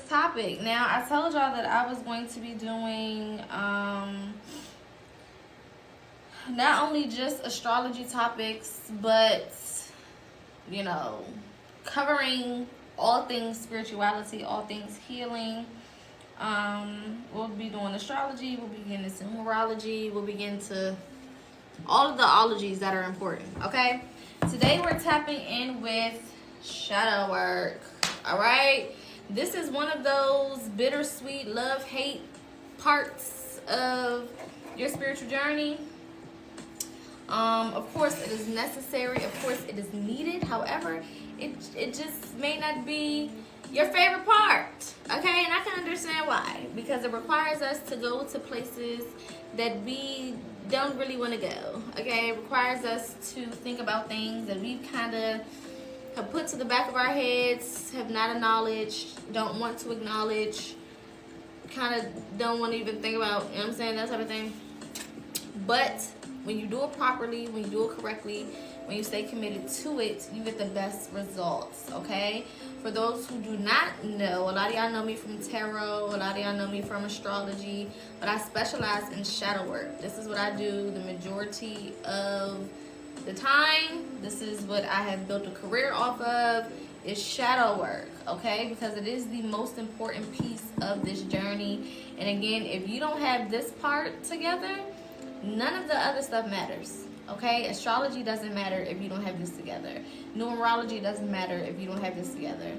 topic. Now, I told y'all that I was going to be doing not only just astrology topics, but, you know, covering all things spirituality, all things healing. We'll be doing astrology, we'll be getting into numerology, we'll begin to all of the ologies that are important, okay? Today we're tapping in with shadow work, all right? This is one of those bittersweet love-hate parts of your spiritual journey. Of course, it is necessary. Of course, it is needed. However, it just may not be your favorite part, okay? And I can understand why. Because it requires us to go to places that we don't really want to go, okay? It requires us to think about things that we kind of have put to the back of our heads, have not acknowledged, don't want to acknowledge, kind of don't want to even think about, you know what I'm saying, that type of thing. But when you do it properly, when you do it correctly, when you stay committed to it, you get the best results, okay? For those who do not know, a lot of y'all know me from tarot, a lot of y'all know me from astrology, but I specialize in shadow work. This is what I do the majority of the time. This is what I have built a career off of, is shadow work, okay? Because it is the most important piece of this journey. And again, if you don't have this part together, none of the other stuff matters, okay? Astrology doesn't matter if you don't have this together. Numerology doesn't matter if you don't have this together.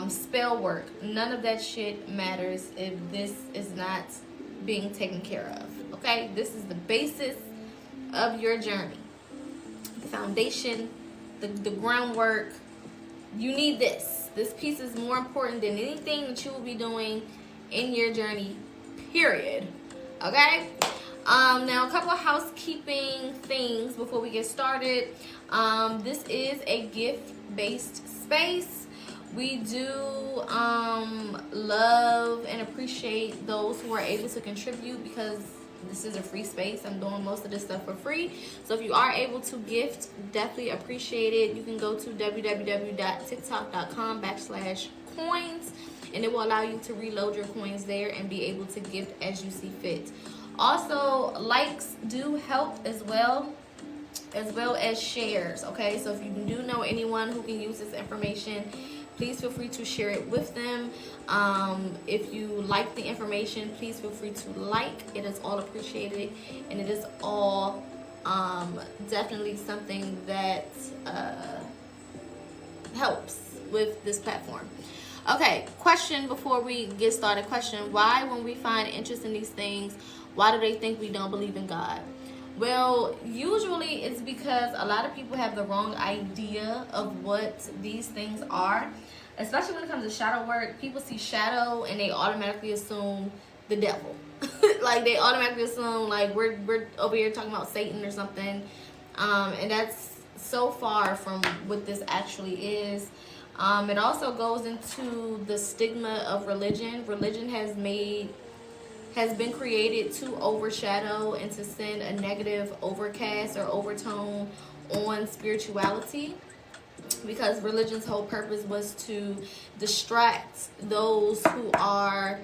Spell work, none of that shit matters if this is not being taken care of, okay? This is the basis of your journey. The foundation, the groundwork. You need this. This piece is more important than anything that you will be doing in your journey, period, okay? Now, a couple of housekeeping things before we get started. This is a gift-based space. We do love and appreciate those who are able to contribute because this is a free space. I'm doing most of this stuff for free. So if you are able to gift, definitely appreciate it. You can go to www.tiktok.com/coins and it will allow you to reload your coins there and be able to gift as you see fit. Also, likes do help as well as shares, okay? So if you do know anyone who can use this information, please feel free to share it with them. If you like the information, please feel free to like. It is all appreciated, and it is all definitely something that helps with this platform. Okay, question before we get started. Question: why, when we find interest in these things, why do they think we don't believe in God? Well, usually it's because a lot of people have the wrong idea of what these things are. Especially when it comes to shadow work, people see shadow and they automatically assume the devil. Like, they automatically assume, like, we're over here talking about Satan or something. And that's so far from what this actually is. It also goes into the stigma of religion. Religion has been created to overshadow and to send a negative overcast or overtone on spirituality, because religion's whole purpose was to distract those who are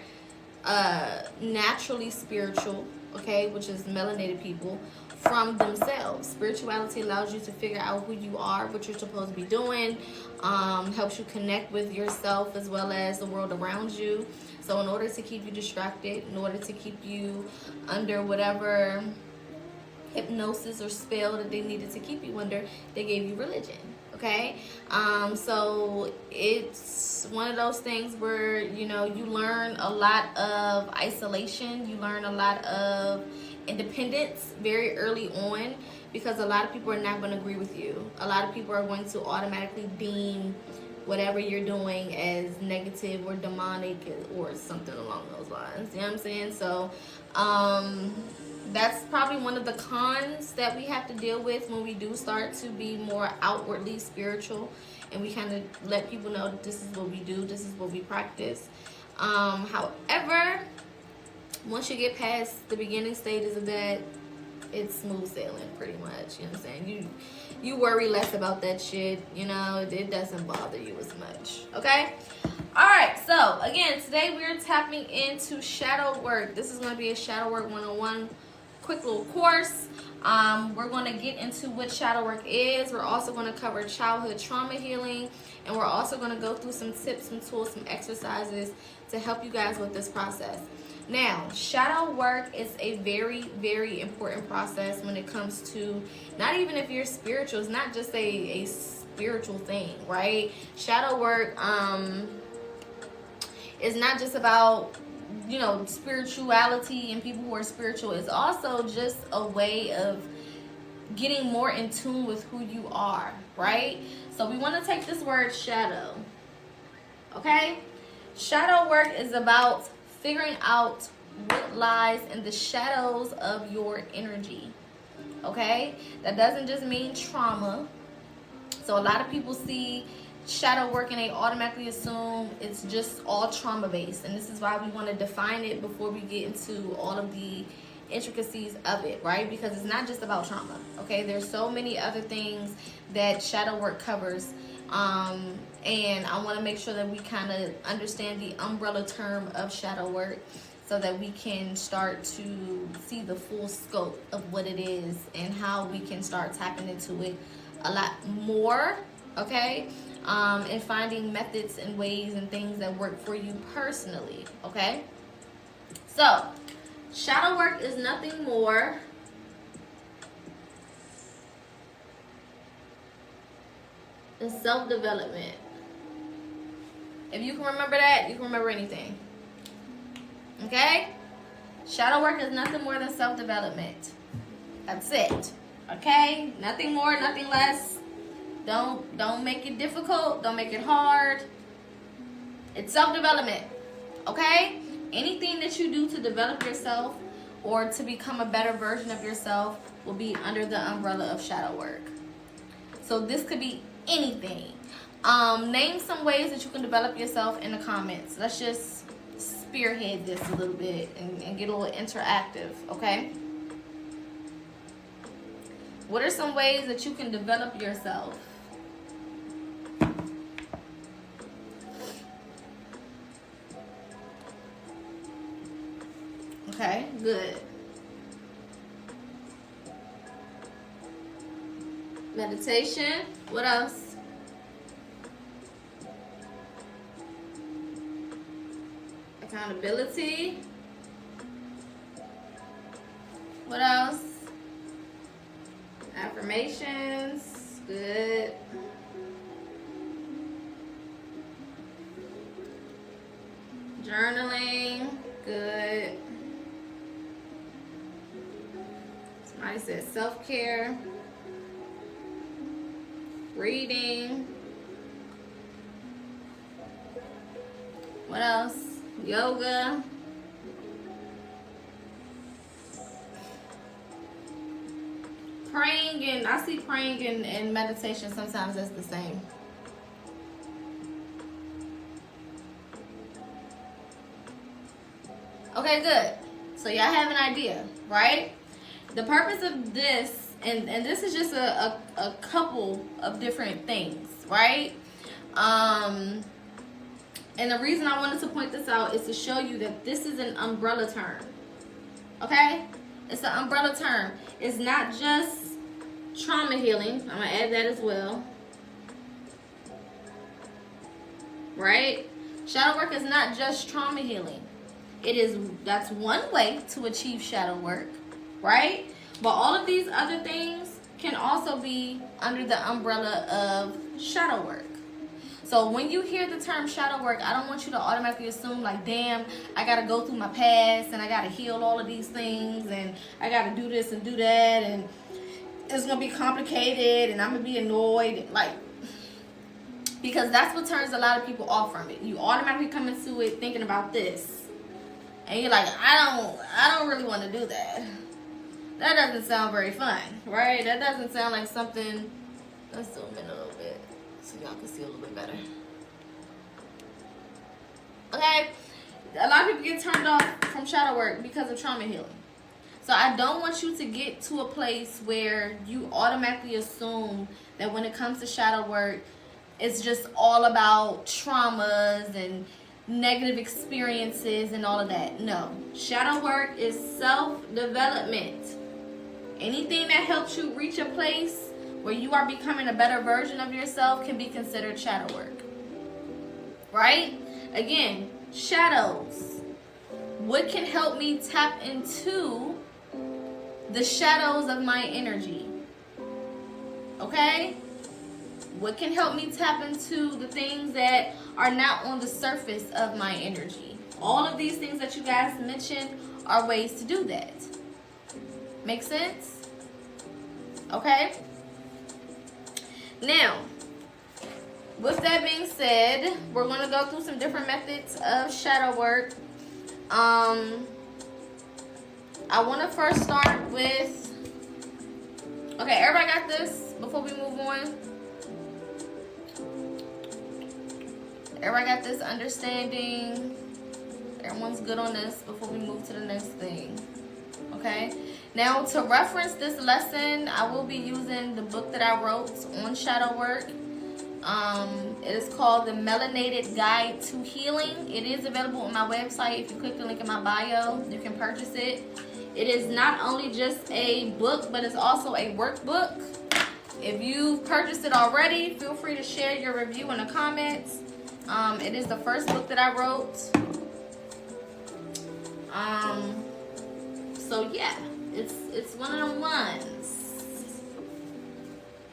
naturally spiritual, okay, which is melanated people, from themselves. Spirituality allows you to figure out who you are, what you're supposed to be doing, helps you connect with yourself as well as the world around you. So in order to keep you distracted, in order to keep you under whatever hypnosis or spell that they needed to keep you under, they gave you religion, okay? So it's one of those things where, you know, you learn a lot of isolation, you learn a lot of independence very early on, because a lot of people are not going to agree with you. A lot of people are going to automatically deem whatever you're doing as negative or demonic or something along those lines. You know what I'm saying? So that's probably one of the cons that we have to deal with when we do start to be more outwardly spiritual, and we kind of let people know that this is what we do, this is what we practice. However, once you get past the beginning stages of that, it's smooth sailing pretty much. You know what I'm saying? You worry less about that shit, you know, it doesn't bother you as much, okay? Alright, so again, today we're tapping into shadow work. This is going to be a shadow work 101 quick little course. We're going to get into what shadow work is. We're also going to cover childhood trauma healing. And we're also going to go through some tips, some tools, some exercises to help you guys with this process. Now, shadow work is a very, very important process when it comes to, not even if you're spiritual, it's not just a spiritual thing, right? Shadow work is not just about, you know, spirituality and people who are spiritual. It's also just a way of getting more in tune with who you are, right? So we want to take this word shadow, okay? Shadow work is about figuring out what lies in the shadows of your energy, okay? That doesn't just mean trauma. So a lot of people see shadow work and they automatically assume it's just all trauma based, and this is why we want to define it before we get into all of the intricacies of it, right? Because it's not just about trauma, okay? There's so many other things that shadow work covers, and I want to make sure that we kind of understand the umbrella term of shadow work so that we can start to see the full scope of what it is and how we can start tapping into it a lot more, okay? And finding methods and ways and things that work for you personally, okay? So, shadow work is nothing more than self-development. If you can remember that, you can remember anything, okay? Shadow work is nothing more than self-development. That's it, okay? Nothing more, nothing less. Don't make it difficult. Don't make it hard. It's self-development, okay? Anything that you do to develop yourself or to become a better version of yourself will be under the umbrella of shadow work. So this could be anything. Name some ways that you can develop yourself in the comments. Let's just spearhead this a little bit and get a little interactive, okay? What are some ways that you can develop yourself? Okay, good. Meditation. What else? Accountability. What else? Affirmations. Good. Journaling. Good. Somebody said self-care. Reading. What else? Yoga. Praying, and I see praying and meditation sometimes as the same. Okay, good. So y'all have an idea, right? The purpose of this, and this is just a couple of different things, right? And the reason I wanted to point this out is to show you that this is an umbrella term, okay? It's an umbrella term. It's not just trauma healing. I'm going to add that as well, right? Shadow work is not just trauma healing. That's one way to achieve shadow work, right? But all of these other things can also be under the umbrella of shadow work. So when you hear the term shadow work, I don't want you to automatically assume like, damn, I got to go through my past and I got to heal all of these things and I got to do this and do that and it's going to be complicated and I'm going to be annoyed. Like, because that's what turns a lot of people off from it. You automatically come into it thinking about this. And you're like, I don't really want to do that. That doesn't sound very fun, right? That doesn't sound like something. Let's zoom in a little bit so y'all can see a little bit better. Okay? A lot of people get turned off from shadow work because of trauma healing. So I don't want you to get to a place where you automatically assume that when it comes to shadow work, it's just all about traumas and negative experiences and all of that. No. Shadow work is self-development. Anything that helps you reach a place where you are becoming a better version of yourself can be considered shadow work. Right? Again, shadows. What can help me tap into the shadows of my energy? Okay? What can help me tap into the things that are not on the surface of my energy? All of these things that you guys mentioned are ways to do that. Make sense? Okay? Now, with that being said, we're going to go through some different methods of shadow work. I want to first start with, okay, everybody got this before we move on? Everybody got this understanding? Everyone's good on this before we move to the next thing. Okay? Now, to reference this lesson, I will be using the book that I wrote on shadow work. It is called The Melanated Guide to Healing. It is available on my website. If you click the link in my bio, you can purchase it. It is not only just a book, but it's also a workbook. If you've purchased it already, feel free to share your review in the comments. It is the first book that I wrote. So yeah, it's one of them ones.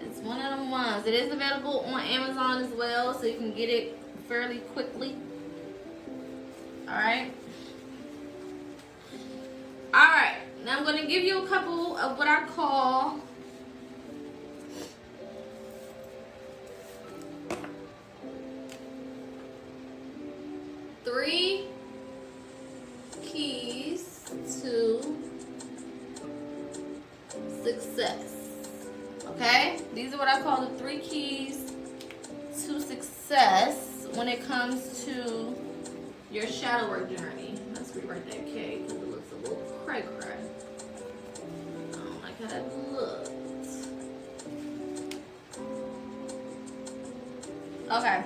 It's one of them ones. It is available on Amazon as well, so you can get it fairly quickly. Alright. Alright. Now I'm going to give you a couple of what I call three keys to success. Okay? These are what I call the 3 keys to success when it comes to your shadow work journey. Let's rewrite that K because it looks a little cray-cray. I don't like how that looks. Okay.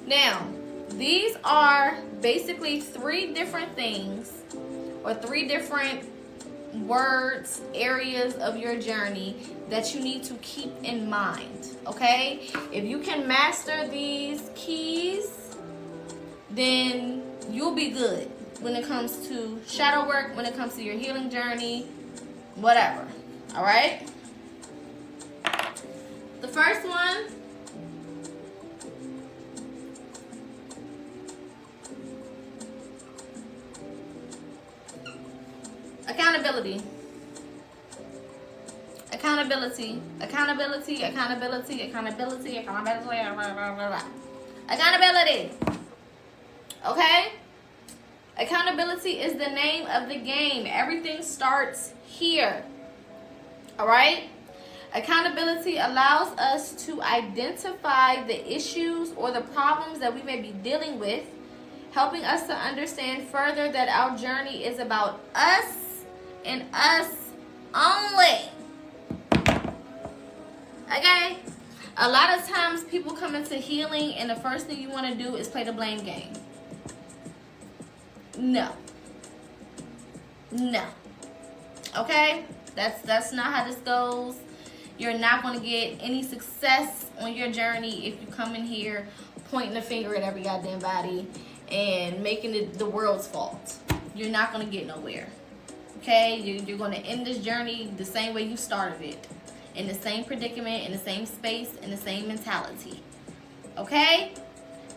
Now, these are basically 3 different things or 3 different words, areas of your journey that you need to keep in mind. Okay? If you can master these keys, then you'll be good when it comes to shadow work, when it comes to your healing journey, whatever. Alright? The first one, accountability. Accountability. Accountability. Accountability. Accountability. Accountability. Accountability. Okay? Accountability is the name of the game. Everything starts here. Alright? Accountability allows us to identify the issues or the problems that we may be dealing with, helping us to understand further that our journey is about us and us only. Okay? A lot of times people come into healing and the first thing you want to do is play the blame game. No. No. Okay? That's not how this goes. You're not going to get any success on your journey if you come in here pointing the finger at every goddamn body and making it the world's fault. You're not going to get nowhere. Okay? You're going to end this journey the same way you started it. In the same predicament, in the same space, in the same mentality. Okay?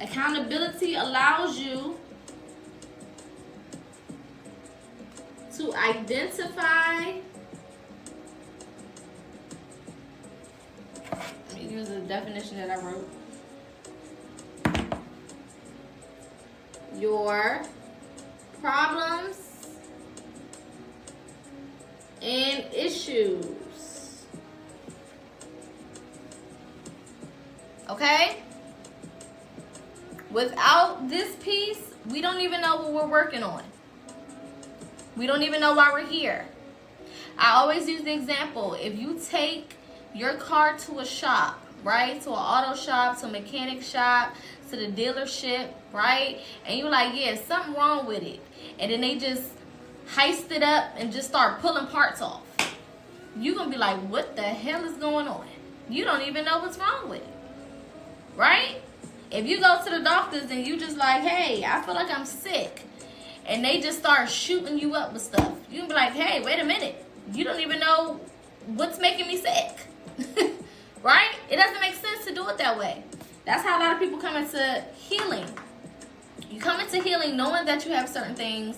Accountability allows you to identify. Let me use the definition that I wrote. Your problems and issues. Okay? Without this piece, we don't even know what we're working on. We don't even know why we're here. I always use the example. If you take your car to a shop right? To an auto shop, to a mechanic shop, to the dealership, right? And you're like, yeah, something wrong with it. And then they just heist it up and just start pulling parts off. You're going to be like, what the hell is going on? You don't even know what's wrong with it, right? If you go to the doctors and you just like, hey, I feel like I'm sick, and they just start shooting you up with stuff, you can be like, hey, wait a minute. You don't even know what's making me sick, right? It doesn't make sense to do it that way. That's how a lot of people come into healing. You come into healing knowing that you have certain things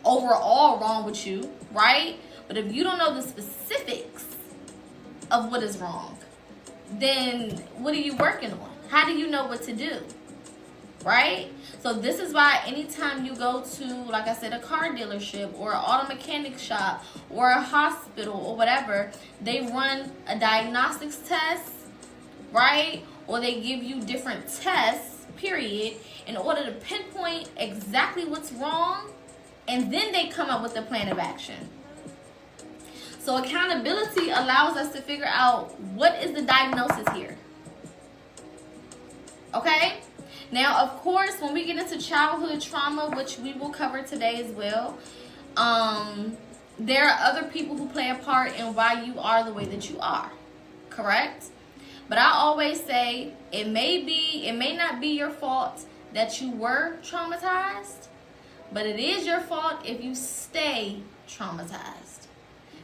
overall wrong with you, right? But if you don't know the specifics of what is wrong, then what are you working on? How do you know what to do? Right? So this is why anytime you go to, like I said, a car dealership or an auto mechanic shop or a hospital or whatever, they run a diagnostics test, right? Or they give you different tests, period, in order to pinpoint exactly what's wrong, and then they come up with a plan of action. So accountability allows us to figure out what is the diagnosis here. Okay? Now, of course, when we get into childhood trauma, which we will cover today as well, there are other people who play a part in why you are the way that you are. Correct? But I always say it may not be your fault that you were traumatized, but it is your fault if you stay traumatized.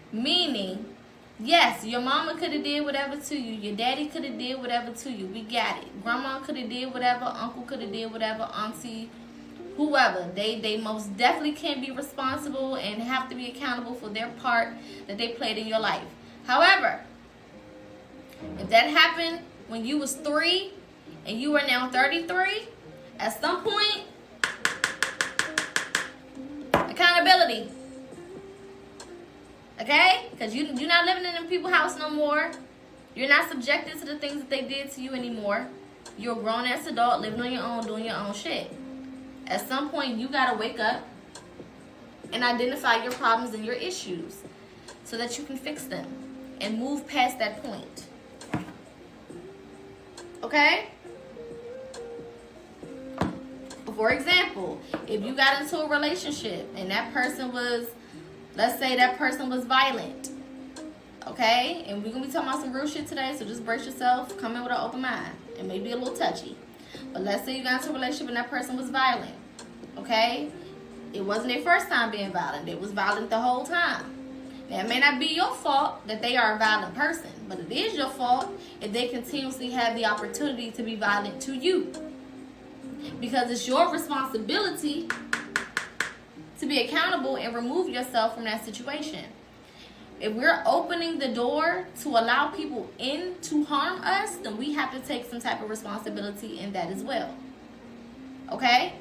Meaning, yes, your mama could have did whatever to you. Your daddy could have did whatever to you. We got it. Grandma could have did whatever. Uncle could have did whatever. Auntie, whoever. They most definitely can be responsible and have to be accountable for their part that they played in your life. However, if that happened when you was 3 and you are now 33, at some point, accountability. Okay? Because you're not living in them people's house no more. You're not subjected to the things that they did to you anymore. You're a grown-ass adult living on your own, doing your own shit. At some point, you got to wake up and identify your problems and your issues so that you can fix them and move past that point. Okay? For example, if you got into a relationship and that person was, let's say that person was violent, okay? And we're going to be talking about some real shit today, so just brace yourself. Come in with an open mind. It may be a little touchy. But let's say you got into a relationship and that person was violent, okay? It wasn't their first time being violent. They was violent the whole time. Now, it may not be your fault that they are a violent person, but it is your fault if they continuously have the opportunity to be violent to you. Because it's your responsibility to be accountable and remove yourself from that situation. If we're opening the door to allow people in to harm us, then we have to take some type of responsibility in that as well. Okay?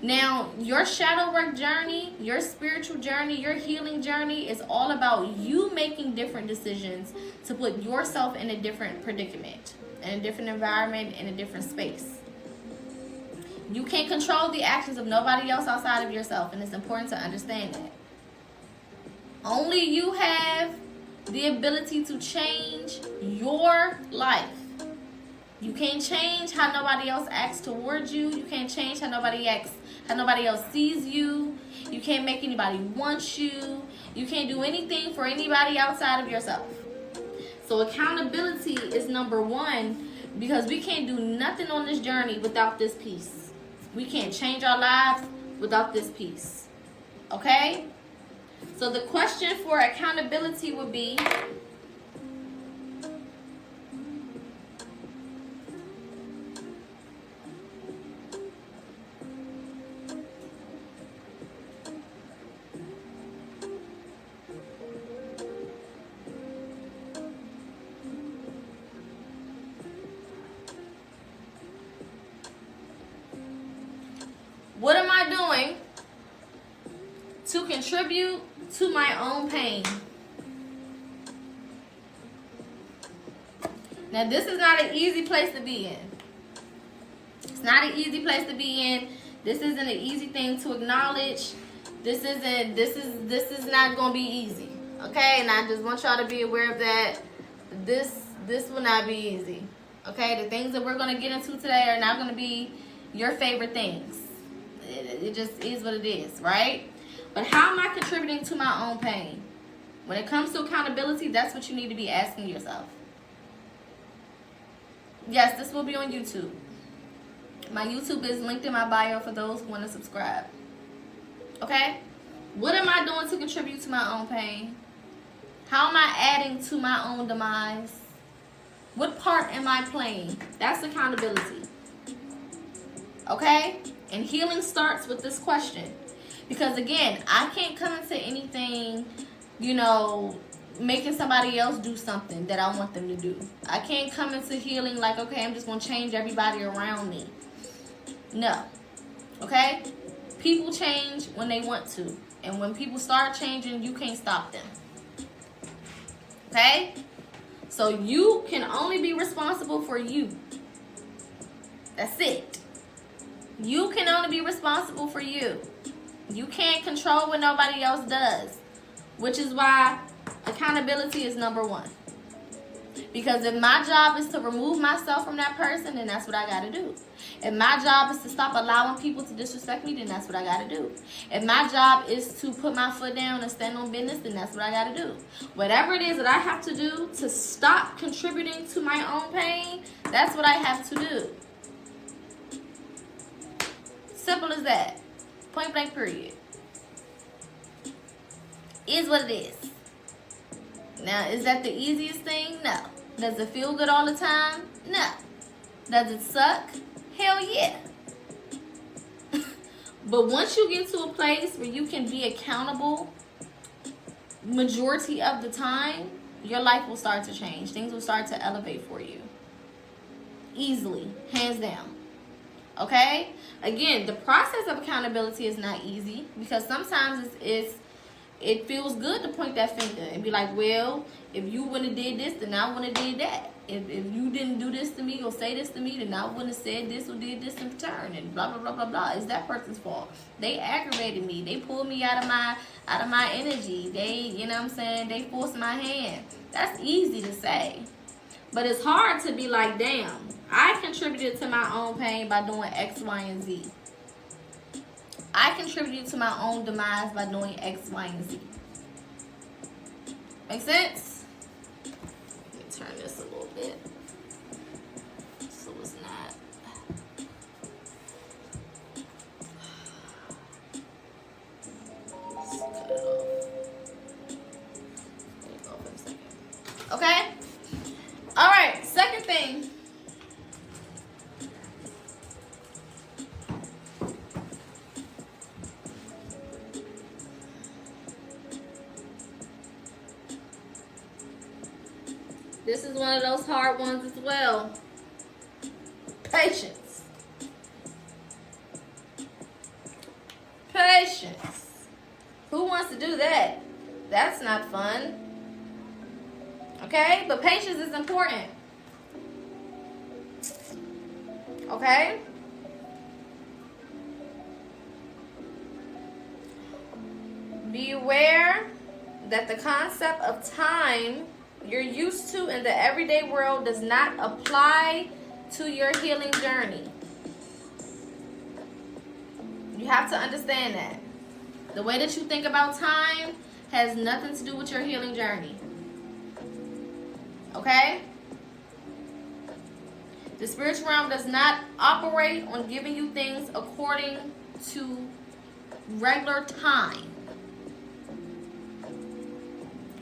Now, your shadow work journey, your spiritual journey, your healing journey is all about you making different decisions to put yourself in a different predicament, in a different environment, in a different space. You can't control the actions of nobody else outside of yourself, and it's important to understand that. Only you have the ability to change your life. You can't change how nobody else acts towards you. You can't change how nobody acts, how nobody else sees you. You can't make anybody want you. You can't do anything for anybody outside of yourself. So accountability is number one, because we can't do nothing on this journey without this piece. We can't change our lives without this piece. Okay? So the question for accountability would be, what am I doing to contribute to my own pain? Now, this is not an easy place to be in. It's not an easy place to be in. This isn't an easy thing to acknowledge. This is not going to be easy. Okay? And I just want y'all to be aware of that. This will not be easy. Okay, the things that we're going to get into today are not going to be your favorite things. It just is what it is, right? But how am I contributing to my own pain? When it comes to accountability, that's what you need to be asking yourself. Yes, this will be on YouTube. My YouTube is linked in my bio for those who want to subscribe. Okay? What am I doing to contribute to my own pain? How am I adding to my own demise? What part am I playing? That's accountability. Okay? And healing starts with this question. Because again, I can't come into anything, making somebody else do something that I want them to do. I can't come into healing like, okay, I'm just going to change everybody around me. No. Okay? People change when they want to. And when people start changing, you can't stop them. Okay? So you can only be responsible for you. That's it. You can only be responsible for you. You can't control what nobody else does. Which is why accountability is number one. Because if my job is to remove myself from that person, then that's what I got to do. If my job is to stop allowing people to disrespect me, then that's what I got to do. If my job is to put my foot down and stand on business, then that's what I got to do. Whatever it is that I have to do to stop contributing to my own pain, that's what I have to do. Simple as that. Point blank period. Is what it is. Now, is that the easiest thing? No. Does it feel good all the time? No. Does it suck? Hell yeah. But once you get to a place where you can be accountable majority of the time, your life will start to change. Things will start to elevate for you. Easily. Hands down. Okay? Again, the process of accountability is not easy because sometimes it feels good to point that finger and be like, well, if you wouldn't have did this, then I wouldn't have did that. If you didn't do this to me or say this to me, then I wouldn't have said this or did this in return, and blah blah blah blah blah. It's that person's fault. They aggravated me. They pulled me out of my energy. They, they forced my hand. That's easy to say. But it's hard to be like, damn, I contributed to my own pain by doing X, Y, and Z. I contributed to my own demise by doing X, Y, and Z. Make sense? Let me turn this a little bit so it's not. Let's cut it off. Let me go for a second. Okay? All right, second thing. This is one of those hard ones as well. Patience. Patience. Who wants to do that? That's not fun. Okay? But patience is important. Okay? Be aware that the concept of time you're used to in the everyday world does not apply to your healing journey. You have to understand that. The way that you think about time has nothing to do with your healing journey. Okay? The spiritual realm does not operate on giving you things according to regular time.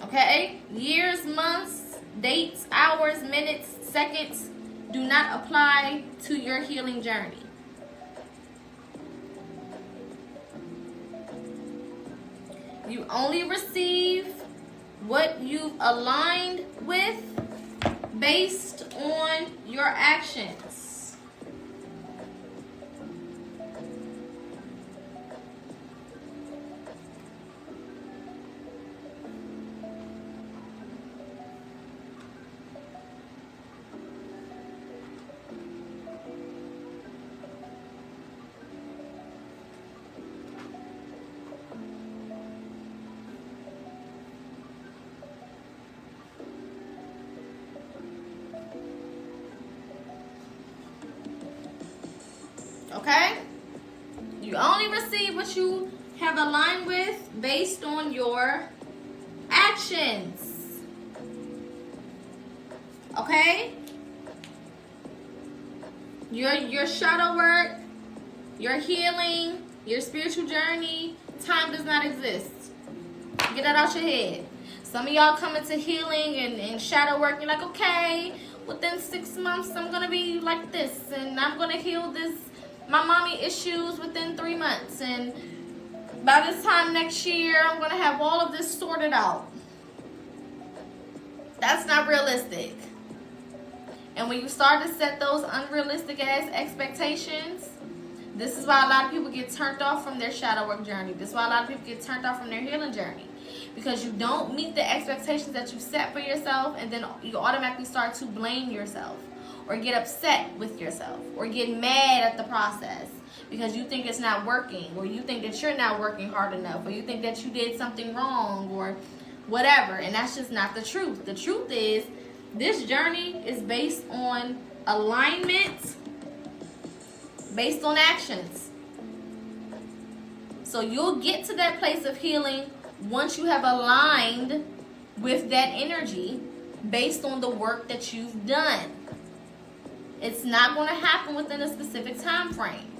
Okay? Years, months, dates, hours, minutes, seconds do not apply to your healing journey. You only receive what you've aligned with based on your actions. Okay? You only receive what you have aligned with based on your actions. Okay? Your shadow work, your healing, your spiritual journey, time does not exist. Get that out your head. Some of y'all come into healing and shadow work, you're like, okay, within 6 months I'm gonna be like this, and I'm gonna heal my mommy issues within 3 months, and by this time next year I'm gonna have all of this sorted out. That's not realistic. And when you start to set those unrealistic ass expectations, this is why a lot of people get turned off from their shadow work journey. This is why a lot of people get turned off from their healing journey. Because you don't meet the expectations that you set for yourself, and then you automatically start to blame yourself or get upset with yourself or get mad at the process because you think it's not working, or you think that you're not working hard enough, or you think that you did something wrong or whatever. And that's just not the truth. The truth is, this journey is based on alignment, based on actions. So you'll get to that place of healing once you have aligned with that energy based on the work that you've done. It's not going to happen within a specific time frame.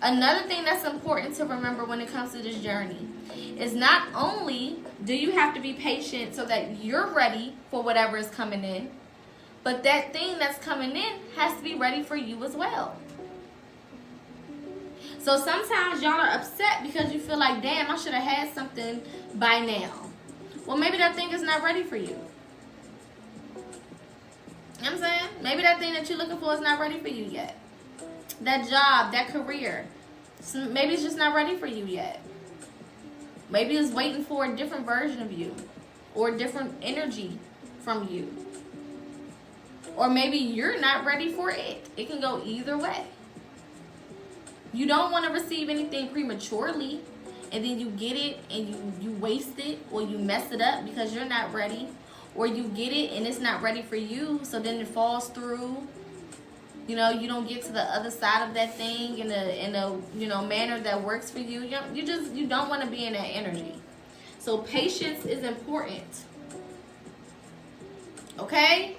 Another thing that's important to remember when it comes to this journey is not only do you have to be patient so that you're ready for whatever is coming in, but that thing that's coming in has to be ready for you as well. So sometimes y'all are upset because you feel like, damn, I should have had something by now. Well, maybe that thing is not ready for you. You know what I'm saying? Maybe that thing that you're looking for is not ready for you yet. That job, that career, maybe it's just not ready for you yet. Maybe it's waiting for a different version of you or a different energy from you. Or maybe you're not ready for it. It can go either way. You don't want to receive anything prematurely and then you get it and you waste it, or you mess it up because you're not ready, or you get it and it's not ready for you, so then it falls through. You know, you don't get to the other side of that thing in a manner that works for you. You don't want to be in that energy. So patience is important. Okay?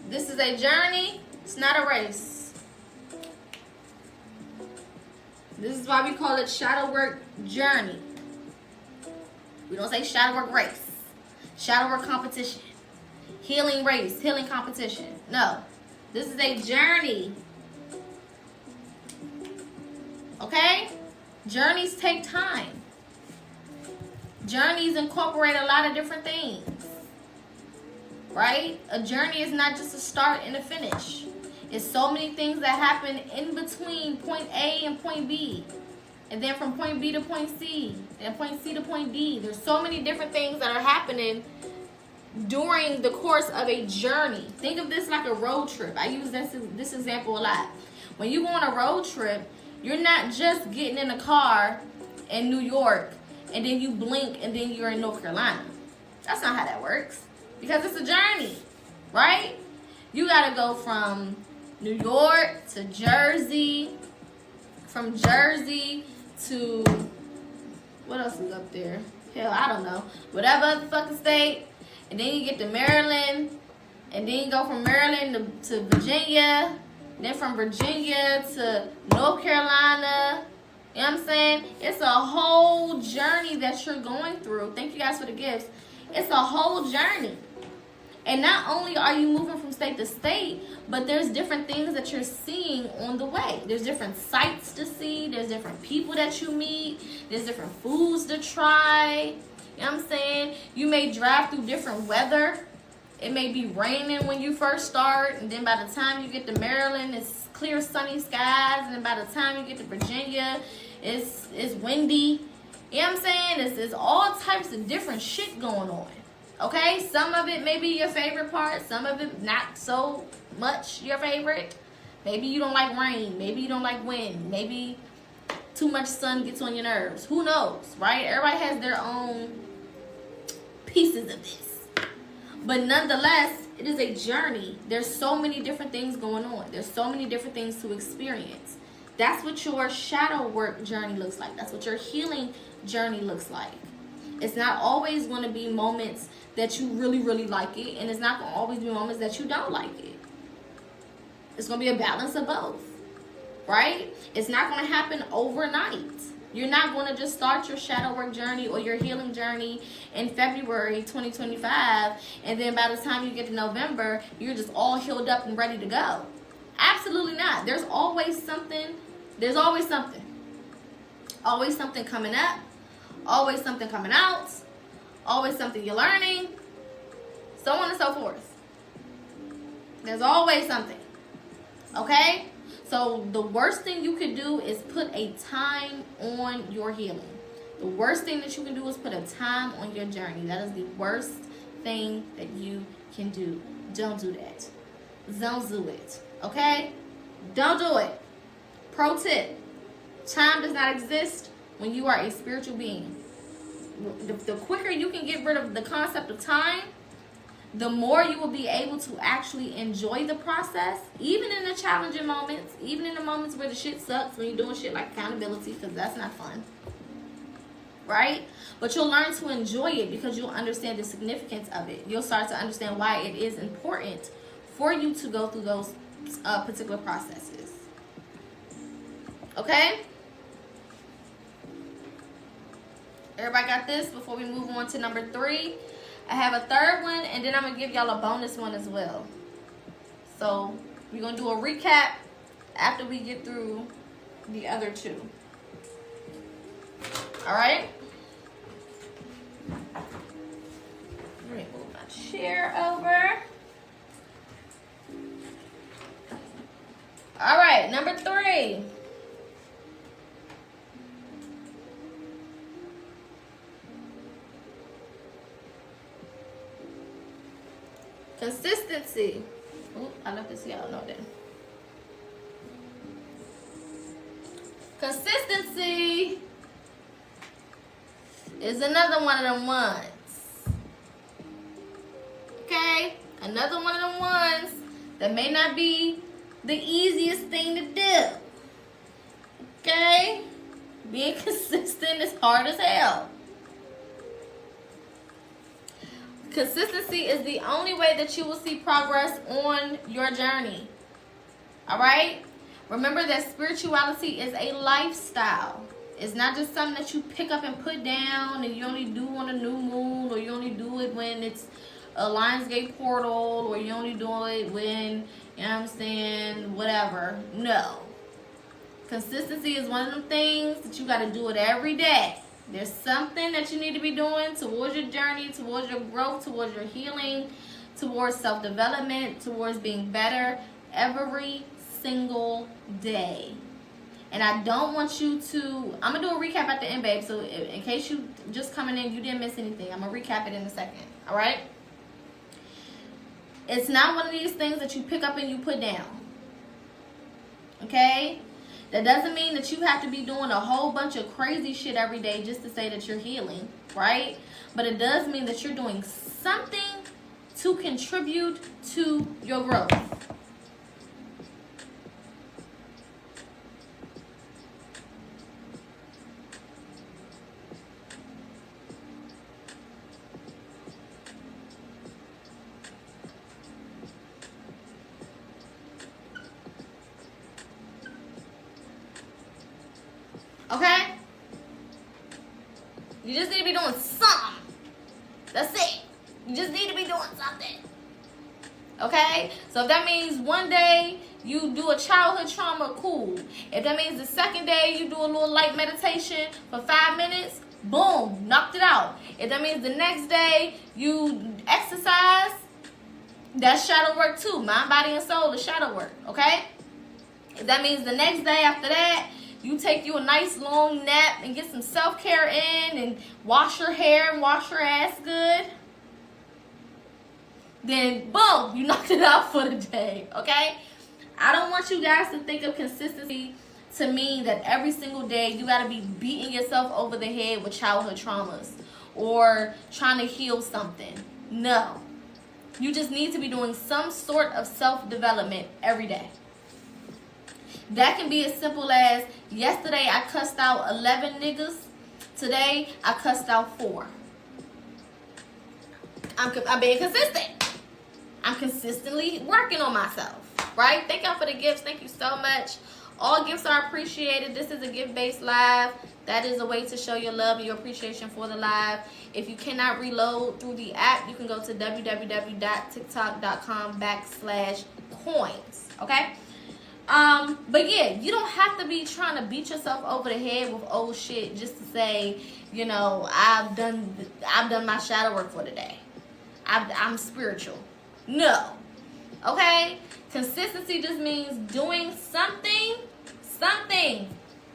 This is a journey. It's not a race. This is why we call it shadow work journey. We don't say shadow work race. Shadow work competition. Healing race. Healing competition. No. This is a journey. Okay? Journeys take time. Journeys incorporate a lot of different things. Right? A journey is not just a start and a finish. It's so many things that happen in between point A and point B. And then from point B to point C. And point C to point D. There's so many different things that are happening during the course of a journey. Think of this like a road trip. I use this example a lot. When you go on a road trip, you're not just getting in a car in New York and then you blink and then you're in North Carolina. That's not how that works. Because it's a journey, right? You got to go from New York to Jersey, from Jersey to, what else is up there? Hell, I don't know. Whatever other fucking state. And then you get to Maryland. And then you go from Maryland to Virginia. Then from Virginia to North Carolina. You know what I'm saying? It's a whole journey that you're going through. Thank you guys for the gifts. It's a whole journey. And not only are you moving from state to state, but there's different things that you're seeing on the way. There's different sights to see. There's different people that you meet. There's different foods to try. You know what I'm saying? You may drive through different weather. It may be raining when you first start. And then by the time you get to Maryland, it's clear sunny skies. And then by the time you get to Virginia, it's windy. You know what I'm saying? It's all types of different shit going on. Okay, some of it may be your favorite part, some of it not so much your favorite. Maybe you don't like rain, maybe you don't like wind, maybe too much sun gets on your nerves. Who knows, right? Everybody has their own pieces of this. But nonetheless, it is a journey. There's so many different things going on. There's so many different things to experience. That's what your shadow work journey looks like. That's what your healing journey looks like. It's not always going to be moments that you really, really like it, and it's not going to always be moments that you don't like it. It's going to be a balance of both, right? It's not going to happen overnight. You're not going to just start your shadow work journey or your healing journey in February 2025, and then by the time you get to November, you're just all healed up and ready to go. Absolutely not. There's always something. There's always something. Always something coming up. Always something coming out. Always something you're learning. So on and so forth. There's always something. Okay? So the worst thing you could do is put a time on your healing. The worst thing that you can do is put a time on your journey. That is the worst thing that you can do. Don't do that. Don't do it. Okay? Don't do it. Pro tip. Time does not exist when you are a spiritual being. The quicker you can get rid of the concept of time, the more you will be able to actually enjoy the process, even in the challenging moments, even in the moments where the shit sucks, when you're doing shit like accountability, because that's not fun. Right? But you'll learn to enjoy it because you'll understand the significance of it. You'll start to understand why it is important for you to go through those particular processes. Okay? Everybody got this before we move on to number 3? I have a third one, and then I'm going to give y'all a bonus one as well. So, we're going to do a recap after we get through the other 2. Alright? Let me move my chair over. Alright, number 3. Consistency. Oh, I left this y'all know that. Consistency is another one of them ones. Okay? Another one of them ones that may not be the easiest thing to do. Okay? Being consistent is hard as hell. Consistency is the only way that you will see progress on your journey. Alright? Remember that spirituality is a lifestyle. It's not just something that you pick up and put down and you only do on a new moon, or you only do it when it's a Lionsgate portal, or you only do it when, you know what I'm saying, whatever. No. Consistency is one of them things that you got to do it every day. There's something that you need to be doing towards your journey, towards your growth, towards your healing, towards self-development, towards being better every single day. And I don't want you to, I'm going to do a recap at the end, babe. So in case you just coming in, you didn't miss anything. I'm going to recap it in a second. All right? It's not one of these things that you pick up and you put down. Okay? That doesn't mean that you have to be doing a whole bunch of crazy shit every day just to say that you're healing, right? But it does mean that you're doing something to contribute to your growth. Okay? You just need to be doing something. That's it. You just need to be doing something. Okay? So if that means one day you do a childhood trauma, cool. If that means the second day you do a little light meditation for 5 minutes, boom, knocked it out. If that means the next day you exercise, that's shadow work too. Mind, body, and soul is shadow work. Okay? If that means the next day after that, you take you a nice long nap and get some self-care in and wash your hair and wash your ass good. then boom, you knocked it out for the day, okay? I don't want you guys to think of consistency to mean that every single day you got to be beating yourself over the head with childhood traumas or trying to heal something. No. You just need to be doing some sort of self-development every day. That can be as simple as, yesterday I cussed out 11 niggas. Today I cussed out 4. I'm being consistent. I'm consistently working on myself, right? Thank y'all for the gifts. Thank you so much. All gifts are appreciated. This is a gift-based live. That is a way to show your love and your appreciation for the live. If you cannot reload through the app, you can go to www.tiktok.com/coins, okay? But yeah, you don't have to be trying to beat yourself over the head with old shit just to say, you know, I've done my shadow work for the day. I'm spiritual. No. Okay? Consistency just means doing something.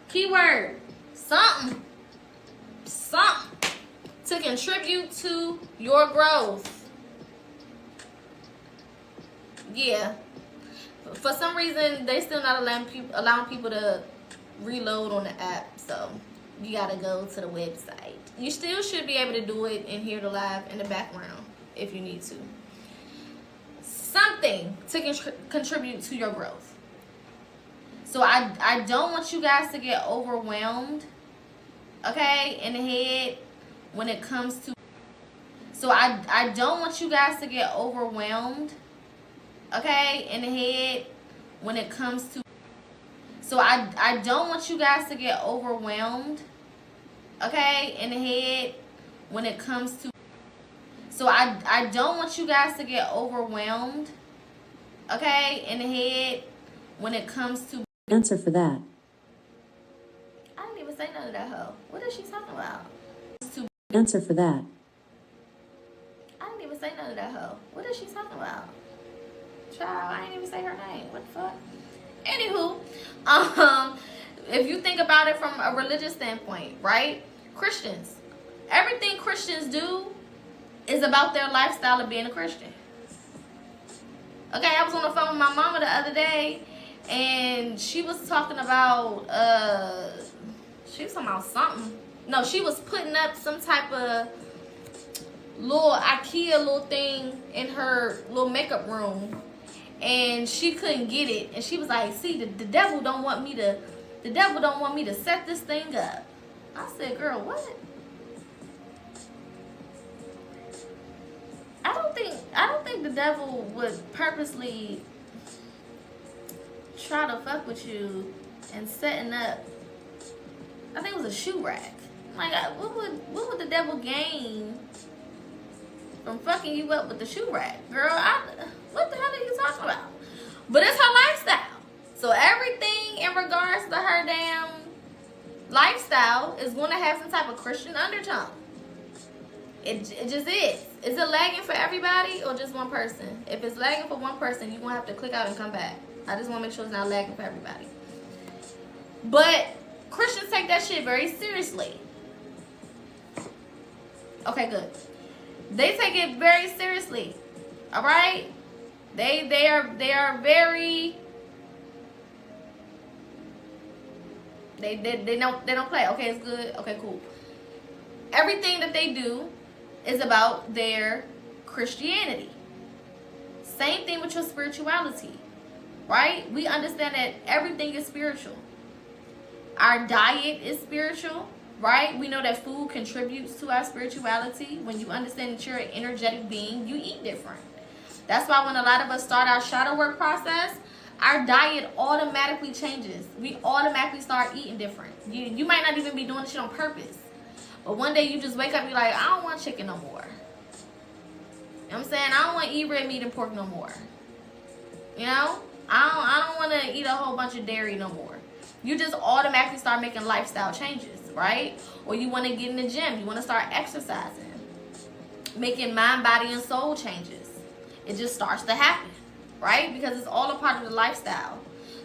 Keyword. Something to contribute to your growth. Yeah. For some reason, they still not allowing people to reload on the app, so you gotta go to the website. You still should be able to do it and hear the live in the background if you need to. Something to contribute to your growth. So I don't want you guys to get overwhelmed, okay, in the head when it comes to. So I don't want you guys to get overwhelmed, okay, in the head when it comes to. So I don't want you guys to get overwhelmed, okay, in the head when it comes to. So I don't want you guys to get overwhelmed, okay, in the head when it comes to. Answer for that. I didn't even say none of that, hoe. What is she talking about? Answer for that. I didn't even say none of that, hoe. What is she talking about? Child, I didn't even say her name. What the fuck? Anywho, if you think about it from a religious standpoint, right? Christians, everything Christians do is about their lifestyle of being a Christian. Okay, I was on the phone with my mama the other day, and she was talking about something. No, she was putting up some type of little IKEA little thing in her little makeup room, and she couldn't get it, and she was like, see, the devil don't want me to set this thing up. I said, girl, what? I don't think the devil would purposely try to fuck with you and setting up. I think it was a shoe rack. Like, what would the devil gain from fucking you up with the shoe rack, girl? What the hell are you talking about? But it's her lifestyle. So everything in regards to her damn lifestyle is going to have some type of Christian undertone. It just is. Is it lagging for everybody or just one person? If it's lagging for one person, you're going to have to click out and come back. I just want to make sure it's not lagging for everybody. But Christians take that shit very seriously. Okay, good. They take it very seriously. All right? They are very. They don't play. Okay, it's good. Okay, cool. Everything that they do is about their Christianity. Same thing with your spirituality, right? We understand that everything is spiritual. Our diet is spiritual, right? We know that food contributes to our spirituality. When you understand that you're an energetic being, you eat different. That's why when a lot of us start our shadow work process, our diet automatically changes. We automatically start eating different. You might not even be doing this shit on purpose. But one day you just wake up and you're like, I don't want chicken no more. You know what I'm saying? I don't want to eat red meat and pork no more. You know? I don't want to eat a whole bunch of dairy no more. You just automatically start making lifestyle changes, right? Or you want to get in the gym. You want to start exercising. Making mind, body, and soul changes. It just starts to happen, right? Because it's all a part of the lifestyle.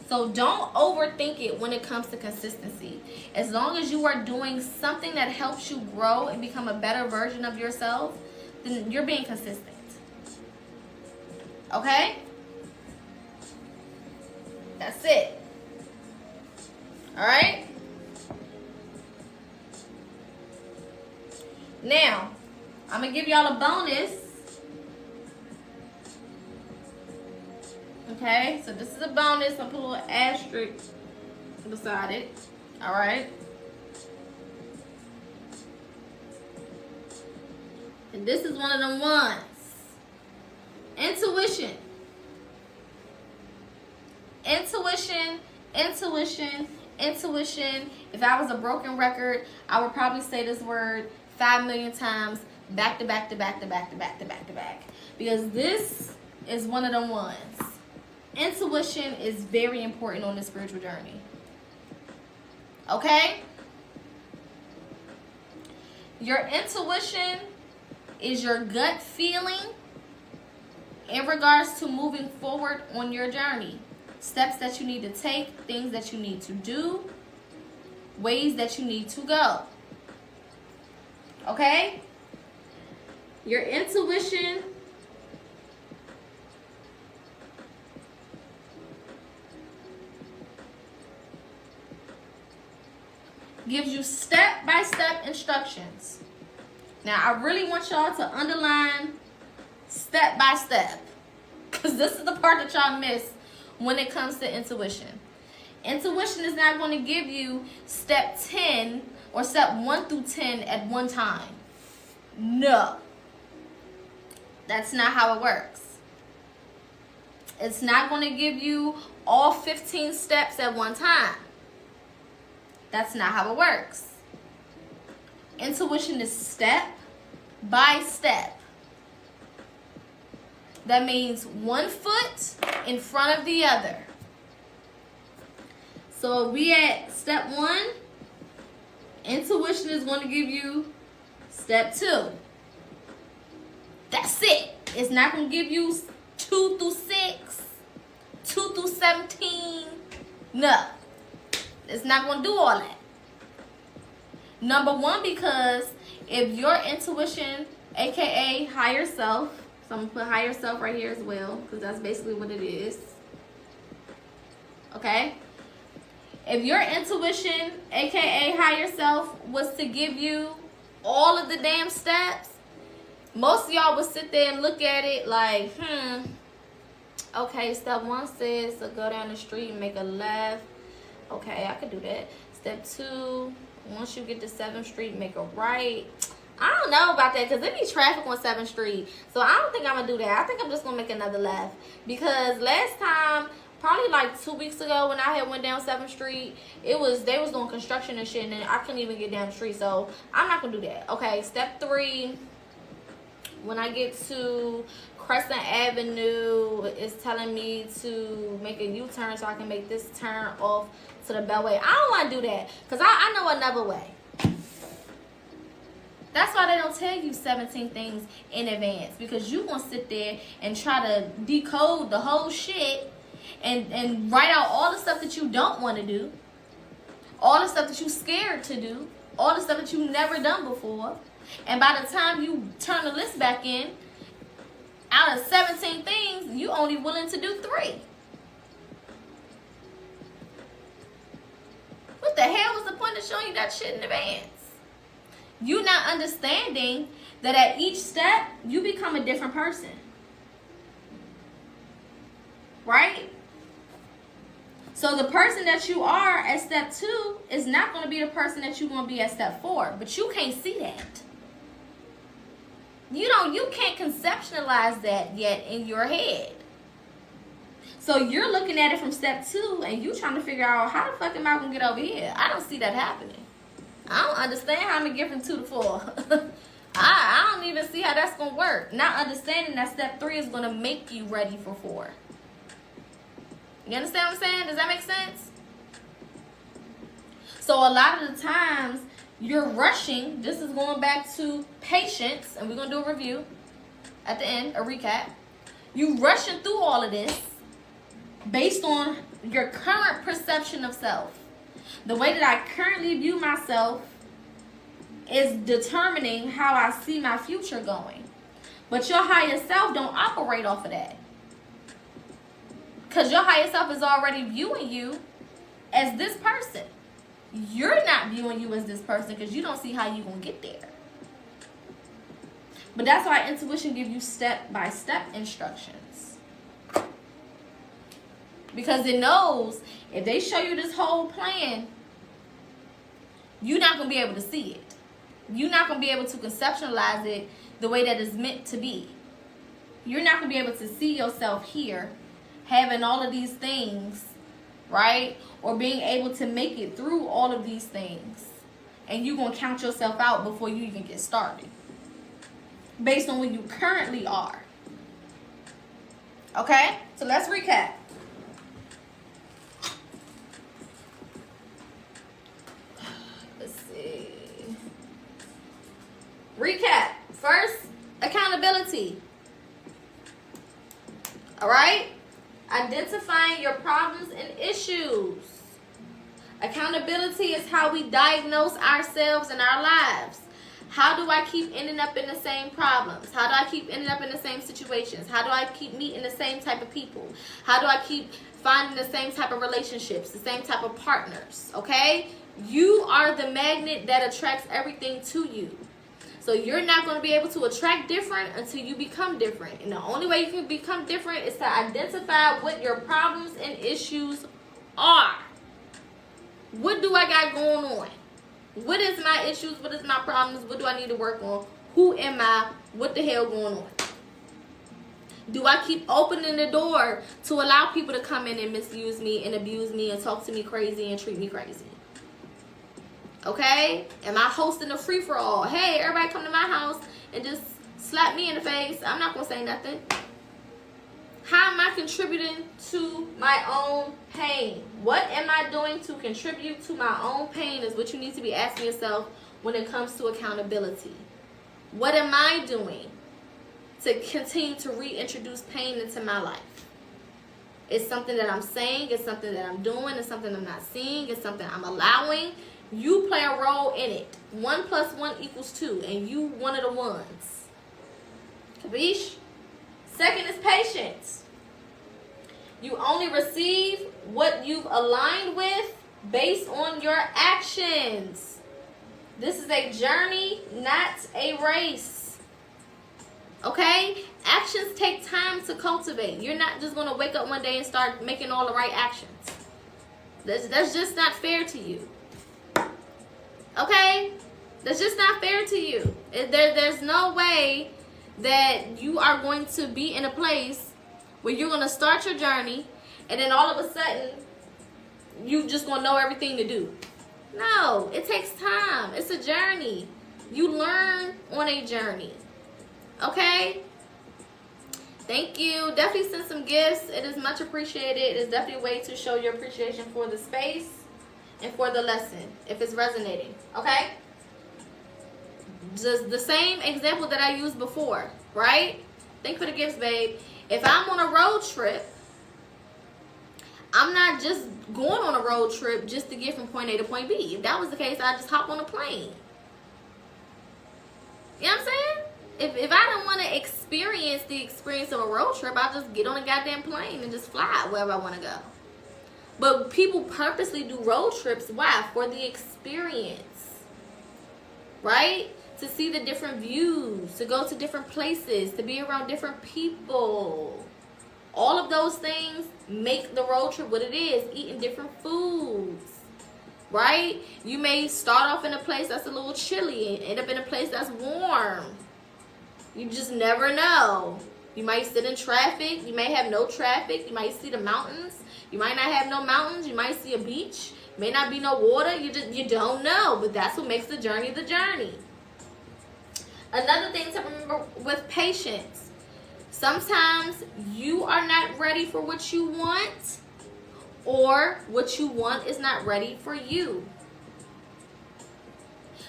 So don't overthink it when it comes to consistency. As long as you are doing something that helps you grow and become a better version of yourself, then you're being consistent. Okay? That's it. Alright? Now, I'm going to give y'all a bonus. Okay? So this is a bonus. I'll put a little asterisk beside it. Alright? And this is one of them ones. Intuition. Intuition, intuition, intuition. If I was a broken record, I would probably say this word 5 million times back to back to back to back to back to back to back. Because this is one of them ones. Intuition is very important on the spiritual journey. Okay? Your intuition is your gut feeling in regards to moving forward on your journey. Steps that you need to take, things that you need to do, ways that you need to go. Okay? Your intuition gives you step-by-step instructions. Now, I really want y'all to underline step-by-step, because this is the part that y'all miss when it comes to intuition. Intuition is not going to give you step 10 or step 1 through 10 at one time. No. That's not how it works. It's not going to give you all 15 steps at one time. That's not how it works. Intuition is step by step. That means one foot in front of the other. So we at step 1. Intuition is going to give you step 2. That's it. It's not going to give you 2 through 6, 2 through 17. No. It's not going to do all that. Number 1, because if your intuition, aka higher self, so I'm going to put higher self right here as well, because that's basically what it is. Okay? If your intuition, aka higher self, was to give you all of the damn steps, most of y'all would sit there and look at it like, okay, step 1 says to go down the street and make a left. Okay, I could do that. Step 2, once you get to 7th Street, make a right. I don't know about that, because there be traffic on 7th Street. So I don't think I'm going to do that. I think I'm just going to make another left. Because last time, probably like 2 weeks ago when I had went down 7th Street, they was doing construction and shit, and I couldn't even get down the street. So I'm not going to do that. Okay, step 3, when I get to Crescent Avenue, it's telling me to make a U-turn so I can make this turn off to the Beltway. I don't want to do that, because I know another way. That's why they don't tell you 17 things in advance, because you gonna sit there and try to decode the whole shit and write out all the stuff that you don't want to do, all the stuff that you scared to do, all the stuff that you never done before. And by the time you turn the list back in, out of 17 things, you only willing to do 3. What the hell was the point of showing you that shit in advance? You not understanding that at each step, you become a different person. Right? So the person that you are at step 2 is not going to be the person that you're going to be at step 4. But you can't see that. You can't conceptualize that yet in your head. So you're looking at it from step 2 and you trying to figure out, how the fuck am I going to get over here? I don't see that happening. I don't understand how I'm going to get from 2 to 4. I don't even see how that's going to work. Not understanding that step 3 is going to make you ready for 4. You understand what I'm saying? Does that make sense? So a lot of the times, you're rushing. This is going back to patience, and we're going to do a review at the end, a recap. You rushing through all of this based on your current perception of self. The way that I currently view myself is determining how I see my future going. But your higher self don't operate off of that. Because your higher self is already viewing you as this person. You're not viewing you as this person because you don't see how you're going to get there. But that's why intuition gives you step-by-step instructions. Because it knows if they show you this whole plan, you're not going to be able to see it. You're not going to be able to conceptualize it the way that it's meant to be. You're not going to be able to see yourself here having all of these things, right? Or being able to make it through all of these things. And you're going to count yourself out before you even get started. Based on where you currently are. Okay? So let's recap. Let's see. Recap. First, accountability. Alright? Identifying your problems and issues. Accountability is how we diagnose ourselves and our lives. How do I keep ending up in the same problems? How do I keep ending up in the same situations? How do I keep meeting the same type of people? How do I keep finding the same type of relationships, the same type of partners? Okay? You are the magnet that attracts everything to you. So you're not going to be able to attract different until you become different. And the only way you can become different is to identify what your problems and issues are. What do I got going on? What is my issues? What is my problems? What do I need to work on? Who am I? What the hell going on? Do I keep opening the door to allow people to come in and misuse me and abuse me and talk to me crazy and treat me crazy? Okay? Am I hosting a free-for-all? Hey, everybody come to my house and just slap me in the face. I'm not going to say nothing. How am I contributing to my own pain? What am I doing to contribute to my own pain is what you need to be asking yourself when it comes to accountability. What am I doing to continue to reintroduce pain into my life? It's something that I'm saying. It's something that I'm doing. It's something I'm not seeing. It's something I'm allowing. You play a role in it. 1 + 1 = 2. And you one of the ones. Capiche? Second is patience. You only receive what you've aligned with based on your actions. This is a journey, not a race. Okay? Actions take time to cultivate. You're not just going to wake up one day and start making all the right actions. That's just not fair to you. Okay? That's just not fair to you. There's no way that you are going to be in a place where you're going to start your journey and then all of a sudden you just going to know everything to do. No, it takes time. It's a journey. You learn on a journey. Okay? Thank you. Definitely send some gifts. It is much appreciated. It is definitely a way to show your appreciation for the space and for the lesson if it's resonating. Okay? Just the same example that I used before, right? Thank you for the gifts, babe. If I'm on a road trip, I'm not just going on a road trip just to get from point A to point B. If that was the case, I'd just hop on a plane. You know what I'm saying? If I don't want to experience the experience of a road trip, I'll just get on a goddamn plane and just fly wherever I want to go. But people purposely do road trips. Why? For the experience. Right? To see the different views, to go to different places, to be around different people. All of those things make the road trip what it is. Eating different foods. Right? You may start off in a place that's a little chilly and end up in a place that's warm. You just never know. You might sit in traffic. You may have no traffic. You might see the mountains. You might not have no mountains. You might see a beach. May not be no water. You don't know. But that's what makes the journey the journey. Another thing to remember with patience. Sometimes you are not ready for what you want, or what you want is not ready for you.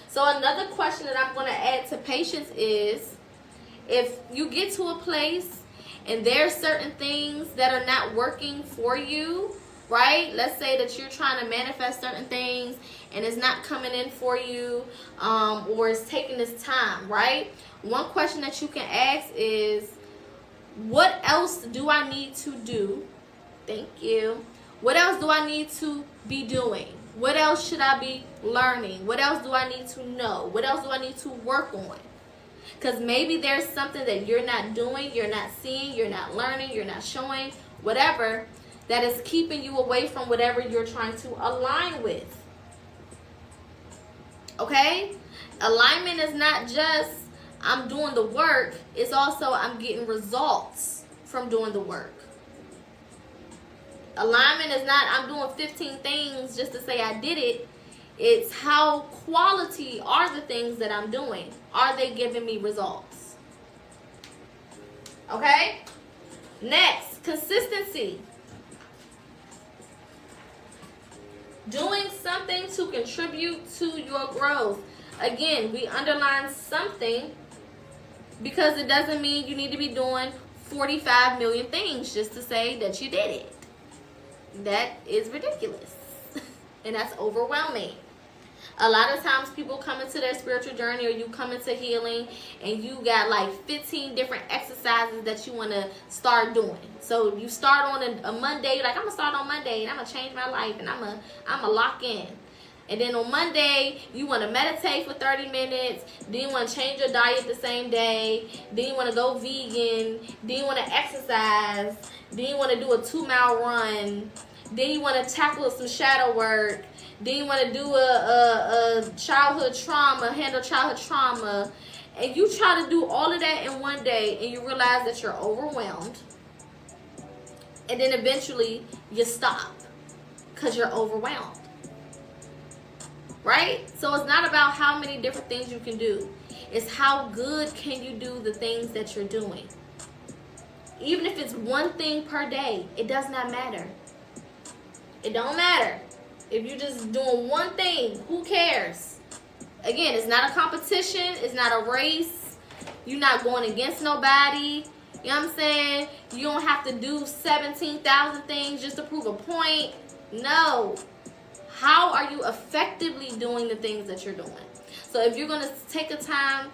So another question that I'm going to add to patience is, if you get to a place and there are certain things that are not working for you, right? Let's say that you're trying to manifest certain things and it's not coming in for you, or it's taking this time, right? One question that you can ask is, what else do I need to do Thank you. What else do I need to be doing? What else should I be learning? What else do I need to know? What else do I need to work on? Because maybe there's something that you're not doing, you're not seeing, you're not learning, you're not showing, whatever, that is keeping you away from whatever you're trying to align with. Okay? Alignment is not just I'm doing the work, it's also I'm getting results from doing the work. Alignment is not I'm doing 15 things just to say I did it. It's how quality are the things that I'm doing. Are they giving me results? Okay? Next, consistency. Doing something to contribute to your growth. Again, we underline something because it doesn't mean you need to be doing 45 million things just to say that you did it. That is ridiculous. And that's overwhelming. A lot of times people come into their spiritual journey or you come into healing and you got like 15 different exercises that you want to start doing. So you start on a Monday, you're like, I'm going to start on Monday and I'm going to change my life and I'm going to lock in. And then on Monday, you want to meditate for 30 minutes. Then you want to change your diet the same day. Then you want to go vegan. Then you want to exercise. Then you want to do a 2-mile run. Then you want to tackle some shadow work. Then you want to do a childhood trauma, handle childhood trauma. And you try to do all of that in one day and you realize that you're overwhelmed. And then eventually you stop because you're overwhelmed. Right? So it's not about how many different things you can do. It's how good can you do the things that you're doing. Even if it's one thing per day, it does not matter. It don't matter. If you're just doing one thing, who cares? Again, it's not a competition. It's not a race. You're not going against nobody. You know what I'm saying? You don't have to do 17,000 things just to prove a point. No. How are you effectively doing the things that you're doing? So if you're going to take a time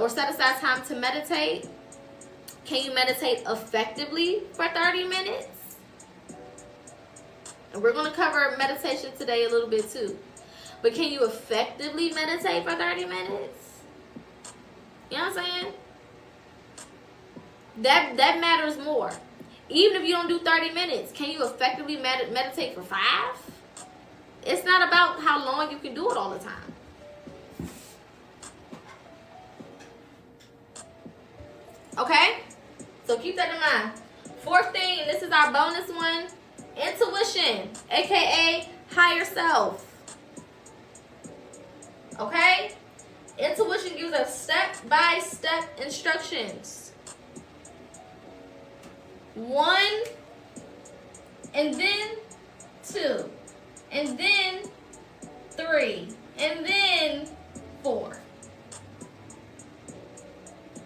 or set aside time to meditate, can you meditate effectively for 30 minutes? And we're going to cover meditation today a little bit too. But can you effectively meditate for 30 minutes? You know what I'm saying? That matters more. Even if you don't do 30 minutes, can you effectively meditate for 5? It's not about how long you can do it all the time. Okay? So keep that in mind. Fourth thing, and this is our bonus one, intuition, aka higher self. Okay? Intuition gives us step-by-step instructions. 1, and then 2, and then 3, and then 4.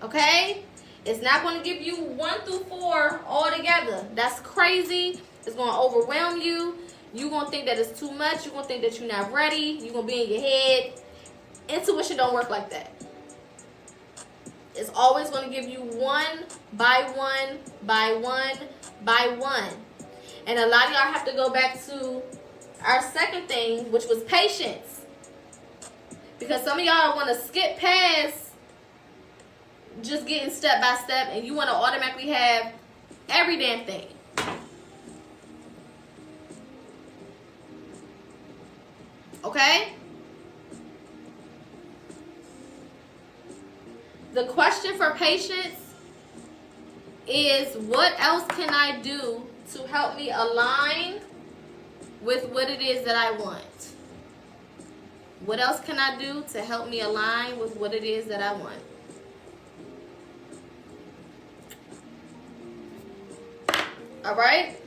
Okay? It's not going to give you 1 through 4 all together. That's crazy. It's going to overwhelm you. You're going to think that it's too much. You're going to think that you're not ready. You're going to be in your head. Intuition don't work like that. It's always going to give you 1 by 1 by 1 by 1. And a lot of y'all have to go back to our second thing, which was patience. Because some of y'all want to skip past just getting step by step and you want to automatically have every damn thing. Okay? The question for patience is, what else can I do to help me align with what it is that I want? What else can I do to help me align with what it is that I want? All right?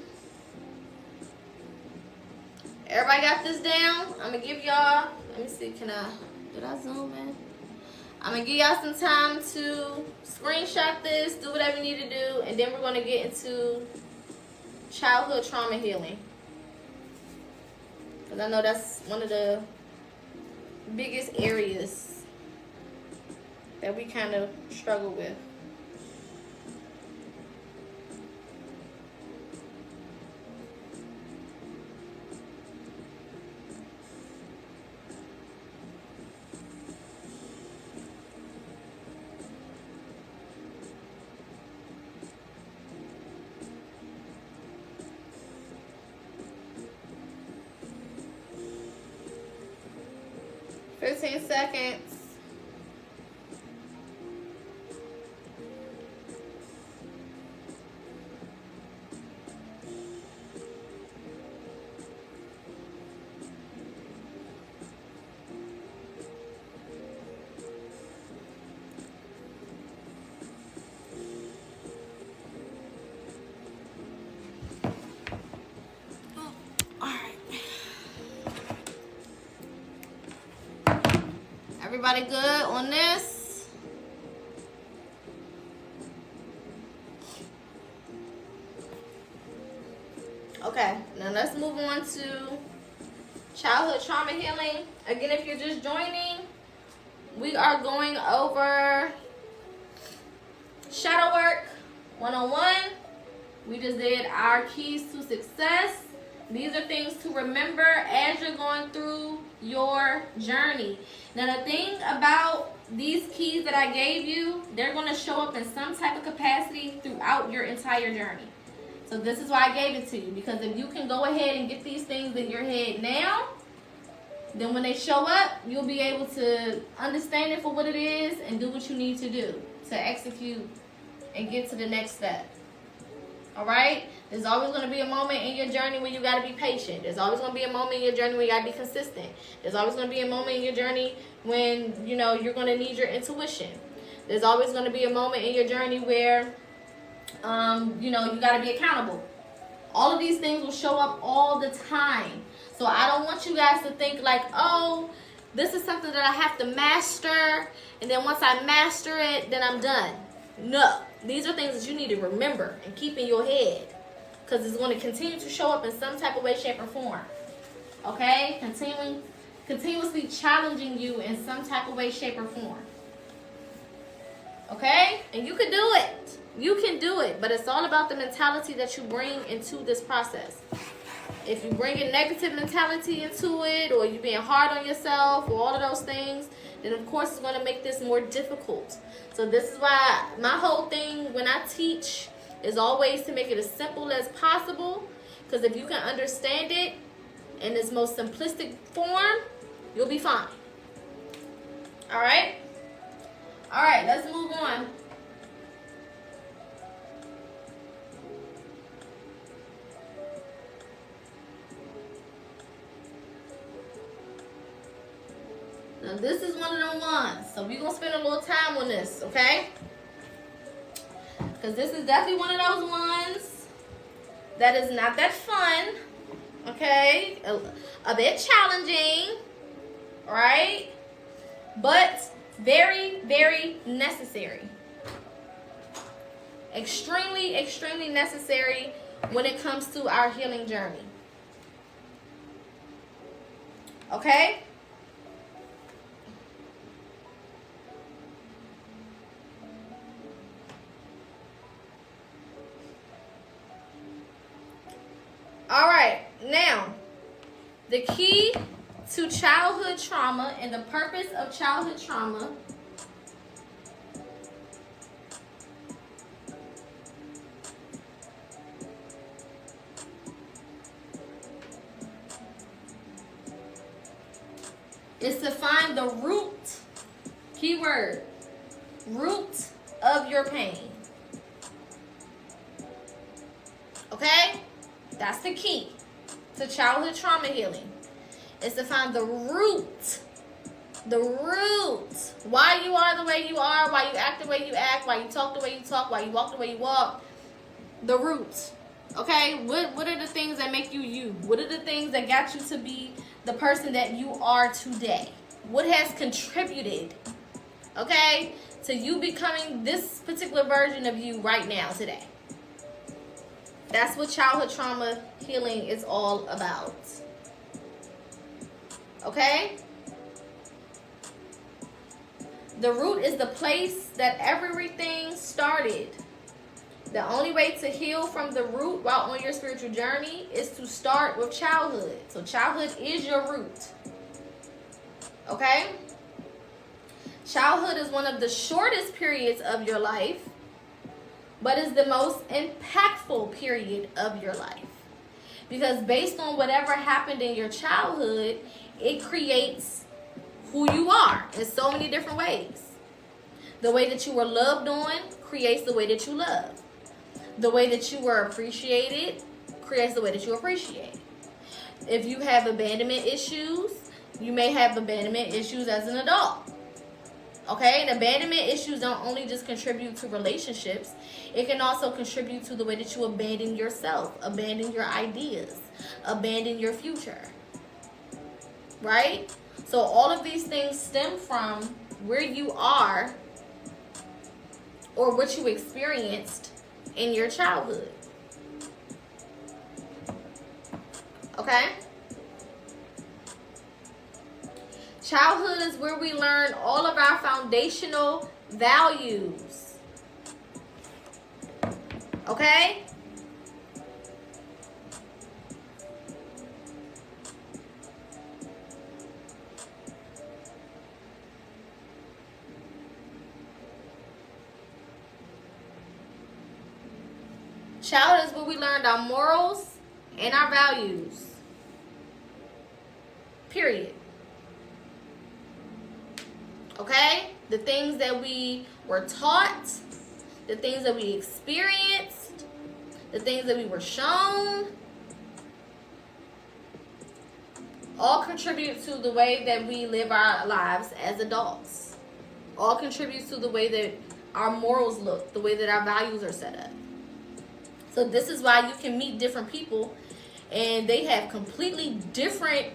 Everybody got this down? I'm going to give y'all, let me see, did I zoom in? I'm going to give y'all some time to screenshot this, do whatever you need to do, and then we're going to get into childhood trauma healing. Because I know that's one of the biggest areas that we kind of struggle with. 15 seconds. Everybody good on this? Okay, now let's move on to childhood trauma healing. Again, if you're just joining, we are going over shadow work 101. We just did our keys to success. These are things to remember as you're going through your journey. Now, the thing about these keys that I gave you, they're going to show up in some type of capacity throughout your entire journey. So this is why I gave it to you, because if you can go ahead and get these things in your head now, then when they show up, you'll be able to understand it for what it is and do what you need to do to execute and get to the next step. All right? There's always going to be a moment in your journey where you got to be patient. There's always going to be a moment in your journey where you got to be consistent. There's always going to be a moment in your journey when, you know, you're going to need your intuition. There's always going to be a moment in your journey where, you know, you got to be accountable. All of these things will show up all the time. So I don't want you guys to think like, oh, this is something that I have to master, and then once I master it, then I'm done. No. These are things that you need to remember and keep in your head, because it's going to continue to show up in some type of way, shape, or form. Okay? Continuously challenging you in some type of way, shape, or form. Okay? And you can do it. You can do it. But it's all about the mentality that you bring into this process. If you bring a negative mentality into it, or you being hard on yourself, or all of those things, then of course it's going to make this more difficult. So this is why my whole thing when I teach is always to make it as simple as possible. Because if you can understand it in its most simplistic form, you'll be fine. Alright? Alright, let's move on. Now this is one of them ones, so we're going to spend a little time on this, okay? Because this is definitely one of those ones that is not that fun, okay? A bit challenging, right? But very, very necessary. Extremely, extremely necessary when it comes to our healing journey. Okay? All right, now, the key to childhood trauma and the purpose of childhood trauma is to find the root, keyword, root of your pain. Okay? That's the key to childhood trauma healing. Is to find the root. The root. Why you are the way you are, why you act the way you act, why you talk the way you talk, why you walk the way you walk. The root. Okay? What are the things that make you you? What are the things that got you to be the person that you are today? What has contributed, okay, to you becoming this particular version of you right now, today? That's what childhood trauma healing is all about. Okay? The root is the place that everything started. The only way to heal from the root while on your spiritual journey is to start with childhood. So childhood is your root. Okay? Childhood is one of the shortest periods of your life, but is the most impactful period of your life. Because based on whatever happened in your childhood, it creates who you are in so many different ways. The way that you were loved on creates the way that you love. The way that you were appreciated creates the way that you appreciate. If you have abandonment issues, you may have abandonment issues as an adult. Okay? And abandonment issues don't only just contribute to relationships, it can also contribute to the way that you abandon yourself, abandon your ideas, abandon your future. Right? So all of these things stem from where you are or what you experienced in your childhood. Okay? Childhood is where we learn all of our foundational values. Okay? Childhood is where we learned our morals and our values. Period. Okay? The things that we were taught, the things that we experienced, the things that we were shown, all contribute to the way that we live our lives as adults. All contributes to the way that our morals look, the way that our values are set up. So this is why you can meet different people and they have completely different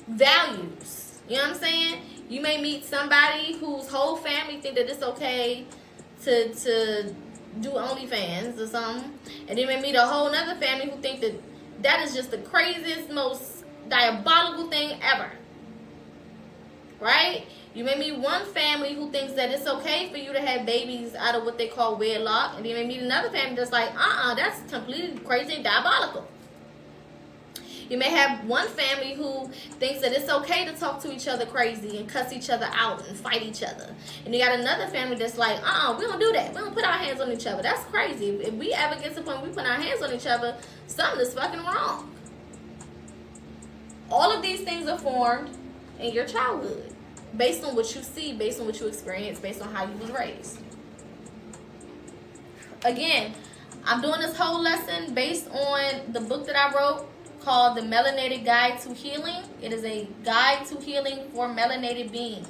values. You know what I'm saying? You may meet somebody whose whole family think that it's okay to do OnlyFans or something. And then you may meet a whole other family who think that that is just the craziest, most diabolical thing ever. Right? You may meet one family who thinks that it's okay for you to have babies out of what they call wedlock. And then you may meet another family that's like, that's completely crazy and diabolical. You may have one family who thinks that it's okay to talk to each other crazy and cuss each other out and fight each other. And you got another family that's like, we don't do that. We don't put our hands on each other. That's crazy. If we ever get to the point where we put our hands on each other, something is fucking wrong. All of these things are formed in your childhood based on what you see, based on what you experience, based on how you was raised. Again, I'm doing this whole lesson based on the book that I wrote called The Melanated Guide to Healing. It is a guide to healing for melanated beings.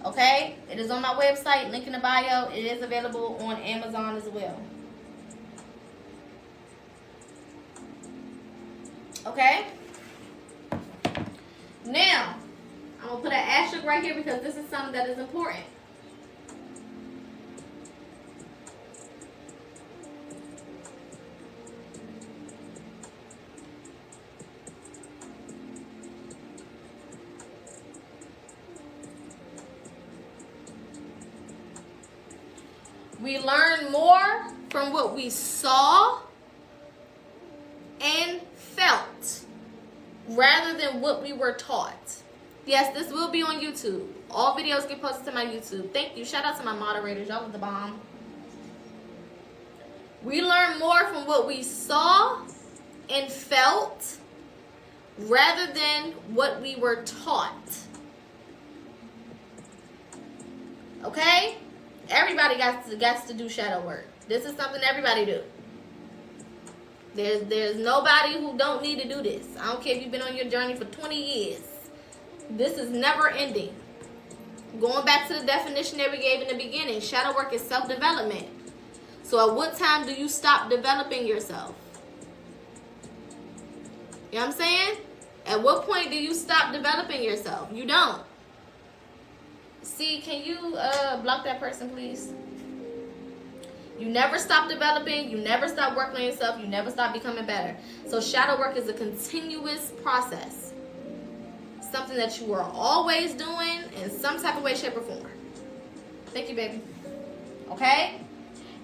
Okay? It is on my website, link in the bio. It is available on Amazon as well. Okay? Now, I'm going to put an asterisk right here because this is something that is important. We learn more from what we saw and felt rather than what we were taught. Yes, this will be on YouTube. All videos get posted to my YouTube. Thank you. Shout out to my moderators. Y'all are the bomb. We learn more from what we saw and felt rather than what we were taught. Okay? Everybody got to do shadow work. This is something everybody do. There's nobody who don't need to do this. I don't care if you've been on your journey for 20 years. This is never ending. Going back to the definition that we gave in the beginning, shadow work is self-development. So at what time do you stop developing yourself? You know what I'm saying? At what point do you stop developing yourself? You don't. See, can you block that person, please? You never stop developing. You never stop working on yourself. You never stop becoming better. So shadow work is a continuous process. Something that you are always doing in some type of way, shape, or form. Thank you, baby. Okay?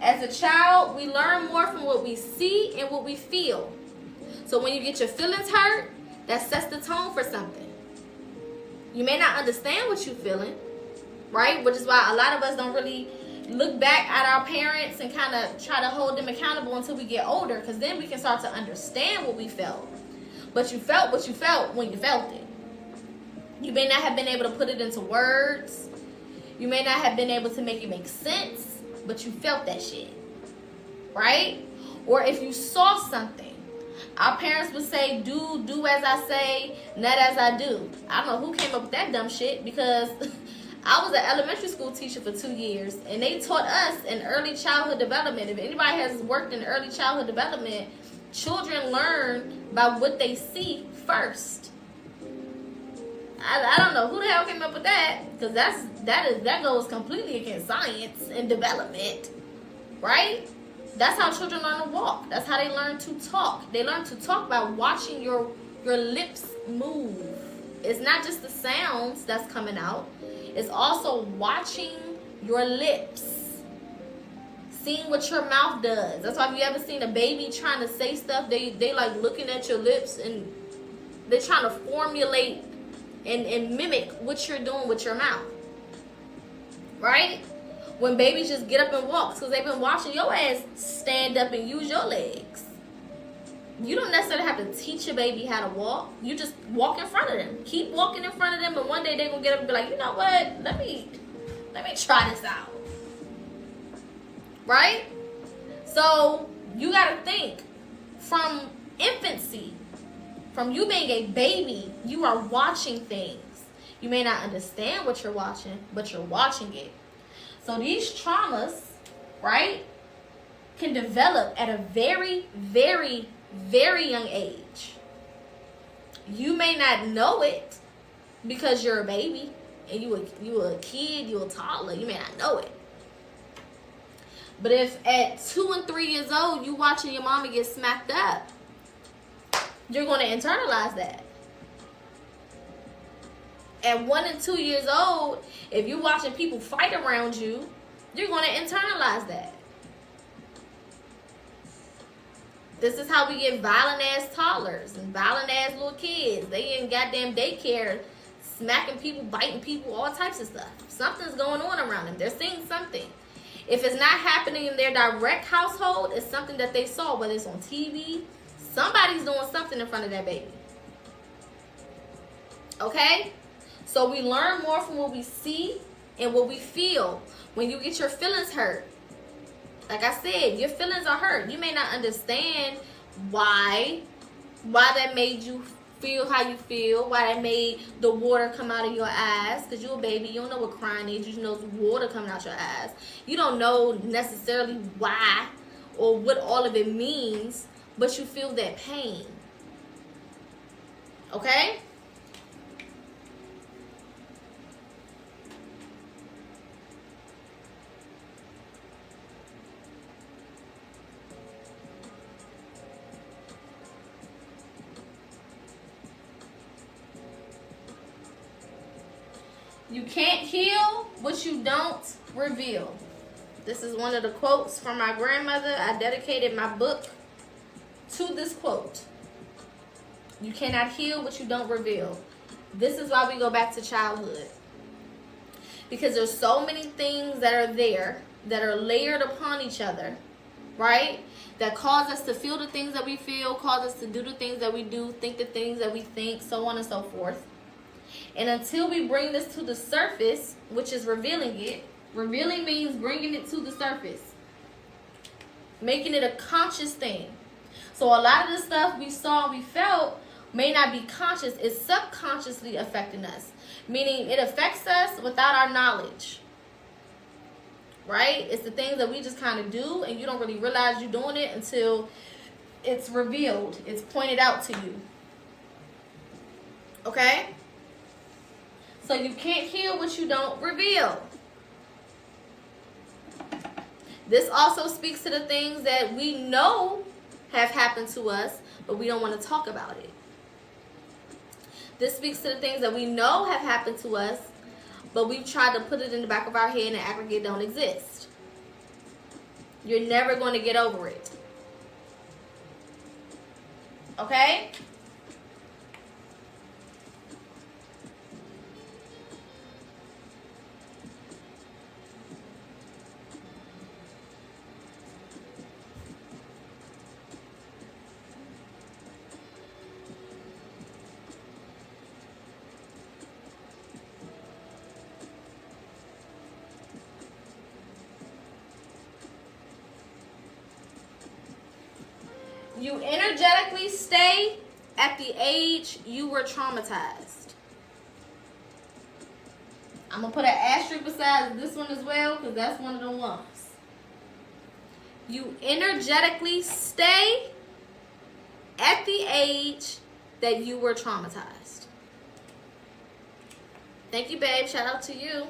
As a child, we learn more from what we see and what we feel. So when you get your feelings hurt, that sets the tone for something. You may not understand what you're feeling, right? Which is why a lot of us don't really look back at our parents and kind of try to hold them accountable until we get older, because then we can start to understand what we felt. But you felt what you felt when you felt it. You may not have been able to put it into words. You may not have been able to make it make sense, but you felt that shit, right? Or if you saw something, our parents would say, do as I say, not as I do. I don't know who came up with that dumb shit, because I was an elementary school teacher for 2 years, and they taught us in early childhood development. If anybody has worked in early childhood development, children learn by what they see first. I don't know who the hell came up with that, because that goes completely against science and development, right? That's how children learn to walk. That's how they learn to talk. They learn to talk by watching your lips move. It's not just the sounds that's coming out. It's also watching your lips, seeing what your mouth does. That's why if you ever seen a baby trying to say stuff, they like looking at your lips and they're trying to formulate and mimic what you're doing with your mouth, right? When babies just get up and walk, because they've been watching your ass stand up and use your legs. You don't necessarily have to teach a baby how to walk. You just walk in front of them. Keep walking in front of them, and one day they're going to get up and be like, you know what? Let me try this out. Right? So you got to think, from infancy, from you being a baby, you are watching things. You may not understand what you're watching, but you're watching it. So these traumas, right, can develop at a very, very, very young age. You may not know it because you're a baby and you a kid, you a toddler. You may not know it. But if at 2 and 3 years old you watching your mama get smacked up, you're going to internalize that. At 1 and 2 years old, if you're watching people fight around you, you're going to internalize that. This is how we get violent ass toddlers and violent ass little kids. They in goddamn daycare smacking people, biting people, all types of stuff. Something's going on around them. They're seeing something. If it's not happening in their direct household, it's something that they saw, whether it's on TV. Somebody's doing something in front of that baby. Okay? So we learn more from what we see and what we feel. When you get your feelings hurt, like I said, your feelings are hurt. You may not understand why that made you feel how you feel, why that made the water come out of your eyes, because you're a baby. You don't know what crying is. You just know water coming out your eyes. You don't know necessarily why or what all of it means, but you feel that pain. Okay? You can't heal what you don't reveal. This is one of the quotes from my grandmother. I dedicated my book to this quote. You cannot heal what you don't reveal. This is why we go back to childhood. Because there's so many things that are there that are layered upon each other, right? That cause us to feel the things that we feel, cause us to do the things that we do, think the things that we think, so on and so forth. And until we bring this to the surface, which is revealing it, revealing means bringing it to the surface, making it a conscious thing. So a lot of the stuff we saw, we felt, may not be conscious. It's subconsciously affecting us, meaning it affects us without our knowledge, right? It's the things that we just kind of do, and you don't really realize you're doing it until it's revealed. It's pointed out to you. Okay? So you can't heal what you don't reveal. This also speaks to the things that we know have happened to us, but we don't want to talk about it. This speaks to the things that we know have happened to us, but we've tried to put it in the back of our head and act like it don't exist. You're never going to get over it. Okay? You energetically stay at the age you were traumatized. I'm going to put an asterisk beside this one as well because that's one of the ones. You energetically stay at the age that you were traumatized. Thank you, babe. Shout out to you.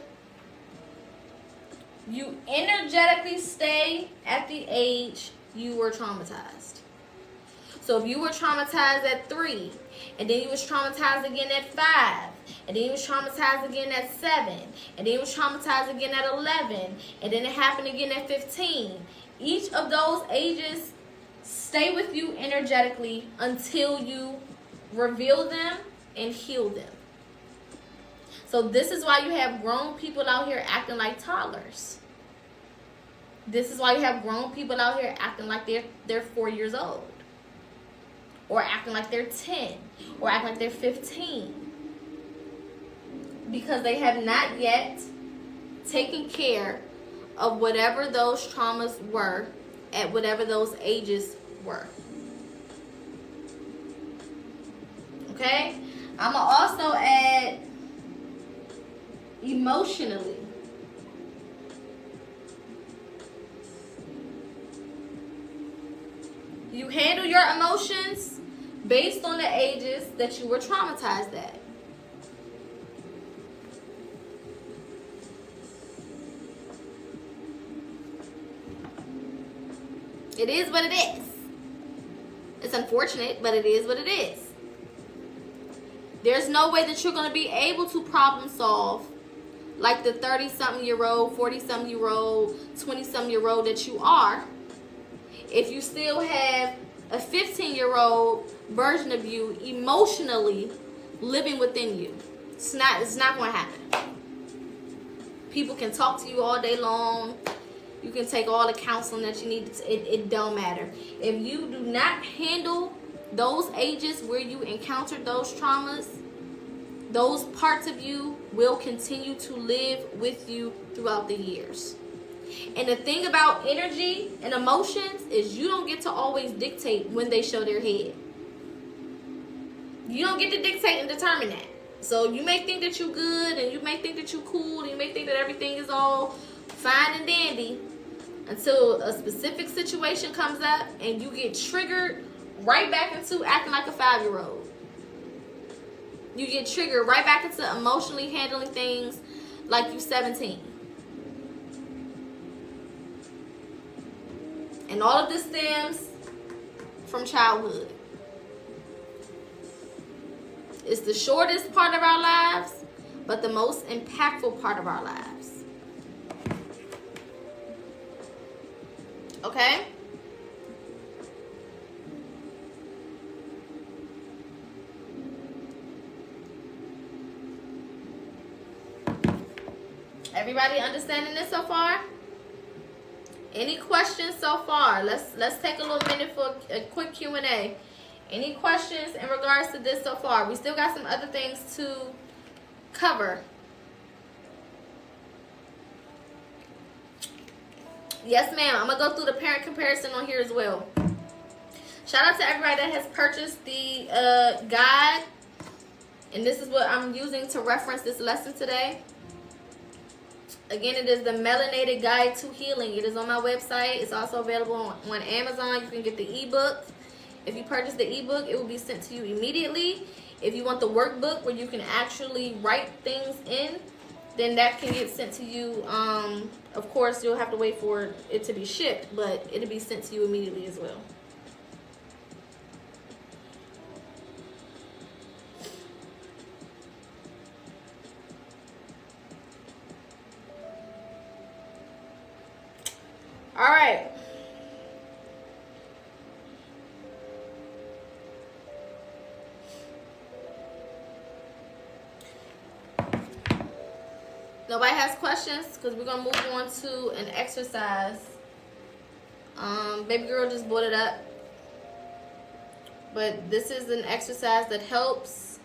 You energetically stay at the age you were traumatized. So if you were traumatized at 3, and then you was traumatized again at 5, and then you was traumatized again at 7, and then you was traumatized again at 11, and then it happened again at 15. Each of those ages stay with you energetically until you reveal them and heal them. So this is why you have grown people out here acting like toddlers. This is why you have grown people out here acting like they're 4 years old. Or acting like they're 10. Or acting like they're 15. Because they have not yet taken care of whatever those traumas were at whatever those ages were. Okay? I'm going to also add emotionally. You handle your emotions based on the ages that you were traumatized at. It is what it is. It's unfortunate, but it is what it is. There's no way that you're going to be able to problem solve like the 30-something-year-old, 40-something-year-old, 20-something-year-old that you are if you still have a 15-year-old version of you emotionally living within you. It's not going to happen. People can talk to you all day long. You can take all the counseling that you need. It don't matter. If you do not handle those ages where you encountered those traumas, those parts of you will continue to live with you throughout the years. And the thing about energy and emotions is you don't get to always dictate when they show their head. You don't get to dictate and determine that. So you may think that you're good and you may think that you're cool and you may think that everything is all fine and dandy until a specific situation comes up and you get triggered right back into acting like a 5-year-old. You get triggered right back into emotionally handling things like you're 17. And all of this stems from childhood. It's the shortest part of our lives, but the most impactful part of our lives. Okay? Everybody understanding this so far? Any questions so far? Let's take a little minute for a quick Q&A. Any questions in regards to this so far? We still got some other things to cover. Yes, ma'am. I'm going to go through the parent comparison on here as well. Shout out to everybody that has purchased the guide. And this is what I'm using to reference this lesson today. Again, it is the Melanated Guide to Healing. It is on my website. It's also available on Amazon. You can get the ebook. If you purchase the ebook, it will be sent to you immediately. If you want the workbook where you can actually write things in, then that can get sent to you. Of course, you'll have to wait for it to be shipped, but it'll be sent to you immediately as well. All right. Nobody has questions because we're going to move on to an exercise. Baby girl just brought it up. But this is an exercise that helps.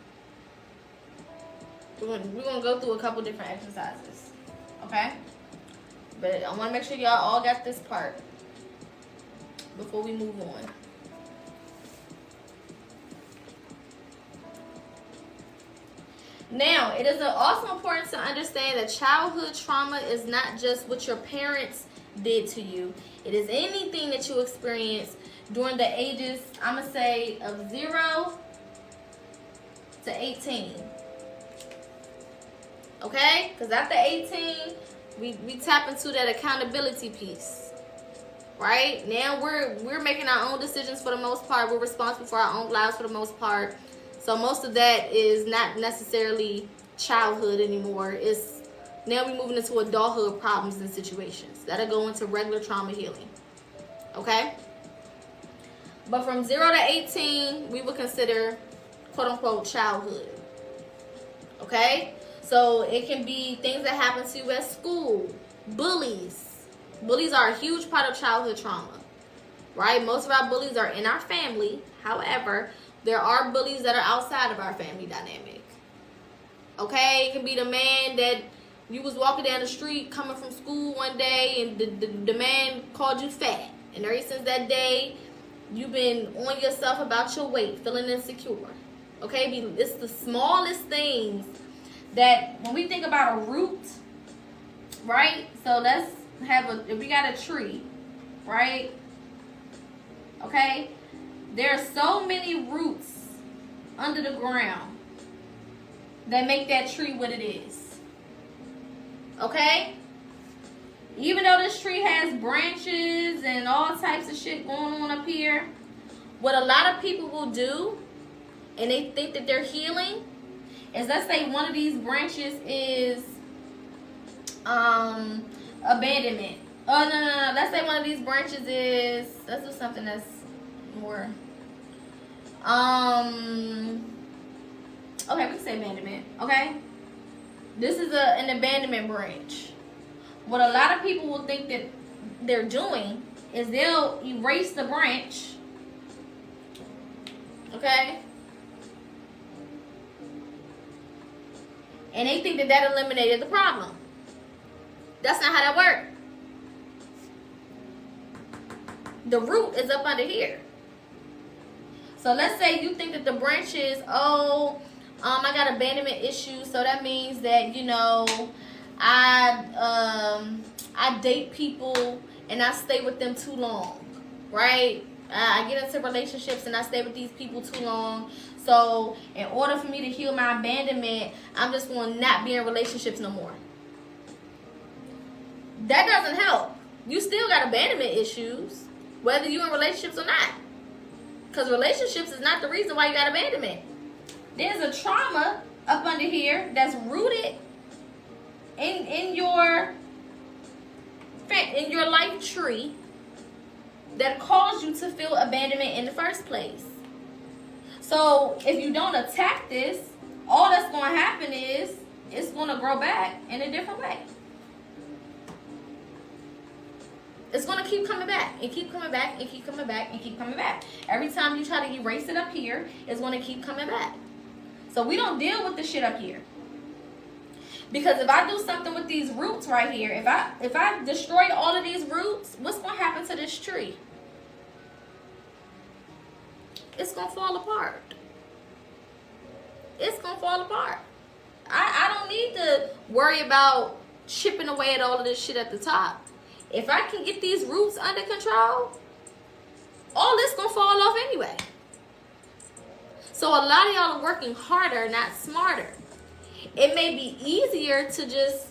We're going to go through a couple different exercises. Okay? But I want to make sure y'all all got this part before we move on. Now, it is also important to understand that childhood trauma is not just what your parents did to you. It is anything that you experience during the ages, I'm going to say, of 0 to 18. Okay? Because after 18, we tap into that accountability piece. Right? Now we're making our own decisions for the most part. We're responsible for our own lives for the most part. So most of that is not necessarily childhood anymore. It's now we're moving into adulthood problems and situations that'll go into regular trauma healing. Okay? But from 0 to 18, we would consider quote unquote childhood. Okay? So it can be things that happen to you at school, bullies. Bullies are a huge part of childhood trauma, right? Most of our bullies are in our family. However, there are bullies that are outside of our family dynamic. Okay? It can be the man that you was walking down the street coming from school one day and the man called you fat. And ever since that day, you've been on yourself about your weight, feeling insecure. Okay? It's the smallest things that when we think about a root, right? So let's if we got a tree, right? Okay? There are so many roots under the ground that make that tree what it is. Okay? Even though this tree has branches and all types of shit going on up here, what a lot of people will do, and they think that they're healing, is let's say one of these branches is abandonment. Oh, no. Let's say one of these branches is, let's do something that's more, okay, we can say abandonment, okay? This is an abandonment branch. What a lot of people will think that they're doing is they'll erase the branch, okay? And they think that eliminated the problem. That's not how that works. The root is up under here. So let's say you think that the branch is, I got abandonment issues, so that means that, I date people and I stay with them too long, right? I get into relationships and I stay with these people too long. So in order for me to heal my abandonment, I'm just going to not be in relationships no more. That doesn't help. You still got abandonment issues, whether you're in relationships or not. Because relationships is not the reason why you got abandonment. There's a trauma up under here that's rooted in your life tree that caused you to feel abandonment in the first place. So if you don't attack this, all that's going to happen is it's going to grow back in a different way. It's going to keep coming back and keep coming back and keep coming back and keep coming back. Every time you try to erase it up here, it's going to keep coming back. So we don't deal with the shit up here. Because if I do something with these roots right here, if I destroy all of these roots, what's going to happen to this tree? It's going to fall apart. It's going to fall apart. I don't need to worry about chipping away at all of this shit at the top. If I can get these roots under control, all this going to fall off anyway. So a lot of y'all are working harder, not smarter. It may be easier to just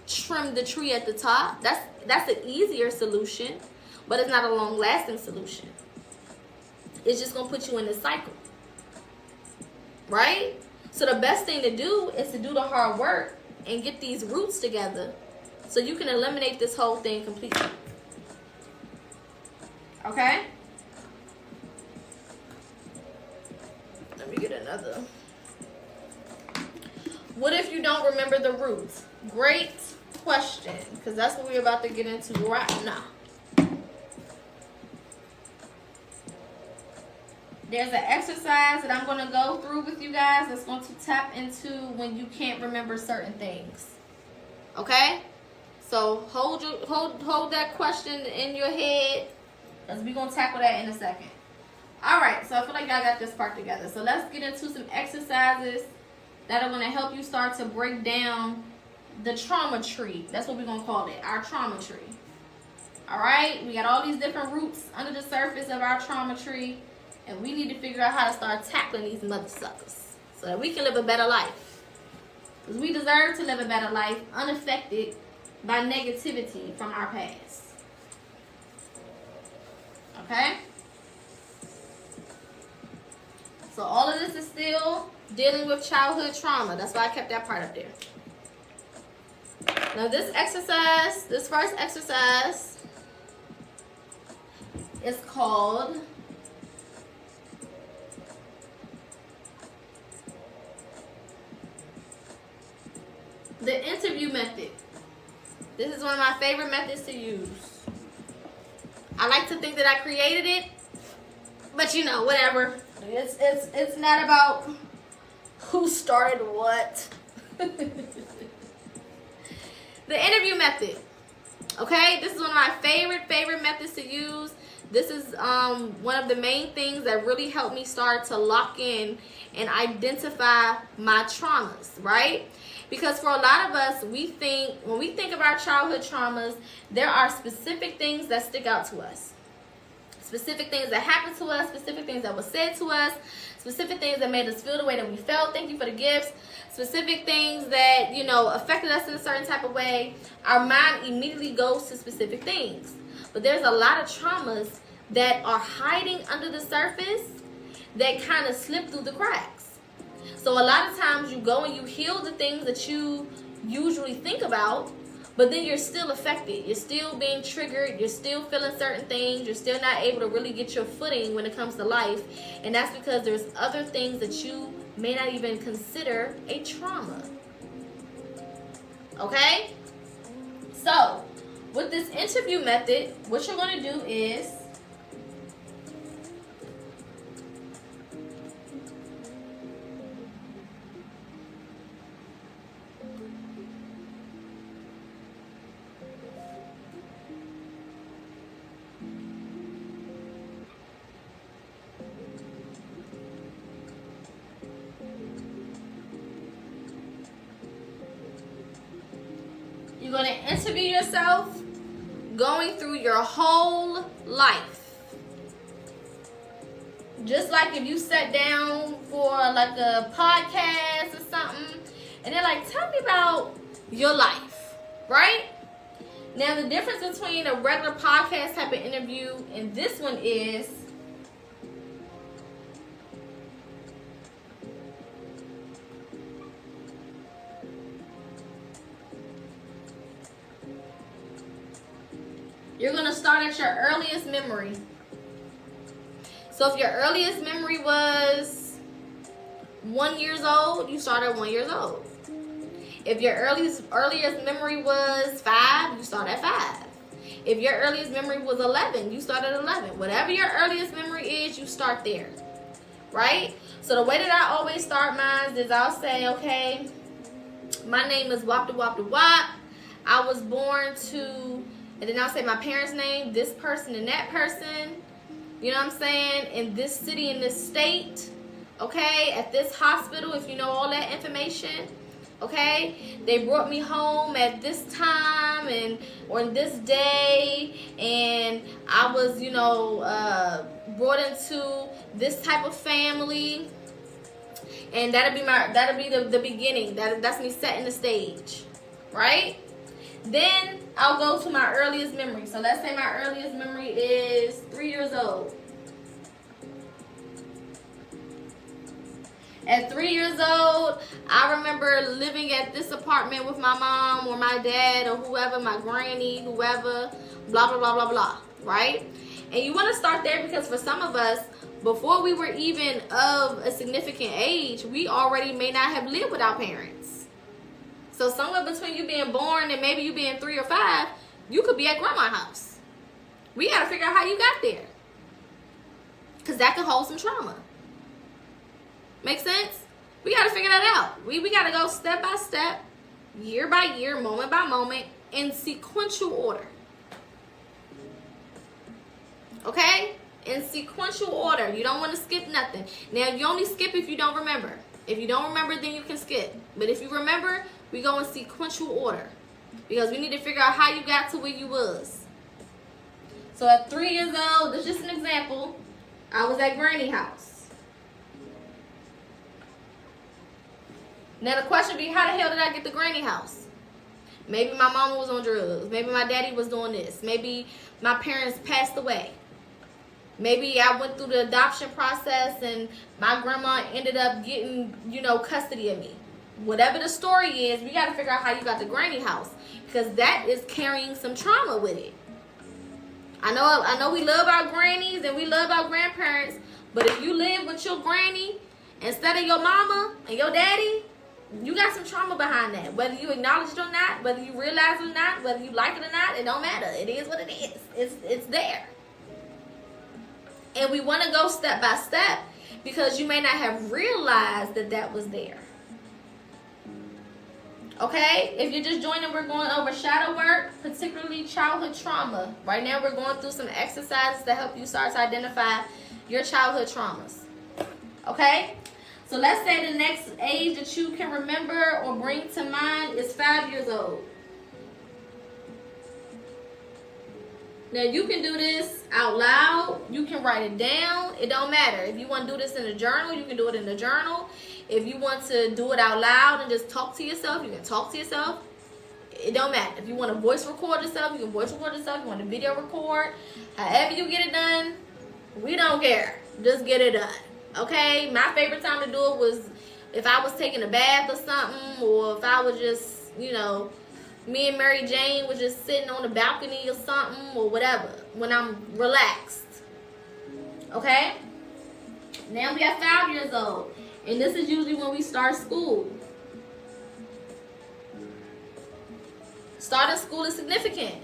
trim the tree at the top. That's an easier solution, but it's not a long-lasting solution. It's just going to put you in this cycle. Right? So the best thing to do is to do the hard work and get these roots together so you can eliminate this whole thing completely. Okay? Let me get another. What if you don't remember the roots? Great question, because that's what we're about to get into right now. There's an exercise that I'm going to go through with you guys that's going to tap into when you can't remember certain things. Okay? So hold that question in your head, because we're going to tackle that in a second. Alright, so I feel like y'all got this part together. So let's get into some exercises that are going to help you start to break down the trauma tree. That's what we're going to call it, our trauma tree. All right? We got all these different roots under the surface of our trauma tree, and we need to figure out how to start tackling these mother suckers so that we can live a better life. Because we deserve to live a better life unaffected by negativity from our past. Okay? So all of this is still dealing with childhood trauma. That's why I kept that part up there. Now this exercise, this first exercise is called the interview method. This is one of my favorite methods to use. I like to think that I created it, but you know, whatever. It's not about who started what. The interview method. Okay, this is one of my favorite methods to use. This is one of the main things that really helped me start to lock in and identify my traumas, right? Because for a lot of us, when we think of our childhood traumas, there are specific things that stick out to us. Specific things that happened to us, specific things that were said to us, specific things that made us feel the way that we felt. Thank you for the gifts. Specific things that, you know, affected us in a certain type of way. Our mind immediately goes to specific things. But there's a lot of traumas that are hiding under the surface that kind of slip through the cracks. So a lot of times you go and you heal the things that you usually think about, but then you're still affected. You're still being triggered. You're still feeling certain things. You're still not able to really get your footing when it comes to life. And that's because there's other things that you may not even consider a trauma. Okay? So, with this interview method, what you're going to do is you're going to interview yourself going through your whole life. Just like if you sat down for like a podcast or something, and they're like, tell me about your life, right? Now the difference between a regular podcast type of interview and this one is you're going to start at your earliest memory. So if your earliest memory was 1 year old, you start at 1 year old. If your earliest memory was 5, you start at 5. If your earliest memory was 11, you start at 11. Whatever your earliest memory is, you start there. Right? So the way that I always start mine is I'll say, okay, my name is Wap de Wap de Wap. I was born to... And then I'll say my parents' name, this person and that person. You know what I'm saying? In this city, in this state. Okay? At this hospital, if you know all that information. Okay? They brought me home at this time and or this day. And I was, you know, brought into this type of family. And that'll be the beginning. That's me setting the stage. Right? Then I'll go to my earliest memory. So let's say my earliest memory is 3 years old. At 3 years old, I remember living at this apartment with my mom or my dad or whoever, my granny, whoever, blah, blah, blah, blah, blah, right? And you want to start there because for some of us, before we were even of a significant age, we already may not have lived with our parents. So somewhere between you being born and maybe you being 3 or 5, you could be at grandma's house. We got to figure out how you got there. Because that could hold some trauma. Make sense? We got to figure that out. We got to go step by step, year by year, moment by moment, in sequential order. Okay? In sequential order. You don't want to skip nothing. Now, you only skip if you don't remember. If you don't remember, then you can skip. But if you remember, we go in sequential order. Because we need to figure out how you got to where you was. So at 3 years old, this is just an example. I was at Granny house. Now the question be, how the hell did I get to Granny house? Maybe my mama was on drugs. Maybe my daddy was doing this. Maybe my parents passed away. Maybe I went through the adoption process and my grandma ended up getting, custody of me. Whatever the story is, we got to figure out how you got to Granny house, because that is carrying some trauma with it. I know we love our grannies and we love our grandparents, but if you live with your granny instead of your mama and your daddy, you got some trauma behind that. Whether you acknowledge it or not, whether you realize it or not, whether you like it or not, it don't matter. It is what it is. It's there. And we want to go step by step because you may not have realized that was there. Okay? If you're just joining, we're going over shadow work, particularly childhood trauma. Right now, we're going through some exercises to help you start to identify your childhood traumas. Okay? So let's say the next age that you can remember or bring to mind is 5 years old. Now, you can do this out loud. You can write it down. It don't matter. If you want to do this in a journal, you can do it in a journal. If you want to do it out loud and just talk to yourself, you can talk to yourself. It don't matter. If you want to voice record yourself, you can voice record yourself. If you want to video record, however you get it done, we don't care. Just get it done. Okay? My favorite time to do it was if I was taking a bath or something, or if I was just, me and Mary Jane was just sitting on the balcony or something, or whatever, when I'm relaxed. Okay? Now we are 5 years old. And this is usually when we start school. Starting school is significant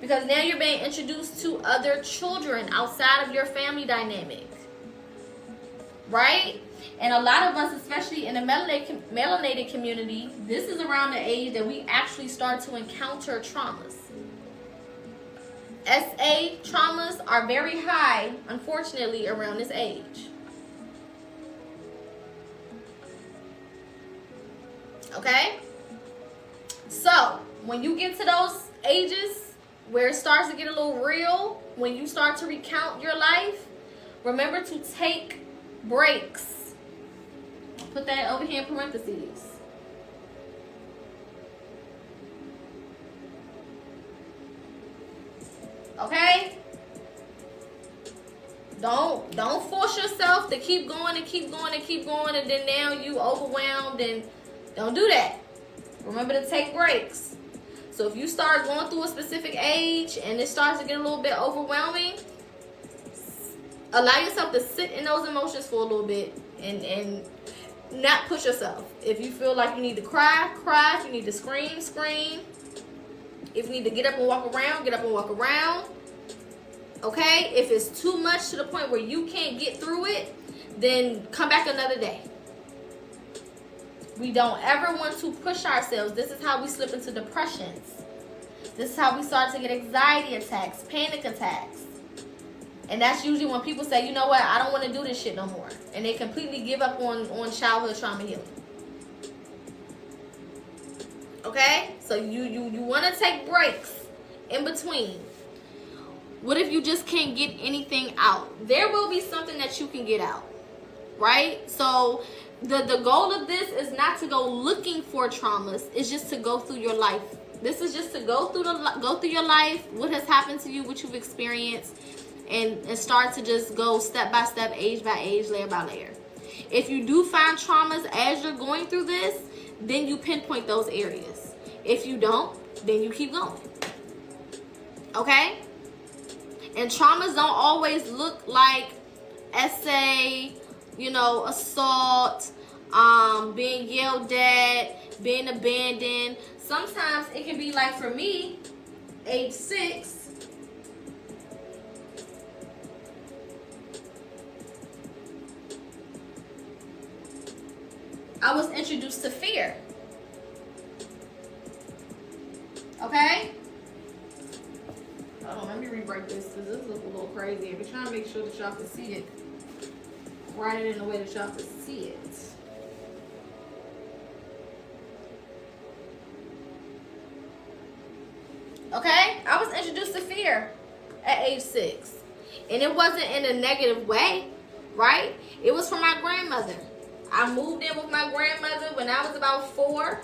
because now you're being introduced to other children outside of your family dynamic. Right? And a lot of us, especially in the melanated community, this is around the age that we actually start to encounter traumas. SA traumas are very high, unfortunately, around this age. Okay? So, when you get to those ages where it starts to get a little real, when you start to recount your life, remember to take breaks. Put that over here in parentheses. Okay? Don't force yourself to keep going and keep going and keep going, and then now you overwhelmed, and don't do that. Remember to take breaks. So if you start going through a specific age and it starts to get a little bit overwhelming, allow yourself to sit in those emotions for a little bit and not push yourself. If you feel like you need to cry, cry. If you need to scream, scream. If you need to get up and walk around, get up and walk around. Okay? If it's too much to the point where you can't get through it, then come back another day. We don't ever want to push ourselves. This is how we slip into depressions. This is how we start to get anxiety attacks, panic attacks. And that's usually when people say, you know what, I don't want to do this shit no more. And they completely give up on childhood trauma healing. Okay? So you want to take breaks in between. What if you just can't get anything out? There will be something that you can get out. Right? So the goal of this is not to go looking for traumas. It's just to go through your life. This is just to go through your life, what has happened to you, what you've experienced, and start to just go step by step, age by age, layer by layer. If you do find traumas as you're going through this, then you pinpoint those areas. If you don't, then you keep going. Okay? And traumas don't always look like SA, assault, being yelled at, being abandoned. Sometimes it can be like, for me, age 6, I was introduced to fear. Okay? Hold on, let me rewrite this because this looks a little crazy. I've been trying to make sure that y'all can see it. Write it in a way that y'all can see it. Okay? I was introduced to fear at age 6. And it wasn't in a negative way, right? It was from my grandmother. I moved in with my grandmother when I was about 4.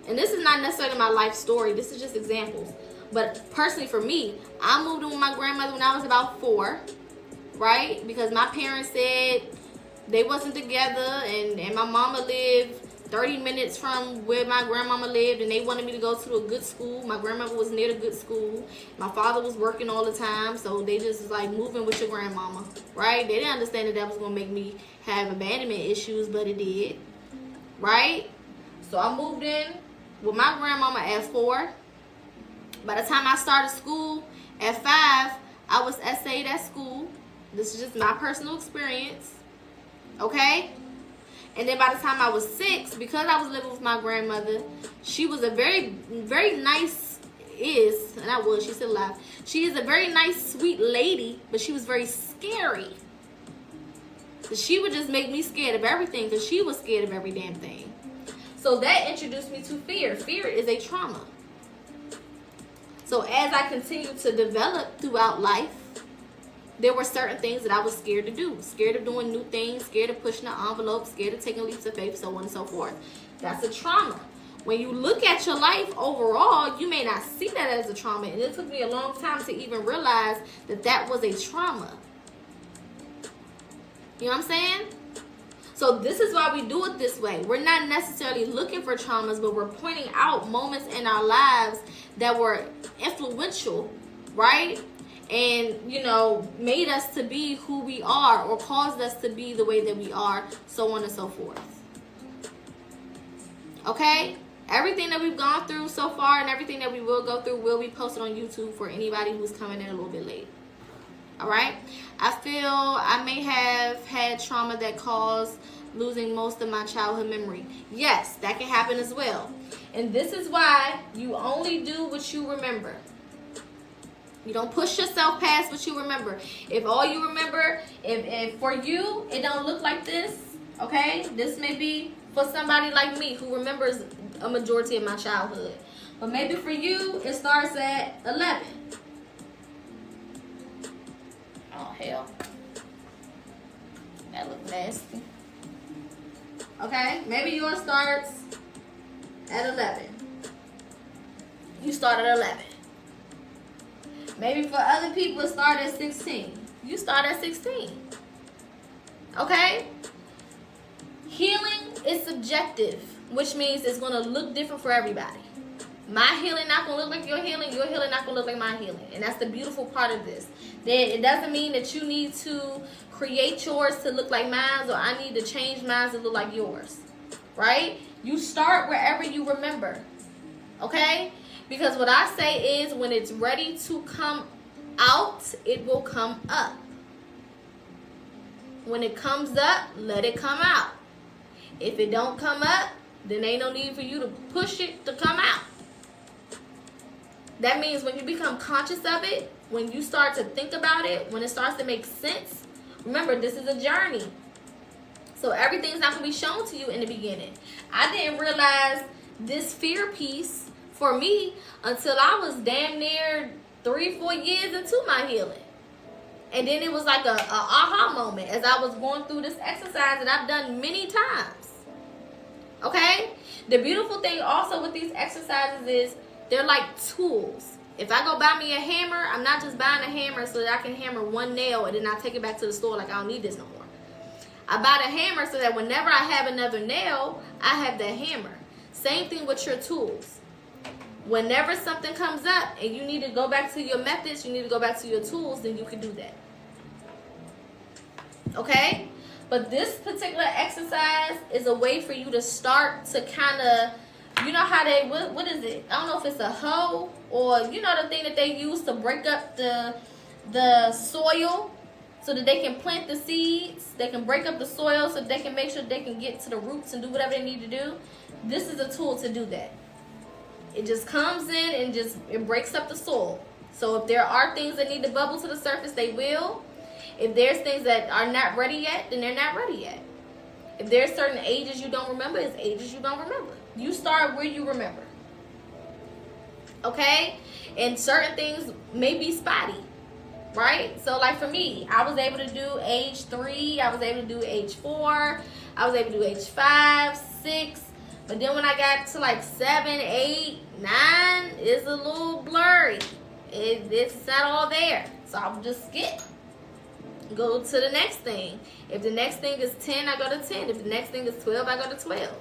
And this is not necessarily my life story. This is just examples. But personally for me, I moved in with my grandmother when I was about 4, right? Because my parents said they wasn't together, and my mama lived 30 minutes from where my grandmama lived, and they wanted me to go to a good school. My grandmother was near the good school. My father was working all the time, so they just was like, moving with your grandmama, right? They didn't understand that was going to make me have abandonment issues, but it did, right? So I moved in with my grandmama at 4. By the time I started school at 5, I was essayed at school. This is just my personal experience, okay? And then by the time I was 6, because I was living with my grandmother, she was a very, very nice, she's still alive. She is a very nice, sweet lady, but she was very scary. So she would just make me scared of everything because she was scared of every damn thing. So that introduced me to fear. Fear is a trauma. So as I continued to develop throughout life, there were certain things that I was scared to do. Scared of doing new things, scared of pushing the envelope, scared of taking leaps of faith, so on and so forth. That's a trauma. When you look at your life overall, you may not see that as a trauma. And it took me a long time to even realize that that was a trauma. You know what I'm saying? So this is why we do it this way. We're not necessarily looking for traumas, but we're pointing out moments in our lives that were influential, right? And, made us to be who we are, or caused us to be the way that we are, so on and so forth. Okay? Everything that we've gone through so far and everything that we will go through will be posted on YouTube for anybody who's coming in a little bit late. All right? I feel I may have had trauma that caused losing most of my childhood memory. Yes, that can happen as well. And this is why you only do what you remember. You don't push yourself past what you remember. If all you remember, if for you, it don't look like this, okay? This may be for somebody like me who remembers a majority of my childhood. But maybe for you, it starts at 11. Oh, hell. That looks nasty. Okay? Maybe yours starts at 11. You start at 11. Maybe for other people, it start at 16. You start at 16. Okay? Healing is subjective, which means it's going to look different for everybody. My healing not going to look like your healing not going to look like my healing. And that's the beautiful part of this. That it doesn't mean that you need to create yours to look like mine, or I need to change mine to look like yours. Right? You start wherever you remember. Okay? Because what I say is, when it's ready to come out, it will come up. When it comes up, let it come out. If it don't come up, then ain't no need for you to push it to come out. That means when you become conscious of it, when you start to think about it, when it starts to make sense, remember, this is a journey. So everything's not going to be shown to you in the beginning. I didn't realize this fear piece for me until I was damn near 3-4 years into my healing. And then it was like a aha moment as I was going through this exercise that I've done many times. Okay? The beautiful thing also with these exercises is they're like tools. If I go buy me a hammer, I'm not just buying a hammer so that I can hammer one nail and then I take it back to the store like I don't need this no more. I buy the hammer so that whenever I have another nail, I have that hammer. Same thing with your tools. Whenever something comes up and you need to go back to your methods, you need to go back to your tools, then you can do that. Okay? But this particular exercise is a way for you to start to kind of, you know how they, what is it? I don't know if it's a hoe or, you know, the thing that they use to break up the soil so that they can plant the seeds. They can break up the soil so they can make sure they can get to the roots and do whatever they need to do. This is a tool to do that. It just comes in and it breaks up the soil. So if there are things that need to bubble to the surface, they will. If there's things that are not ready yet, then they're not ready yet. If there's certain ages you don't remember, it's ages you don't remember. You start where you remember. okay? And certain things may be spotty, right? So like for me, I was able to do age 3, I was able to do age 4, I was able to do age 5, 6, but then when I got to like 7, 8, 9, it's a little blurry. It's not all there. So I'll just skip. Go to the next thing. If the next thing is 10, I go to 10. If the next thing is 12, I go to 12.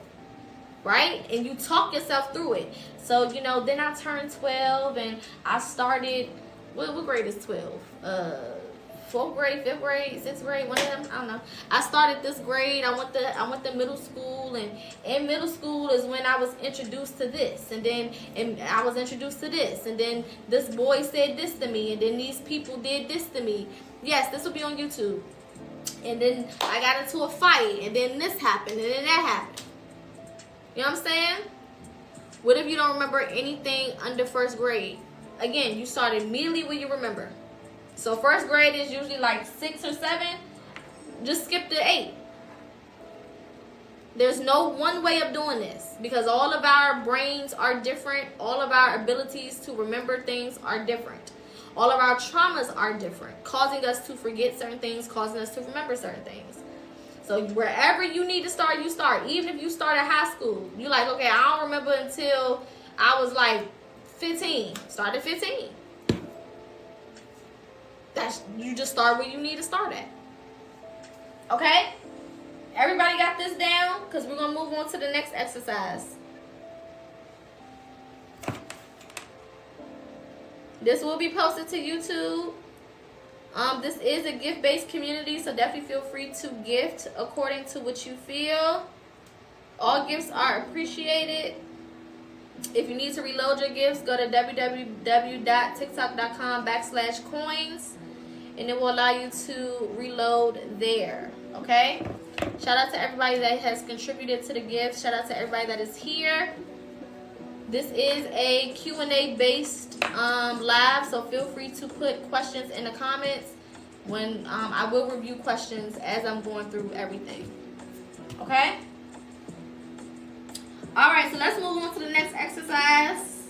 Right? And you talk yourself through it. So, you know, then I turned 12 and I started, what grade is 12? 4th grade, 5th grade, 6th grade, one of them, I don't know. I started this grade, I went to middle school, and in middle school is when I was introduced to this, and I was introduced to this, and then this boy said this to me, and then these people did this to me. Yes, this will be on YouTube. And then I got into a fight, and then this happened, and then that happened. You know what I'm saying? What if you don't remember anything under 1st grade? Again, you start immediately when you remember. So 1st grade is usually like 6 or 7. Just skip to 8. There's no one way of doing this because all of our brains are different. All of our abilities to remember things are different. All of our traumas are different, causing us to forget certain things, causing us to remember certain things. So wherever you need to start, you start. Even if you start at high school, you're like, okay, I don't remember until I was like 15. Start at 15. You just start where you need to start at. Okay? Everybody got this down? Because we're going to move on to the next exercise. This will be posted to YouTube. This is a gift-based community, so definitely feel free to gift according to what you feel. All gifts are appreciated. If you need to reload your gifts, go to www.tiktok.com/coins, and it will allow you to reload there. Okay? Shout out to everybody that has contributed to the gifts. Shout out to everybody that is here. This is a Q&A based live, so feel free to put questions in the comments when I will review questions as I'm going through everything. Okay? Alright, so let's move on to the next exercise.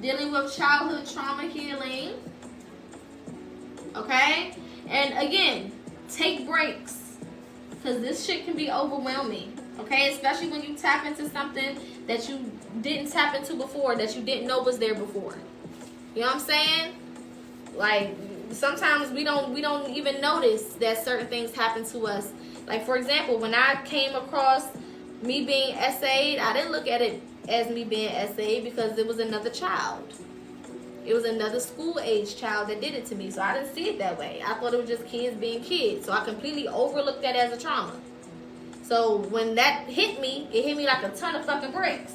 Dealing with childhood trauma healing. Okay? And again, take breaks, because this shit can be overwhelming. Okay? Especially when you tap into something that you didn't tap into before, that you didn't know was there before. You know what I'm saying? Like, sometimes we don't even notice that certain things happen to us. Like, for example, when I came across me being SA'd, I didn't look at it as me being SA'd because it was another child. It was another school-age child that did it to me, so I didn't see it that way. I thought it was just kids being kids, so I completely overlooked that as a trauma. So when that hit me, it hit me like a ton of fucking bricks.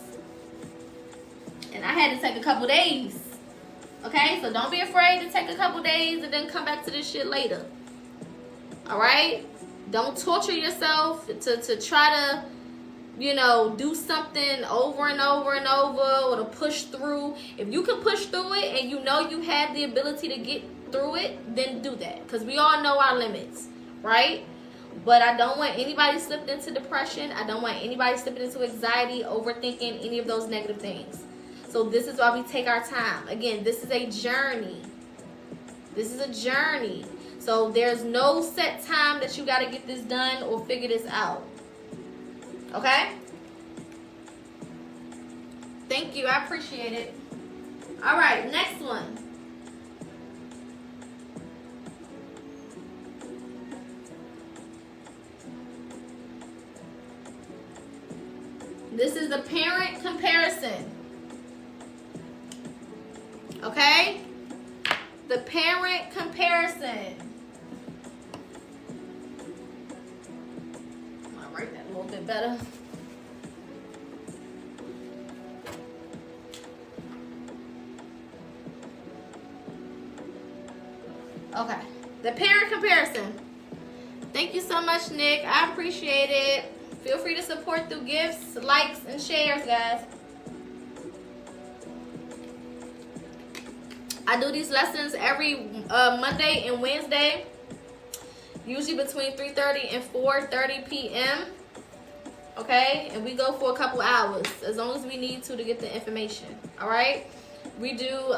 And I had to take a couple days. Okay? So don't be afraid to take a couple days and then come back to this shit later. Alright? Don't torture yourself to try to, you know, do something over and over and over, or to push through. If you can push through it and you know you have the ability to get through it, then do that. Because we all know our limits. Right? But I don't want anybody slipping into depression. I don't want anybody slipping into anxiety, overthinking, any of those negative things. So this is why we take our time. Again, this is a journey. This is a journey. So there's no set time that you got to get this done or figure this out. Okay? Thank you. I appreciate it. All right, next one. This is the parent comparison. Okay? The parent comparison. I'm going to write that a little bit better. Okay. The parent comparison. Thank you so much, Nick. I appreciate it. Feel free to support through gifts, likes, and shares, guys. I do these lessons every Monday and Wednesday, usually between 3:30 and 4:30 p.m. Okay? And we go for a couple hours, as long as we need to get the information. All right? We do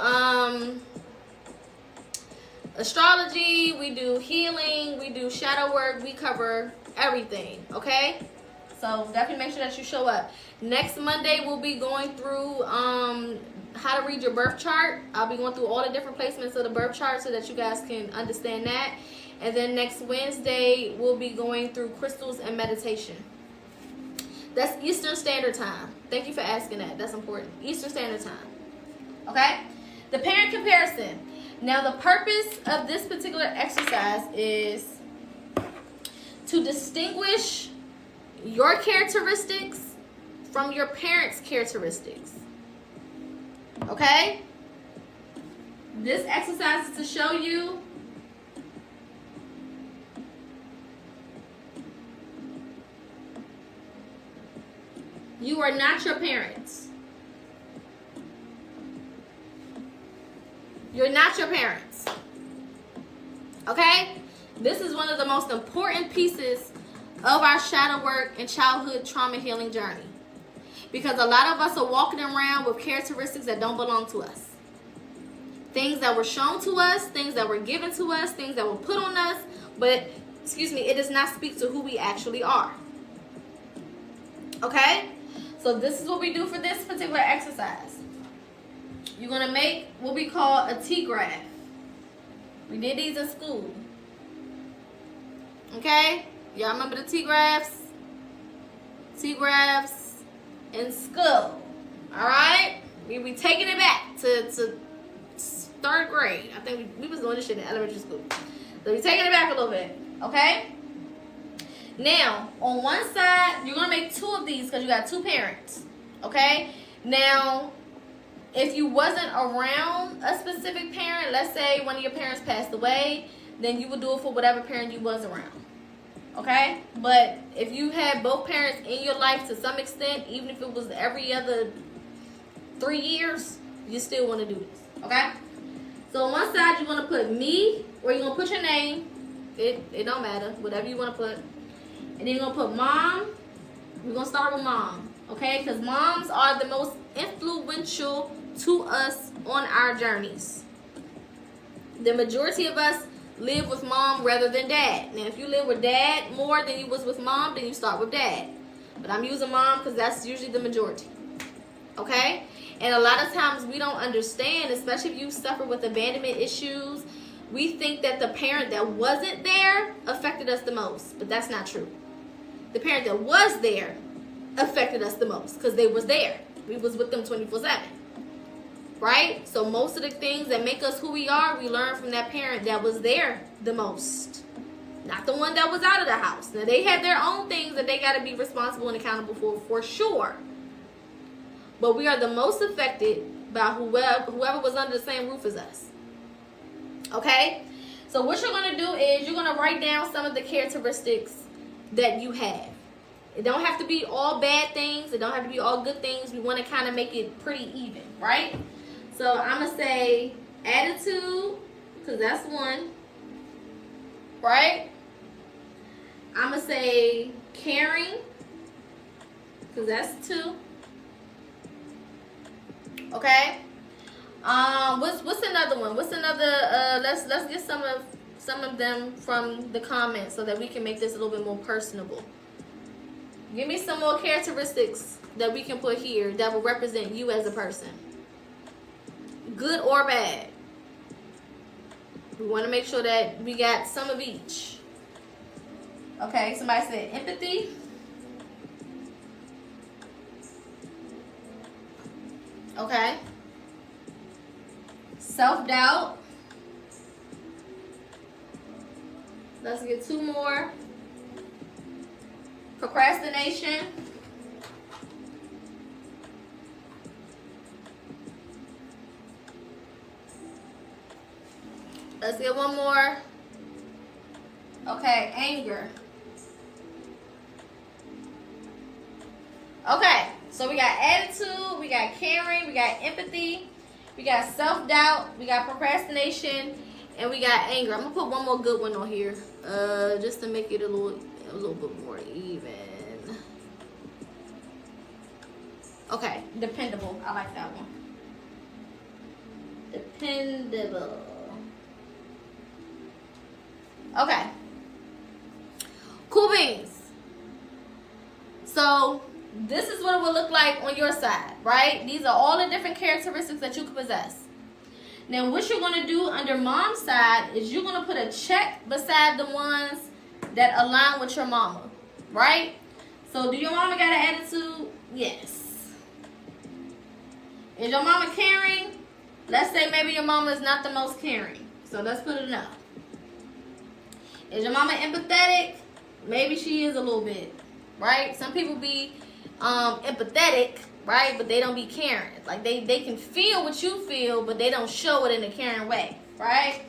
astrology, we do healing, we do shadow work, we cover everything, okay? So definitely make sure that you show up. Next Monday, we'll be going through how to read your birth chart. I'll be going through all the different placements of the birth chart so that you guys can understand that. And then next Wednesday, we'll be going through crystals and meditation. That's Eastern Standard Time. Thank you for asking that. That's important. Eastern Standard Time. Okay? The parent comparison. Now, the purpose of this particular exercise is to distinguish your characteristics from your parents' characteristics. Okay? This exercise is to show you you are not your parents. You're not your parents. Okay? This is one of the most important pieces of our shadow work and childhood trauma healing journey. Because a lot of us are walking around with characteristics that don't belong to us. Things that were shown to us, things that were given to us, things that were put on us, but, it does not speak to who we actually are. Okay? So this is what we do for this particular exercise. You're going to make what we call a T-graph. We did these in school. Okay? Y'all remember the T-graphs? T-graphs in school. Alright? We be taking it back to 3rd grade. I think we was doing this shit in elementary school. So we're taking it back a little bit. Okay? Now, on one side, you're going to make 2 of these because you got 2 parents. Okay? Now, if you wasn't around a specific parent, let's say one of your parents passed away, then you would do it for whatever parent you was around. Okay? But if you had both parents in your life to some extent, even if it was every other 3 years, you still want to do this. Okay? So on one side, you're going to put me, or you're going to put your name. It don't matter. Whatever you want to put. And then you're going to put mom. We're going to start with mom. Okay? Because moms are the most influential to us on our journeys. The majority of us live with mom rather than dad. Now, if you live with dad more than you was with mom, then you start with dad. But I'm using mom because that's usually the majority. Okay? And a lot of times we don't understand, especially if you suffer with abandonment issues, we think that the parent that wasn't there affected us the most. But that's not true. The parent that was there affected us the most because they was there. We was with them 24/7. Right? So most of the things that make us who we are, we learn from that parent that was there the most. Not the one that was out of the house. Now, they had their own things that they got to be responsible and accountable for sure. But we are the most affected by whoever was under the same roof as us. Okay? So what you're going to do is you're going to write down some of the characteristics that you have. It don't have to be all bad things. It don't have to be all good things. We want to kind of make it pretty even, right? So I'm going to say attitude, because that's 1. Right? I'm going to say caring, because that's 2. Okay? What's another one? What's another let's get some of them from the comments so that we can make this a little bit more personable. Give me some more characteristics that we can put here that will represent you as a person. Good or bad. We want to make sure that we got some of each. Okay, somebody said empathy. Okay. Self-doubt. Let's get 2 more. Procrastination. Let's get 1 more. Okay, anger. Okay, so we got attitude, we got caring, we got empathy, we got self-doubt, we got procrastination, and we got anger. I'm gonna put 1 more good one on here, just to make it a little bit more even. Okay, dependable. I like that one. Dependable. Okay. Cool beans. So this is what it will look like on your side, right? These are all the different characteristics that you can possess. Now what you're going to do under mom's side is you're going to put a check beside the ones that align with your mama, right? So do your mama got an attitude? Yes. Is your mama caring? Let's say maybe your mama is not the most caring. So let's put it no. Is your mama empathetic? Maybe she is a little bit, right? Some people be empathetic, right? But they don't be caring. Like they can feel what you feel, but they don't show it in a caring way, right?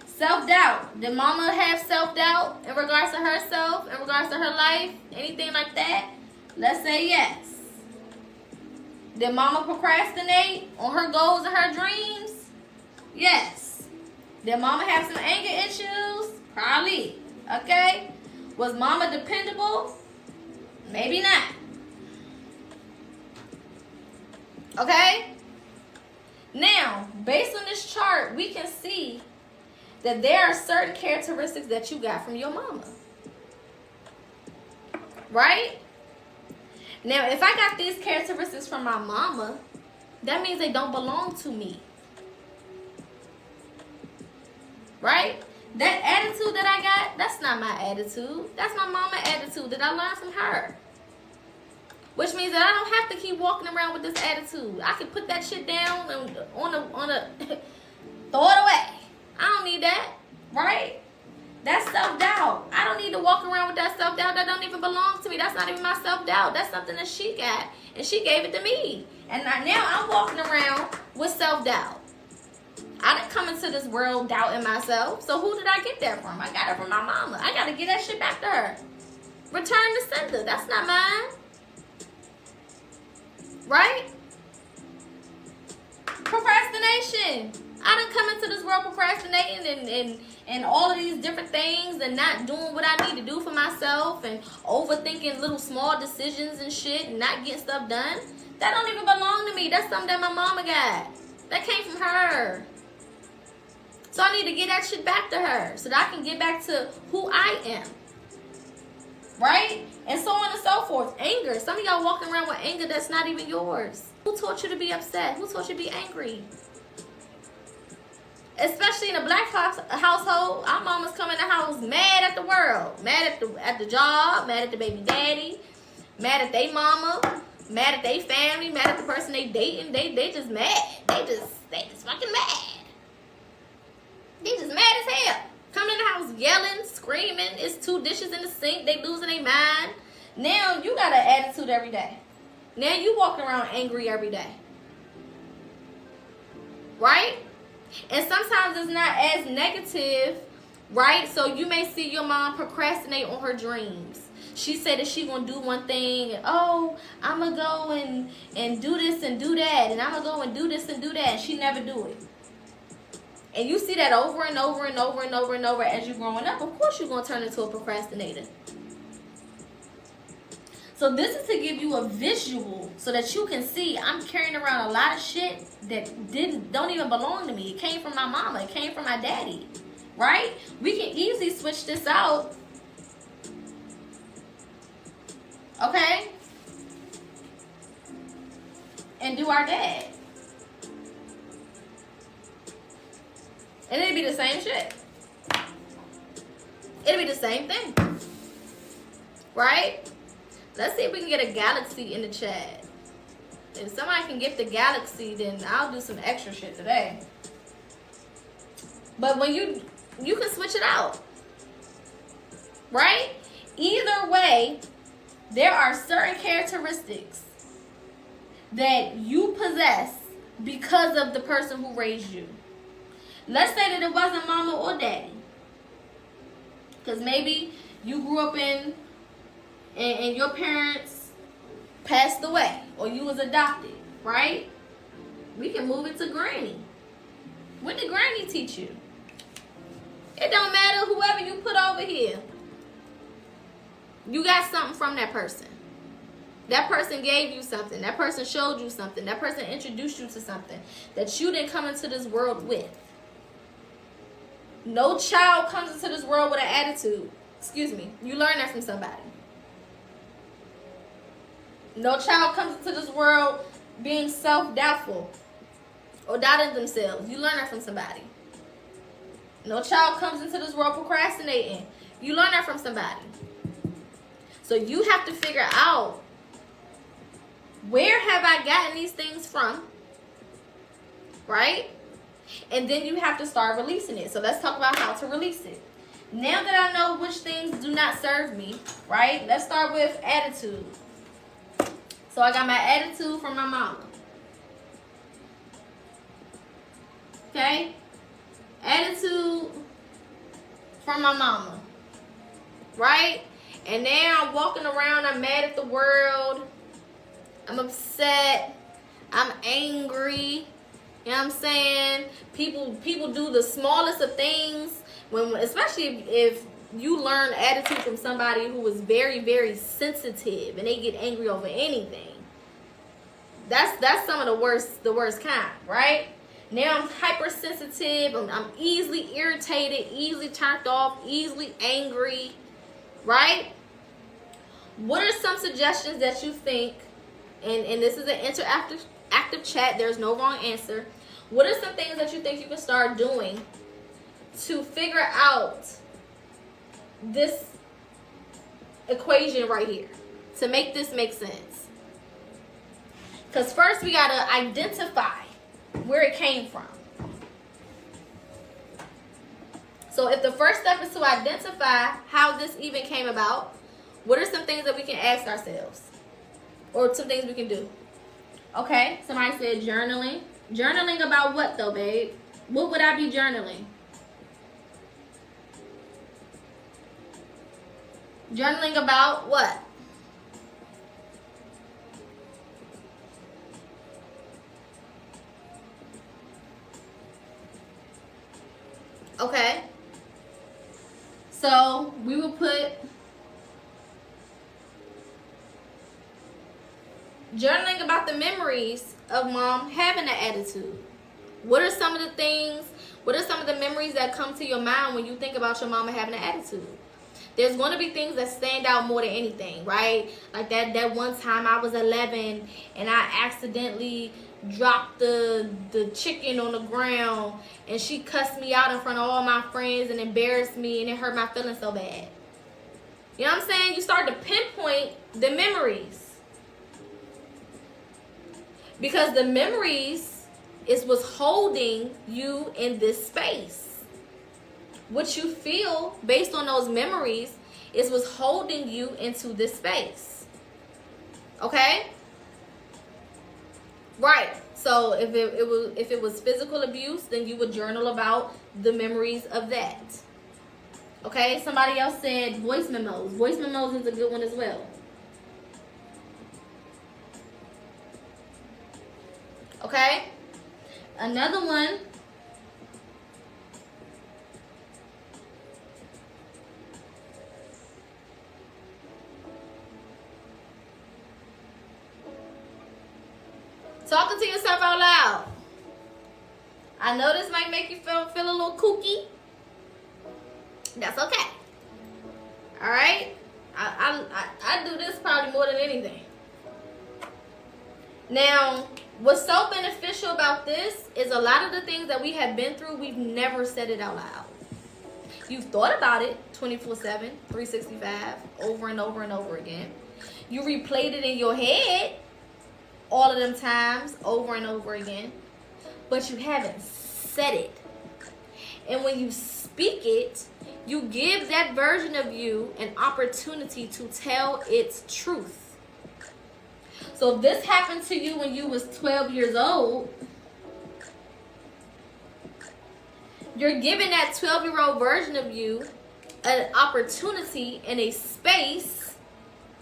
Self-doubt. Did mama have self-doubt in regards to herself, in regards to her life, anything like that? Let's say yes. Did mama procrastinate on her goals and her dreams? Yes. Did mama have some anger issues? Probably. Okay. Was mama dependable? Maybe not. Okay? Now, based on this chart, we can see that there are certain characteristics that you got from your mama. Right? Now, if I got these characteristics from my mama, that means they don't belong to me. Right? That attitude that I got, that's not my attitude. That's my mama's attitude that I learned from her. Which means that I don't have to keep walking around with this attitude. I can put that shit down and on a throw it away. I don't need that. Right? That's self-doubt. I don't need to walk around with that self-doubt. That don't even belong to me. That's not even my self-doubt. That's something that she got. And she gave it to me. And now I'm walking around with self-doubt. I didn't come into this world doubting myself. So who did I get that from? I got it from my mama. I got to get that shit back to her. Return to sender. That's not mine. Right? Procrastination. I done come into this world procrastinating and all of these different things and not doing what I need to do for myself and overthinking little small decisions and shit and not getting stuff done. That don't even belong to me. That's something that my mama got. That came from her. So I need to get that shit back to her so that I can get back to who I am. Right? And so on and so forth. Anger. Some of y'all walking around with anger that's not even yours. Who taught you to be upset? Who taught you to be angry? Especially in a black household, our mamas come in the house mad at the world. Mad at the job, mad at the baby daddy, mad at their mama, mad at their family, mad at the person they dating. They just mad. They just fucking mad. They just mad as hell. Coming in the house yelling, screaming. It's 2 dishes in the sink. They losing their mind. Now you got an attitude every day. Now you walking around angry every day. Right? And sometimes it's not as negative, right? So you may see your mom procrastinate on her dreams. She said that she gonna do one thing. Oh, I'm gonna go and do this and do that. And I'm gonna go and do this and do that. And she never do it. And you see that over and over and over and over and over as you're growing up. Of course you're gonna turn into a procrastinator. So this is to give you a visual so that you can see I'm carrying around a lot of shit that don't even belong to me. It came from my mama. It came from my daddy. Right? We can easily switch this out. Okay? And do our dad. And it'll be the same shit. It'll be the same thing. Right? Let's see if we can get a galaxy in the chat. If somebody can get the galaxy, then I'll do some extra shit today. But when you can switch it out. Right? Either way, there are certain characteristics that you possess because of the person who raised you. Let's say that it wasn't mama or daddy. Because maybe you grew up and your parents passed away or you was adopted, right? We can move it to granny. What did granny teach you? It don't matter whoever you put over here. You got something from that person. That person gave you something. That person showed you something. That person introduced you to something that you didn't come into this world with. No child comes into this world with an attitude. Excuse me. You learn that from somebody. No child comes into this world being self-doubtful or doubting themselves. You learn that from somebody. No child comes into this world procrastinating. You learn that from somebody. So you have to figure out, where have I gotten these things from? Right? And then you have to start releasing it. So let's talk about how to release it. Now that I know which things do not serve me, right? Let's start with attitude. So I got my attitude from my mama. Okay? Attitude from my mama. Right? And now I'm walking around, I'm mad at the world. I'm upset. I'm angry. You know what I'm saying? People do the smallest of things, especially if you learn attitude from somebody who is very, very sensitive and they get angry over anything. That's some of the worst kind, right? Now I'm hypersensitive. I'm easily irritated, easily turned off, easily angry, right? What are some suggestions that you think, and this is an interactive chat, there's no wrong answer. What are some things that you think you can start doing to figure out this equation right here, to make this make sense? Because first we got to identify where it came from. So if the first step is to identify how this even came about, what are some things that we can ask ourselves? Or some things we can do? Okay, somebody said journaling. Journaling about what though, babe? What would I be journaling? Journaling about what? Okay. So we will put journaling about the memories of mom having an attitude. What are some of the things, what are some of the memories that come to your mind when you think about your mama having an attitude? There's going to be things that stand out more than anything, right? Like that one time I was 11 and I accidentally dropped the chicken on the ground and she cussed me out in front of all my friends and embarrassed me and it hurt my feelings so bad. You know what I'm saying? You start to pinpoint the memories. Because the memories is what's holding you in this space. What you feel based on those memories is what's holding you into this space. Okay? Right. So if it was physical abuse, then you would journal about the memories of that. Okay? Somebody else said voice memos. Voice memos is a good one as well. Okay? Another one. Talking to yourself out loud. I know this might make you feel a little kooky. That's okay. Alright? I do this probably more than anything. Now, what's so beneficial about this is a lot of the things that we have been through, we've never said it out loud. You've thought about it 24/7, 365, over and over and over again. You replayed it in your head all of them times, over and over again. But you haven't said it. And when you speak it, you give that version of you an opportunity to tell its truth. So if this happened to you when you was 12 years old, you're giving that 12-year-old version of you an opportunity and a space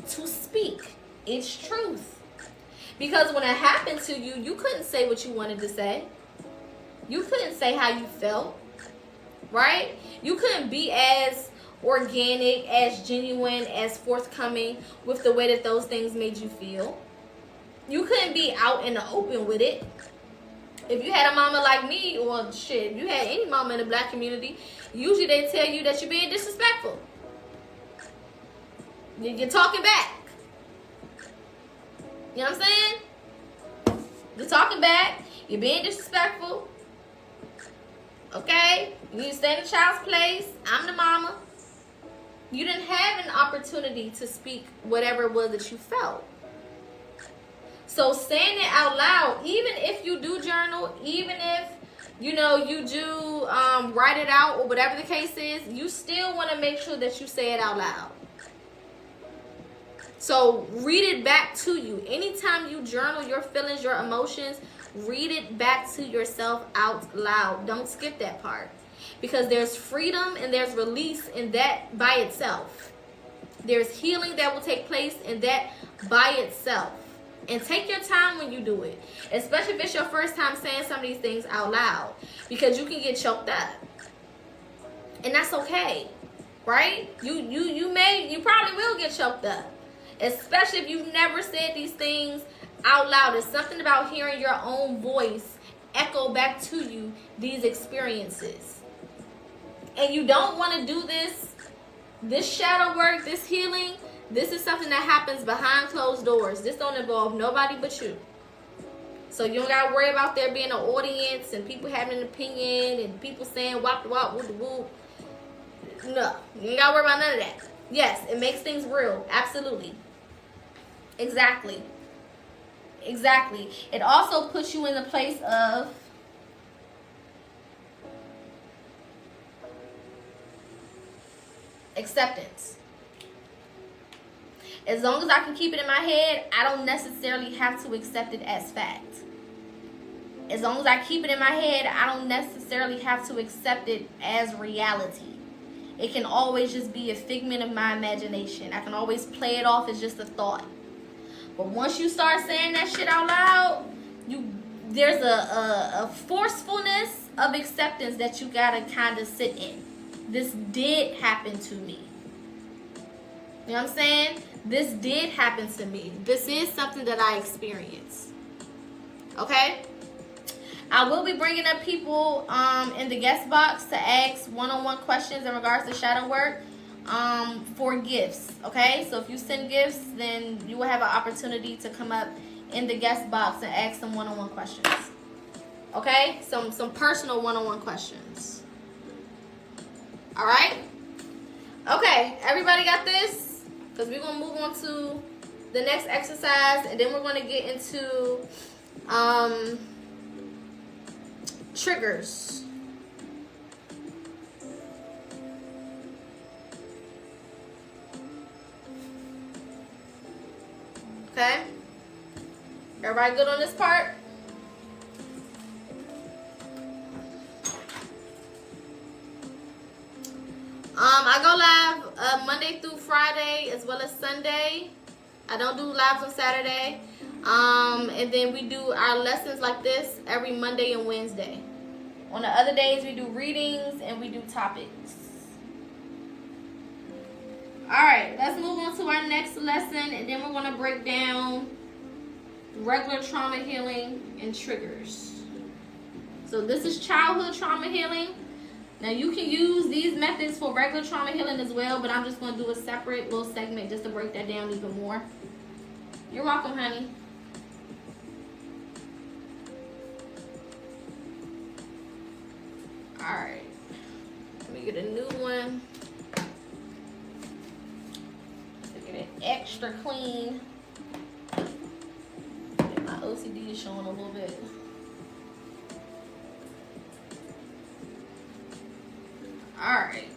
to speak its truth. Because when it happened to you, you couldn't say what you wanted to say. You couldn't say how you felt, right? You couldn't be as organic, as genuine, as forthcoming with the way that those things made you feel. You couldn't be out in the open with it. If you had a mama like me, or shit, if you had any mama in the black community, usually they tell you that you're being disrespectful. You're talking back. You know what I'm saying? You're talking back. You're being disrespectful. Okay? You need to stay in the child's place. I'm the mama. You didn't have an opportunity to speak whatever it was that you felt. So saying it out loud, even if you do journal, even if, you do write it out or whatever the case is, you still want to make sure that you say it out loud. So read it back to you. Anytime you journal your feelings, your emotions, read it back to yourself out loud. Don't skip that part. Because there's freedom and there's release in that by itself. There's healing that will take place in that by itself. And take your time when you do it. Especially if it's your first time saying some of these things out loud. Because you can get choked up. And that's okay. Right? You probably will get choked up. Especially if you've never said these things out loud. It's something about hearing your own voice echo back to you these experiences. And you don't want to do this shadow work, this healing. This is something that happens behind closed doors. This don't involve nobody but you. So you don't got to worry about there being an audience and people having an opinion and people saying wop wop whoop whoop. No, you ain't got to worry about none of that. Yes, it makes things real. Absolutely. Exactly. It also puts you in the place of acceptance. As long as I can keep it in my head, I don't necessarily have to accept it as fact. As long as I keep it in my head, I don't necessarily have to accept it as reality. It can always just be a figment of my imagination. I can always play it off as just a thought. But once you start saying that shit out loud, there's a forcefulness of acceptance that you gotta kind of sit in. This did happen to me. You know what I'm saying? This did happen to me. This is something that I experienced. Okay? I will be bringing up people in the guest box to ask one-on-one questions in regards to shadow work for gifts. Okay? So if you send gifts, then you will have an opportunity to come up in the guest box and ask some one-on-one questions. Okay? Some personal one-on-one questions. All right? Okay. Everybody got this? Because we're going to move on to the next exercise, and then we're going to get into triggers. Okay? Everybody good on this part? I go live Monday through Friday as well as Sunday. I don't do lives on Saturday. And then we do our lessons like this every Monday and Wednesday. On the other days, we do readings and we do topics. Alright, let's move on to our next lesson, and then we're going to break down regular trauma healing and triggers. So this is childhood trauma healing. Now you can use these methods for regular trauma healing as well, but I'm just going to do a separate little segment just to break that down even more. You're welcome, honey. Alright. Let me get a new one. Get it extra clean. My OCD is showing a little bit. Alright.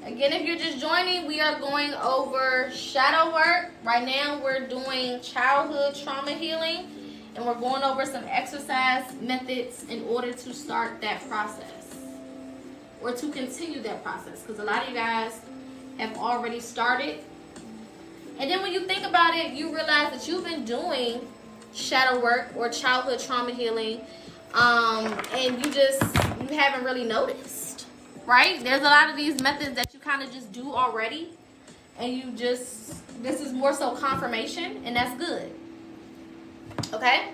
Again, if you're just joining, we are going over shadow work. Right now, we're doing childhood trauma healing, and we're going over some exercise methods in order to start that process or to continue that process, because a lot of you guys have already started. And then when you think about it, you realize that you've been doing shadow work or childhood trauma healing, and you haven't really noticed. right? There's a lot of these methods that you kind of just do already, and you just, this is more so confirmation, and that's good. Okay?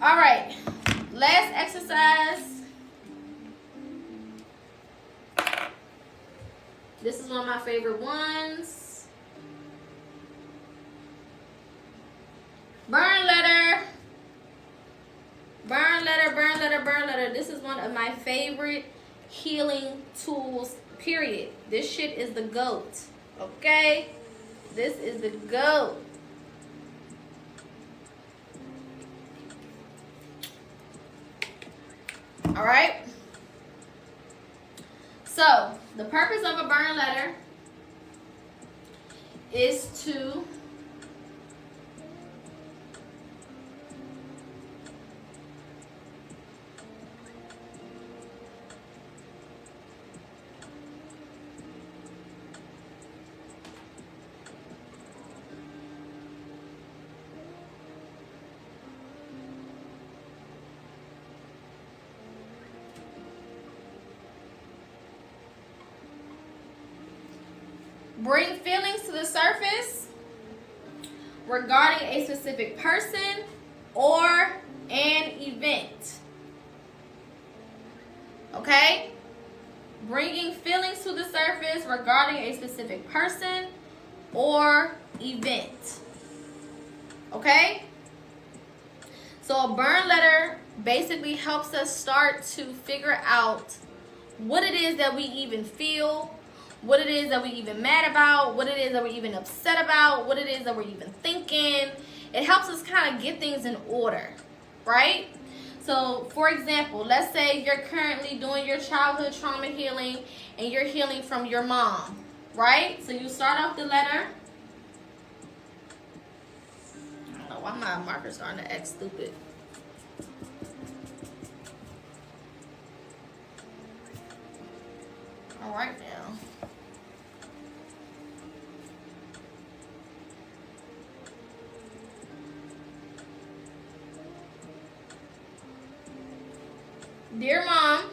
All right, last exercise. This is one of my favorite ones. Burn letter. Burn letter, burn letter, burn letter. This is one of my favorite healing tools, period. This shit is the GOAT. Okay? This is the GOAT. All right? So, the purpose of a burn letter is to bring feelings to the surface regarding a specific person or an event. Okay? Bringing feelings to the surface regarding a specific person or event. Okay? So a burn letter basically helps us start to figure out what it is that we even feel, what it is that we even mad about, what it is that we're even upset about, what it is that we're even thinking. It helps us kind of get things in order, right? So, for example, let's say you're currently doing your childhood trauma healing and you're healing from your mom, right? So you start off the letter. I don't know why my marker's starting to act stupid. All right now. Dear Mom,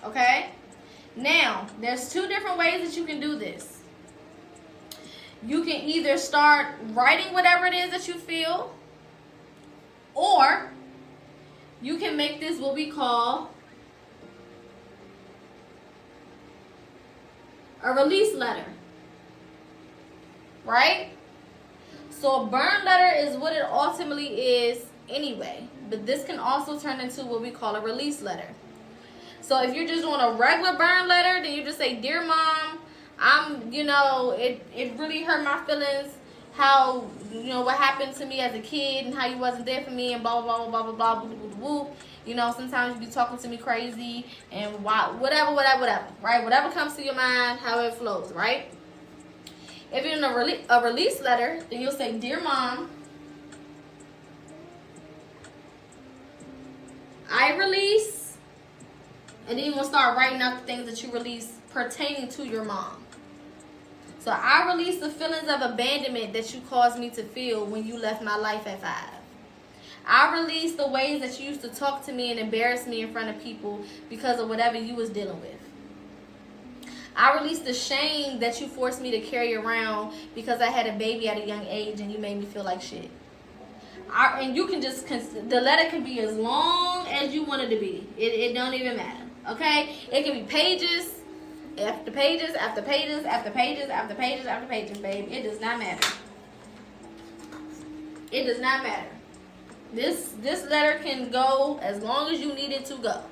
okay? Now, there's two different ways that you can do this. You can either start writing whatever it is that you feel, or you can make this what we call a release letter, right? So a burn letter is what it ultimately is anyway, but this can also turn into what we call a release letter. So if you're just doing a regular burn letter, then you just say, Dear Mom, it really hurt my feelings how, what happened to me as a kid and how you wasn't there for me and blah, blah, blah, blah, blah, blah, blah, blah. Sometimes you be talking to me crazy and whatever, right? Whatever comes to your mind, how it flows, right? If you're in a release letter, then you'll say, Dear Mom, I release, and then you will start writing out the things that you release pertaining to your mom. So I release the feelings of abandonment that you caused me to feel when you left my life at 5. I release the ways that you used to talk to me and embarrass me in front of people because of whatever you was dealing with. I release the shame that you forced me to carry around because I had a baby at a young age and you made me feel like shit. And you can just, the letter can be as long as you want it to be. It don't even matter, okay? It can be pages after pages after pages after pages after pages after pages, babe. It does not matter. It does not matter. This letter can go as long as you need it to go.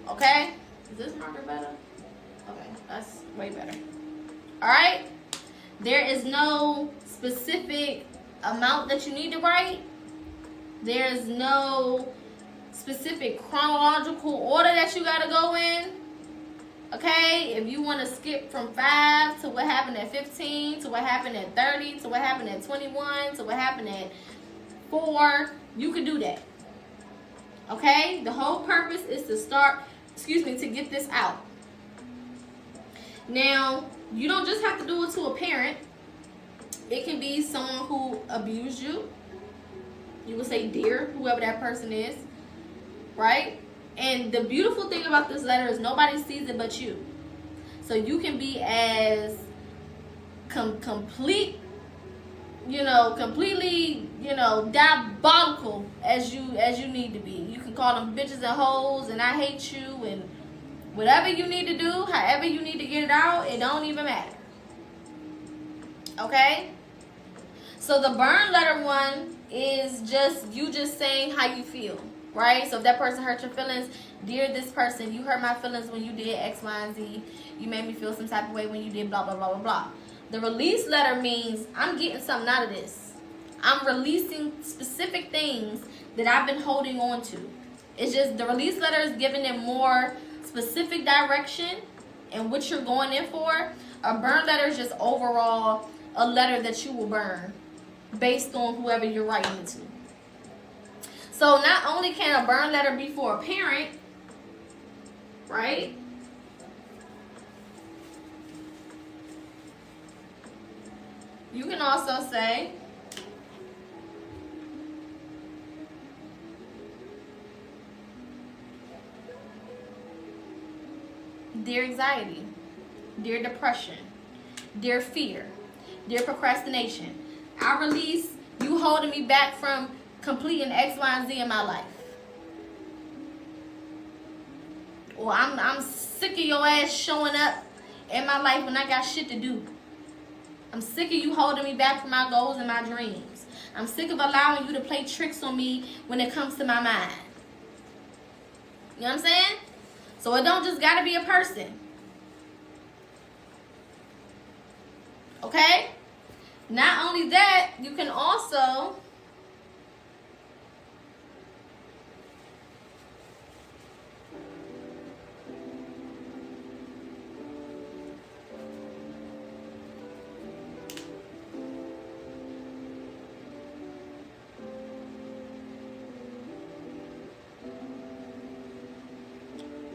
Okay? Is this marker better? Okay, that's way better. All right? There is no specific amount that you need to write. There's no specific chronological order that you got to go in. Okay? If you want to skip from 5 to what happened at 15, to what happened at 30, to what happened at 21, to what happened at 4, you can do that. Okay? The whole purpose is to get this out. Now, you don't just have to do it to a parent. It can be someone who abused you. You would say dear, whoever that person is, right? And the beautiful thing about this letter is nobody sees it but you. So you can be as complete, completely, diabolical as you need to be. You can call them bitches and hoes and I hate you and whatever you need to do, however you need to get it out, it don't even matter. Okay? So the burn letter one is just you just saying how you feel, right? So if that person hurt your feelings, dear this person, you hurt my feelings when you did X, Y, and Z. You made me feel some type of way when you did blah, blah, blah, blah, blah. The release letter means I'm getting something out of this. I'm releasing specific things that I've been holding on to. It's just the release letter is giving it more specific direction and what you're going in for. A burn letter is just overall a letter that you will burn based on whoever you're writing it to. So not only can a burn letter be for a parent, right? You can also say, dear anxiety, dear depression, dear fear, dear procrastination. I release you holding me back from completing X, Y, and Z in my life. Or I'm sick of your ass showing up in my life when I got shit to do. I'm sick of you holding me back from my goals and my dreams. I'm sick of allowing you to play tricks on me when it comes to my mind. You know what I'm saying? So it don't just gotta be a person. Okay? Not only that, you can also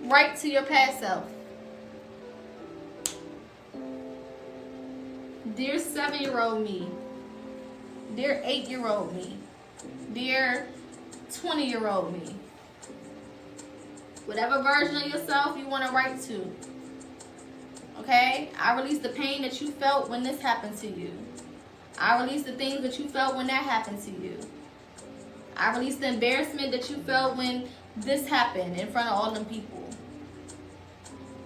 write to your past self. Dear 7-year-old me. Dear 8-year-old me. Dear 20-year-old me. Whatever version of yourself you want to write to. Okay? I release the pain that you felt when this happened to you. I release the things that you felt when that happened to you. I release the embarrassment that you felt when this happened in front of all them people.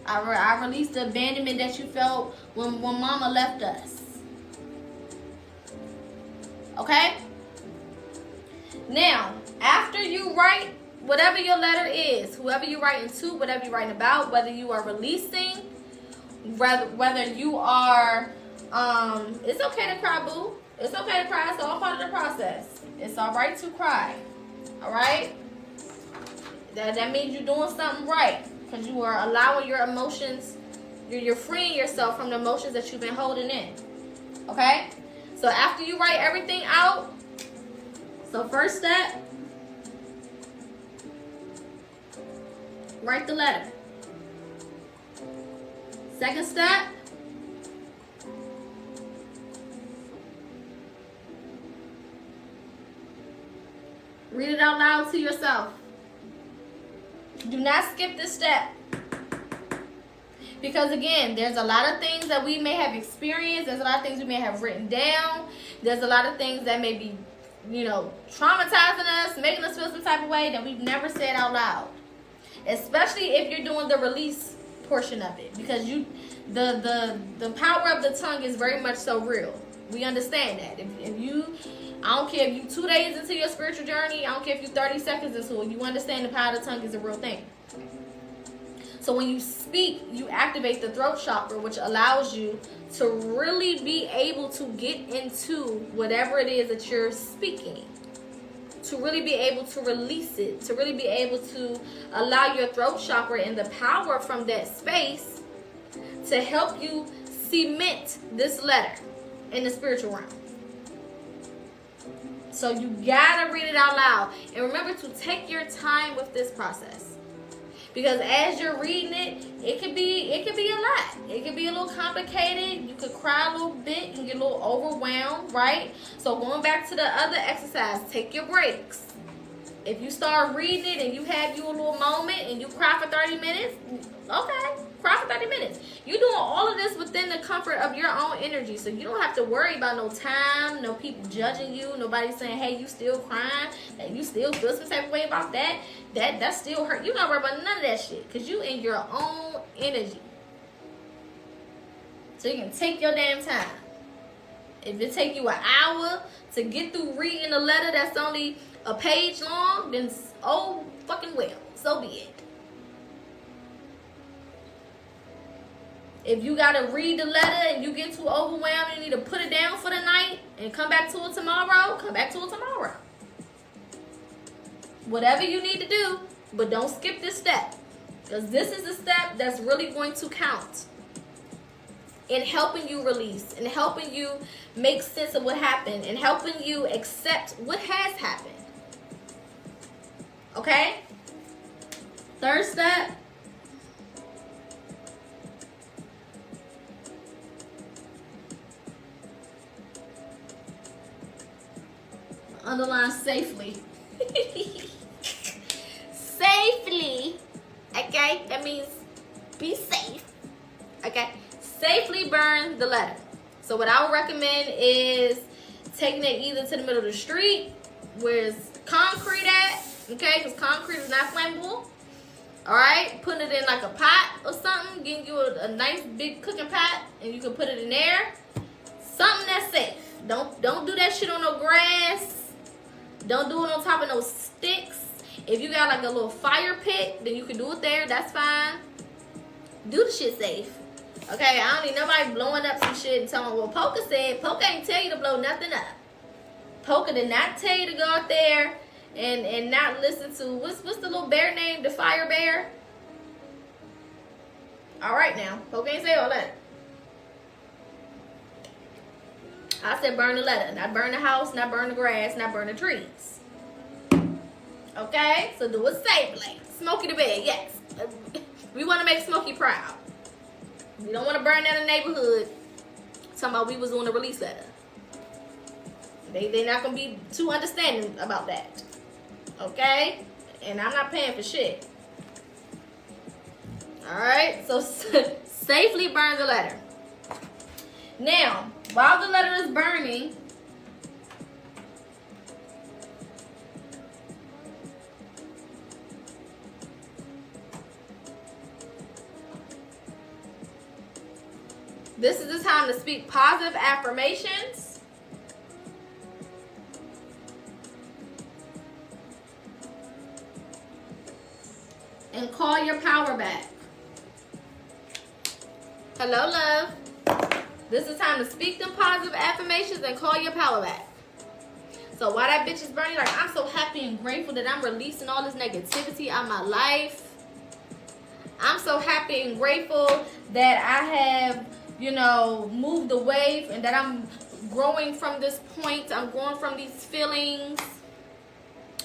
I release the abandonment that you felt when mama left us. Okay? Now, after you write whatever your letter is, whoever you're writing to, whatever you're writing about, whether you are releasing, whether you are, it's okay to cry, boo. It's okay to cry. It's all part of the process. It's all right to cry. All right? That means you're doing something right. Because you are allowing your emotions, you're freeing yourself from the emotions that you've been holding in. Okay? So after you write everything out, so first step, write the letter. Second step, read it out loud to yourself. Do not skip this step. Because again, there's a lot of things that we may have experienced. There's a lot of things we may have written down. There's a lot of things that may be, traumatizing us, making us feel some type of way that we've never said out loud. Especially if you're doing the release portion of it. Because the power of the tongue is very much so real. We understand that. I don't care if you 2 days into your spiritual journey. I don't care if you 30 seconds into it. You understand the power of the tongue is a real thing. So when you speak, you activate the throat chakra, which allows you to really be able to get into whatever it is that you're speaking. To really be able to release it. To really be able to allow your throat chakra and the power from that space to help you cement this letter in the spiritual realm. So you gotta read it out loud. And remember to take your time with this process. Because as you're reading it, it could be a lot. It could be a little complicated. You could cry a little bit and get a little overwhelmed, right? So going back to the other exercise, take your breaks. If you start reading it and you have you a little moment and you cry for 30 minutes, okay, cry for 30 minutes. You're doing all of this within the comfort of your own energy. So you don't have to worry about no time, no people judging you, nobody saying, hey, you still crying, and you still feel some type of way about that. That still hurt. You don't worry about none of that shit because you in your own energy. So you can take your damn time. If it take you an hour to get through reading a letter that's only a page long, then oh fucking well, so be it. If you gotta read the letter and you get too overwhelmed and you need to put it down for the night and come back to it tomorrow, come back to it tomorrow. Whatever you need to do, but don't skip this step, because this is the step that's really going to count in helping you release, in helping you make sense of what happened, and helping you accept what has happened. Okay? Third step. Underline safely. Safely. Okay? That means be safe. Okay? Safely burn the letter. So what I would recommend is taking it either to the middle of the street where it's concrete at. Okay, because concrete is not flammable. Alright, putting it in like a pot or something, getting you a nice big cooking pot, and you can put it in there. Something that's safe. Don't do that shit on no grass. Don't do it on top of no sticks. If you got like a little fire pit, then you can do it there. That's fine. Do the shit safe. Okay, I don't need nobody blowing up some shit and telling me, well, Poca said, Poca ain't tell you to blow nothing up. Poca did not tell you to go out there and not listen to, what's the little bear name? The fire bear? All right now. Poca ain't say all that. I said burn the letter. Not burn the house, not burn the grass, not burn the trees. Okay? So do it safely. Smokey the Bear, yes. We want to make Smokey proud. We don't want to burn down the neighborhood talking about we was doing a release letter. They're not going to be too understanding about that. Okay? And I'm not paying for shit. Alright? So safely burn the letter. Now, while the letter is burning, this is the time to speak positive affirmations. And call your power back. Hello, love. This is time to speak them positive affirmations and call your power back. So while that bitch is burning, like, I'm so happy and grateful that I'm releasing all this negativity out of my life. I'm so happy and grateful that I have, you know, moved away and that I'm growing from this point. I'm growing from these feelings.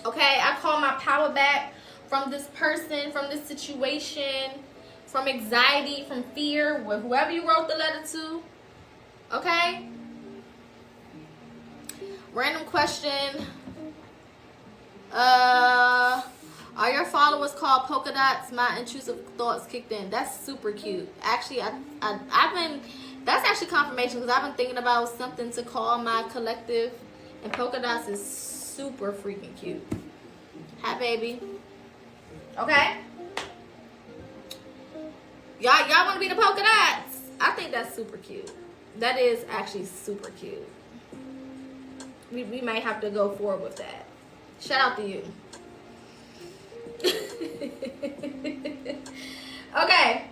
Okay, I call my power back from this person, from this situation, from anxiety, from fear, with whoever you wrote the letter to. Okay? Random question. Are your followers called polka dots? My intrusive thoughts kicked in. That's super cute. Actually, I've been, that's actually confirmation because I've been thinking about something to call my collective, and polka dots is super freaking cute. Hi, baby. Okay? Y'all want to be the polka dots? I think that's super cute. That is actually super cute. We might have to go forward with that. Shout out to you. Okay,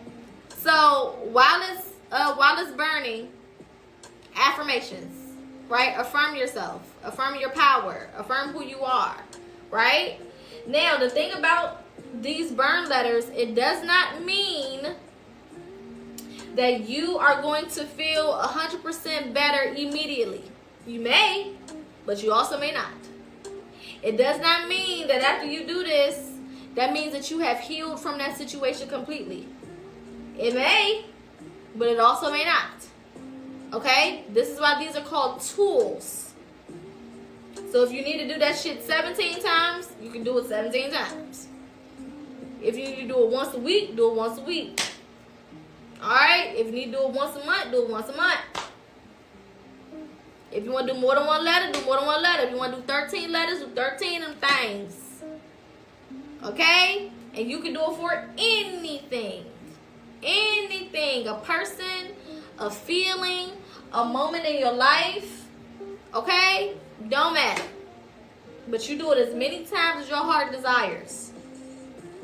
so while it's burning, affirmations, right? Affirm yourself, affirm your power, affirm who you are, right? Now, the thing about these burn letters, it does not mean that you are going to feel 100% better immediately. You may, but you also may not. It does not mean that after you do this, that means that you have healed from that situation completely. It may, but it also may not. Okay? This is why these are called tools. So if you need to do that shit 17 times, you can do it 17 times. If you need to do it once a week, do it once a week. Alright? If you need to do it once a month, do it once a month. If you want to do more than one letter, do more than one letter. If you want to do 13 letters, do 13 of them things. Okay? And you can do it for anything. Anything. A person, a feeling, a moment in your life. Okay? Don't matter. But you do it as many times as your heart desires.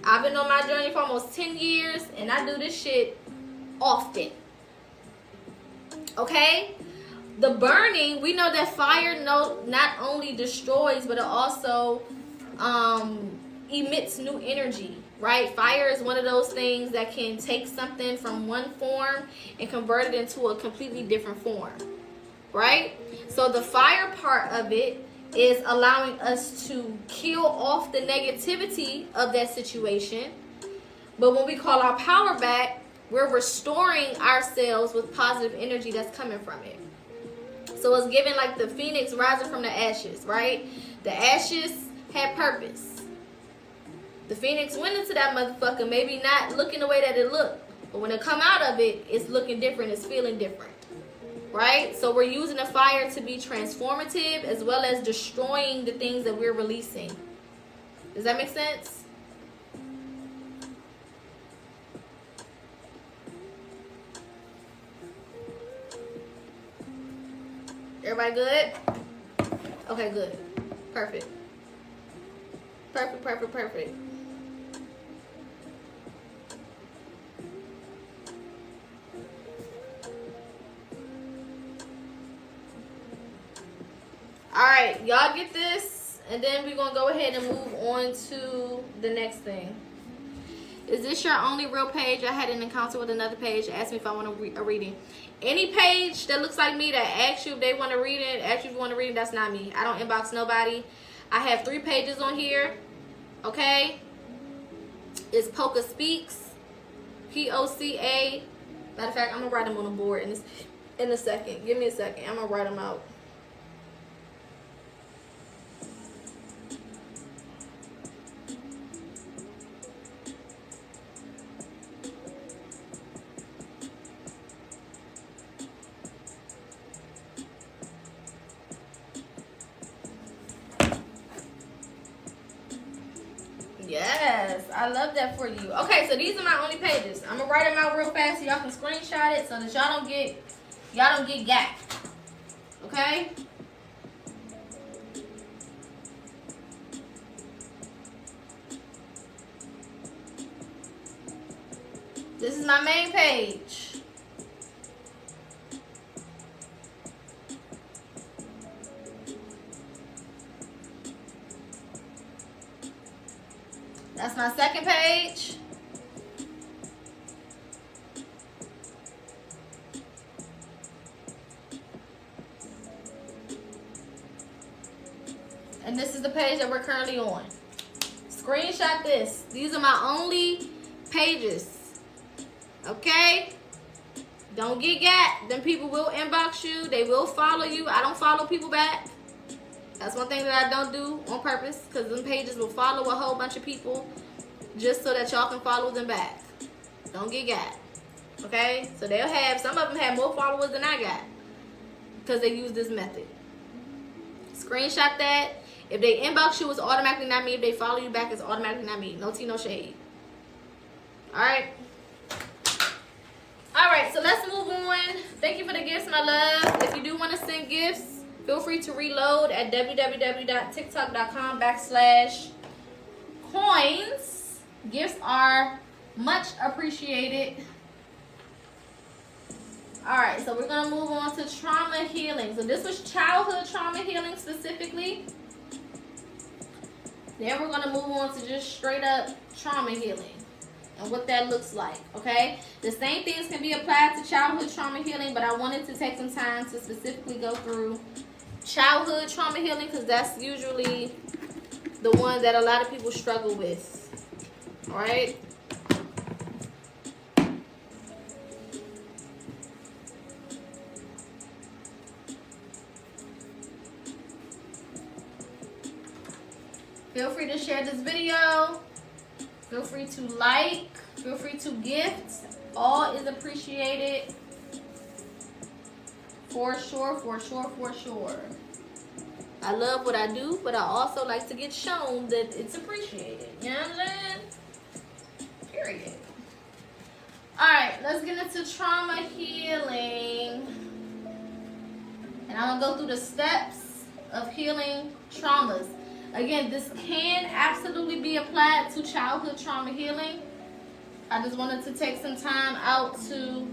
I've been on my journey for almost 10 years, and I do this shit often. Okay? The burning, we know that fire not only destroys, but it also emits new energy, right? Fire is one of those things that can take something from one form and convert it into a completely different form, right? So the fire part of it is allowing us to kill off the negativity of that situation. But when we call our power back, we're restoring ourselves with positive energy that's coming from it. So it's given like the phoenix rising from the ashes, right? The ashes had purpose. The phoenix went into that motherfucker, maybe not looking the way that it looked. But when it come out of it, it's looking different, it's feeling different. Right? So we're using the fire to be transformative as well as destroying the things that we're releasing. Does that make sense? Everybody good? Okay, good. Perfect. Perfect, perfect, perfect. Alright, y'all get this, and then we're going to go ahead and move on to the next thing. Is this your only real page? I had an encounter with another page. Asked me if I want a reading. Any page that looks like me that asks you if they want to read it, asks you if you want to read it, that's not me. I don't inbox nobody. I have 3 pages on here. Okay? It's PocaSPEAKS. P-O-C-A. Matter of fact, I'm going to write them on the board in a second. Give me a second. I'm going to write them out. Yes, I love that for you. Okay, so these are my only pages. I'm gonna write them out real fast so y'all can screenshot it so that y'all don't get gapped. Okay? This is my main page. That's my second page. And this is the page that we're currently on. Screenshot this. These are my only pages. Okay? Don't get gapped. Then people will inbox you. They will follow you. I don't follow people back. That's one thing that I don't do on purpose, because them pages will follow a whole bunch of people just so that y'all can follow them back. Don't get got. Okay? So they'll have, some of them have more followers than I got because they use this method. Screenshot that. If they inbox you, it's automatically not me. If they follow you back, it's automatically not me. No tea, no shade. Alright? Alright, so let's move on. Thank you for the gifts, my love. If you do want to send gifts, feel free to reload at www.tiktok.com/coins. Gifts are much appreciated. Alright, so we're going to move on to trauma healing. So this was childhood trauma healing specifically. Then we're going to move on to just straight up trauma healing and what that looks like, okay? The same things can be applied to childhood trauma healing, but I wanted to take some time to specifically go through childhood trauma healing because that's usually the one that a lot of people struggle with. All right. Feel free to share this video. Feel free to like. Feel free to gift. All is appreciated. For sure, for sure, for sure. I love what I do, but I also like to get shown that it's appreciated. You know what I'm saying? Period. Alright, let's get into trauma healing. And I'm going to go through the steps of healing traumas. Again, this can absolutely be applied to childhood trauma healing. I just wanted to take some time out to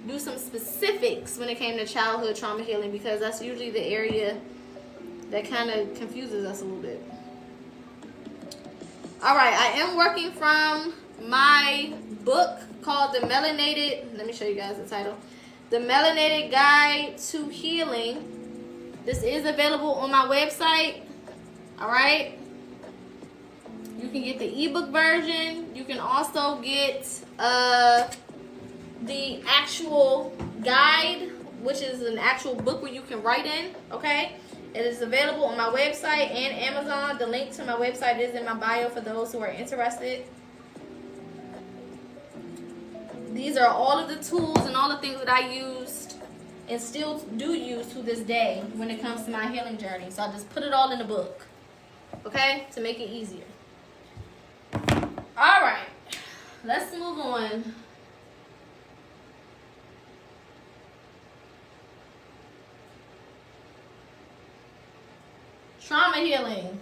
do some specifics when it came to childhood trauma healing, because that's usually the area that kind of confuses us a little bit. All right, I am working from my book called The Melanated, let me show you guys the title, The Melanated Guide to Healing. This is available on my website. All right, you can get the ebook version. You can also get the actual guide, which is an actual book where you can write in. Okay, it is available on my website and Amazon. The link to my website is in my bio for those who are interested. These are all of the tools and all the things that I used and still do use to this day when it comes to my healing journey. So I just put it all in the book, okay, to make it easier. All right, let's move on. Trauma healing.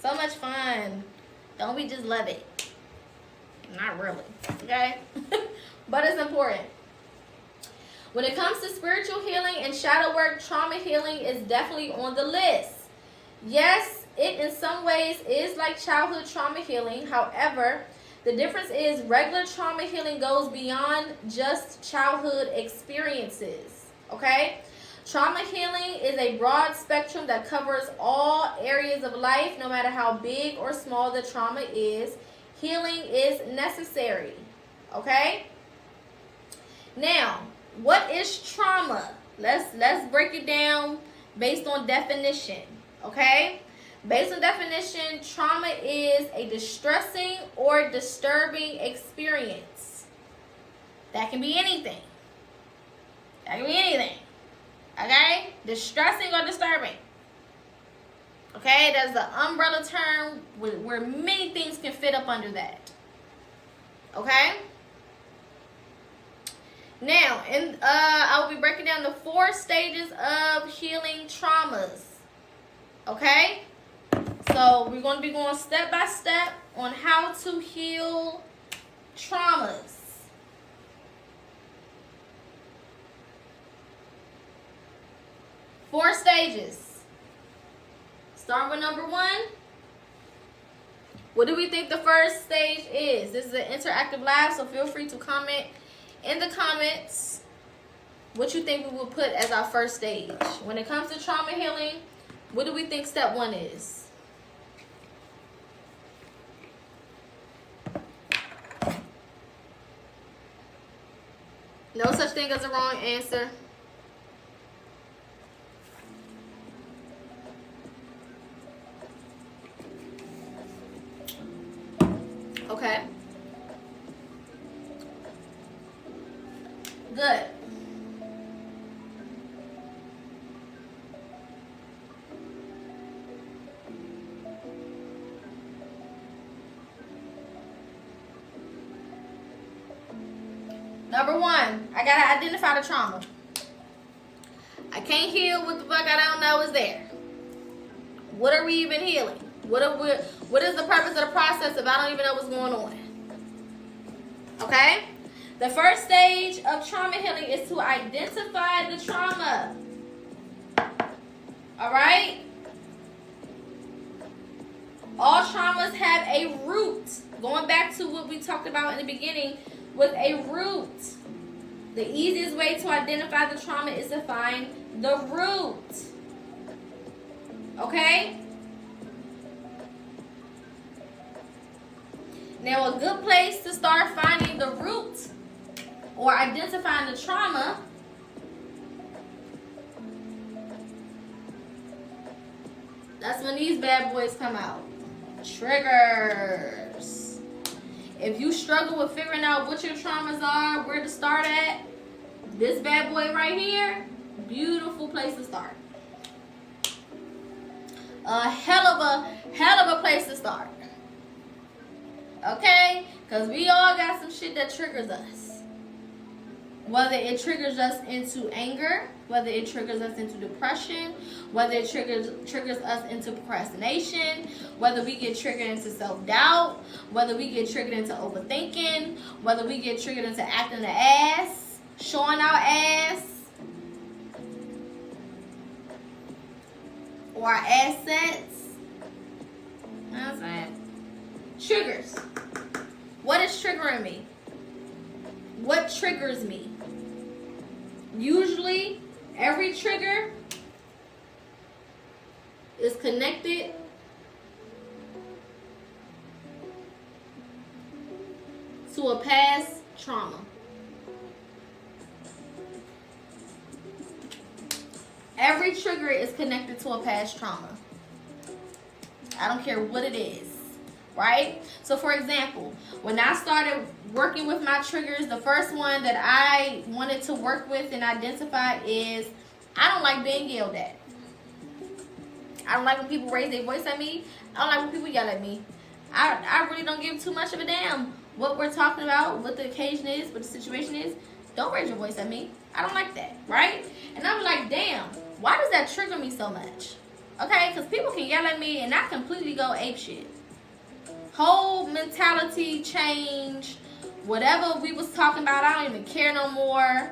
So much fun. Don't we just love it? Not really, okay? But it's important. When it comes to spiritual healing and shadow work, trauma healing is definitely on the list. Yes, it in some ways is like childhood trauma healing. However, the difference is regular trauma healing goes beyond just childhood experiences, okay? Trauma healing is a broad spectrum that covers all areas of life, no matter how big or small the trauma is. Healing is necessary, okay? Now, what is trauma? Let's break it down based on definition, okay? Based on definition, trauma is a distressing or disturbing experience. That can be anything. That can be anything. Okay? Distressing or disturbing. Okay? That's the umbrella term where many things can fit up under that. Okay? Now, I will be breaking down the 4 stages of healing traumas. Okay? So, we're going to be going step by step on how to heal traumas. Four stages. Start with number 1. What do we think the first stage is? This is an interactive live, so feel free to comment in the comments what you think we will put as our first stage. When it comes to trauma healing, what do we think step 1 is? No such thing as a wrong answer. Okay. Good. Number 1, I gotta identify the trauma. I can't heal what the fuck I don't know is there. What are we even healing? What is the purpose of the process if I don't even know what's going on? Okay? The first stage of trauma healing is to identify the trauma. Alright? All traumas have a root. Going back to what we talked about in the beginning with a root. The easiest way to identify the trauma is to find the root. Okay? Now, a good place to start finding the root or identifying the trauma that's when these bad boys come out. Triggers. If you struggle with figuring out what your traumas are, where to start at, this bad boy right here, beautiful place to start. A hell of a place to start. Okay? Because we all got some shit that triggers us. Whether it triggers us into anger, whether it triggers us into depression, whether it triggers us into procrastination, whether we get triggered into self-doubt, whether we get triggered into overthinking, whether we get triggered into acting the ass, showing our ass, or our assets. You know what I'm saying? Triggers. What is triggering me? What triggers me? Usually, every trigger is connected to a past trauma. Every trigger is connected to a past trauma. I don't care what it is, right? So for example, when I started working with my triggers, the first one that I wanted to work with and identify is I don't like being yelled at. I don't like when people raise their voice at me. I don't like when people yell at me. I really don't give too much of a damn what we're talking about, what the occasion is, what the situation is. Don't raise your voice at me. I don't like that, right? And I'm like, damn, why does that trigger me so much? Okay, because people can yell at me and I completely go apeshit. Whole mentality change. Whatever we was talking about, I don't even care no more.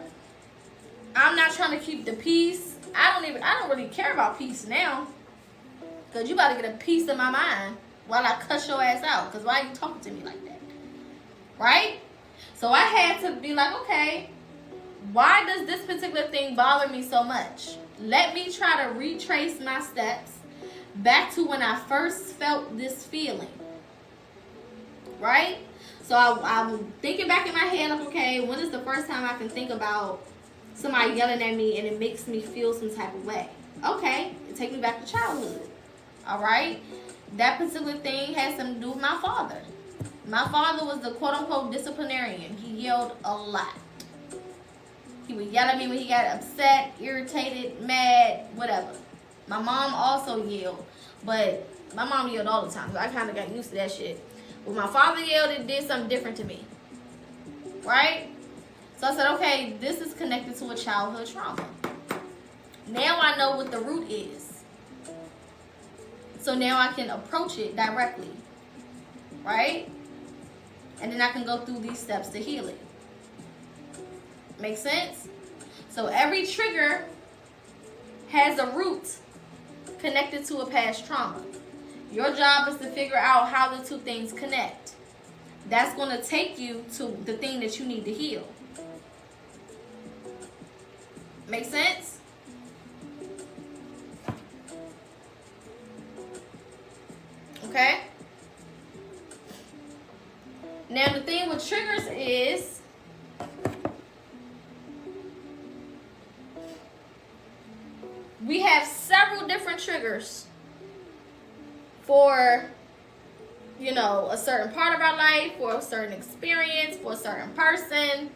I'm not trying to keep the peace. I don't really care about peace now. Because you about to get a piece of my mind while I cuss your ass out. Because why are you talking to me like that? Right? So I had to be like, okay, why does this particular thing bother me so much? Let me try to retrace my steps back to when I first felt this feeling. Right? So I'm thinking back in my head, like, okay, when is the first time I can think about somebody yelling at me and it makes me feel some type of way? Okay, it takes me back to childhood. All right? That particular thing has something to do with my father. My father was the quote-unquote disciplinarian. He yelled a lot. He would yell at me when he got upset, irritated, mad, whatever. My mom also yelled, but my mom yelled all the time, so I kind of got used to that shit. When my father yelled, it did something different to me. Right? So I said, okay, this is connected to a childhood trauma. Now I know what the root is. So now I can approach it directly. Right? And then I can go through these steps to heal it. Make sense? So every trigger has a root connected to a past trauma. Your job is to figure out how the two things connect. That's going to take you to the thing that you need to heal. Make sense? Okay? Now the thing with triggers is we have several different triggers for, you know, a certain part of our life, for a certain experience, for a certain person,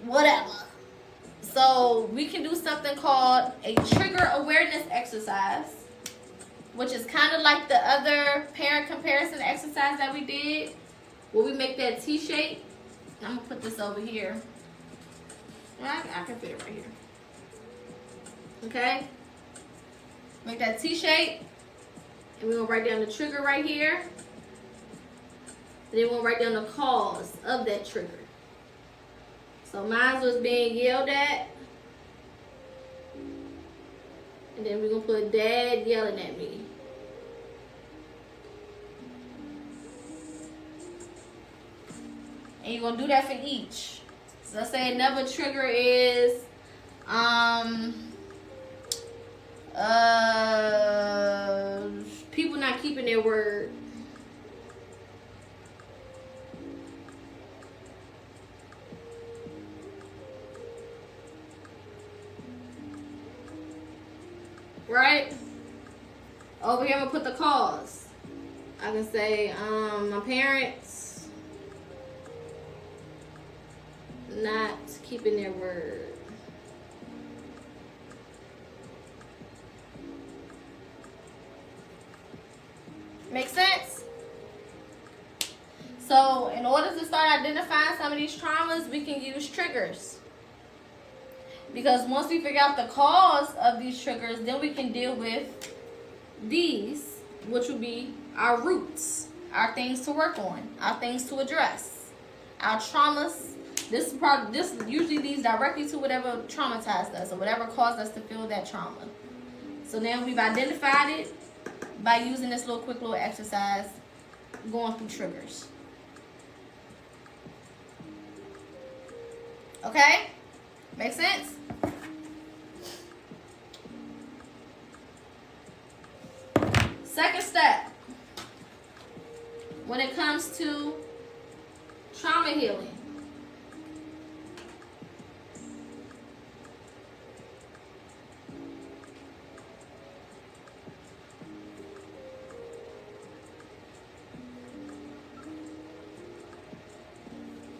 whatever. So we can do something called a trigger awareness exercise, which is kind of like the other parent comparison exercise that we did, where we make that T shape. I'm going to put this over here. I can fit it right here. Okay? Make that T shape. And we're going to write down the trigger right here. And then we'll write down the cause of that trigger. So mine was being yelled at. And then we're going to put dad yelling at me. And you're going to do that for each. So let's say another trigger is people not keeping their word. right? Over here, I'm gonna put the cause. I can say, my parents not keeping their word. Make sense? So, in order to start identifying some of these traumas, we can use triggers. Because once we figure out the cause of these triggers, then we can deal with these, which would be our roots, our things to work on, our things to address, our traumas. This usually leads directly to whatever traumatized us or whatever caused us to feel that trauma. So now we've identified it by using this quick little exercise, going through triggers. Okay? Make sense? Second step, when it comes to trauma healing.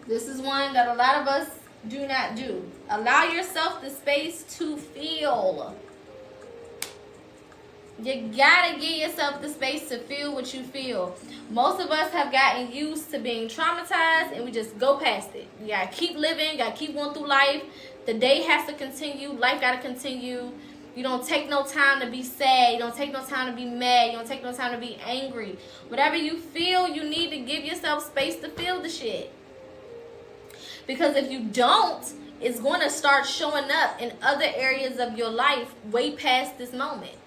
This is one that a lot of us do not do. Allow yourself the space to feel. You gotta give yourself the space to feel what you feel. Most of us have gotten used to being traumatized and we just go past it. You gotta keep living, you gotta keep going through life. The day has to continue, life gotta continue. You don't take no time to be sad, you don't take no time to be mad, you don't take no time to be angry. Whatever you feel, you need to give yourself space to feel the shit. Because if you don't, it's going to start showing up in other areas of your life way past this moment.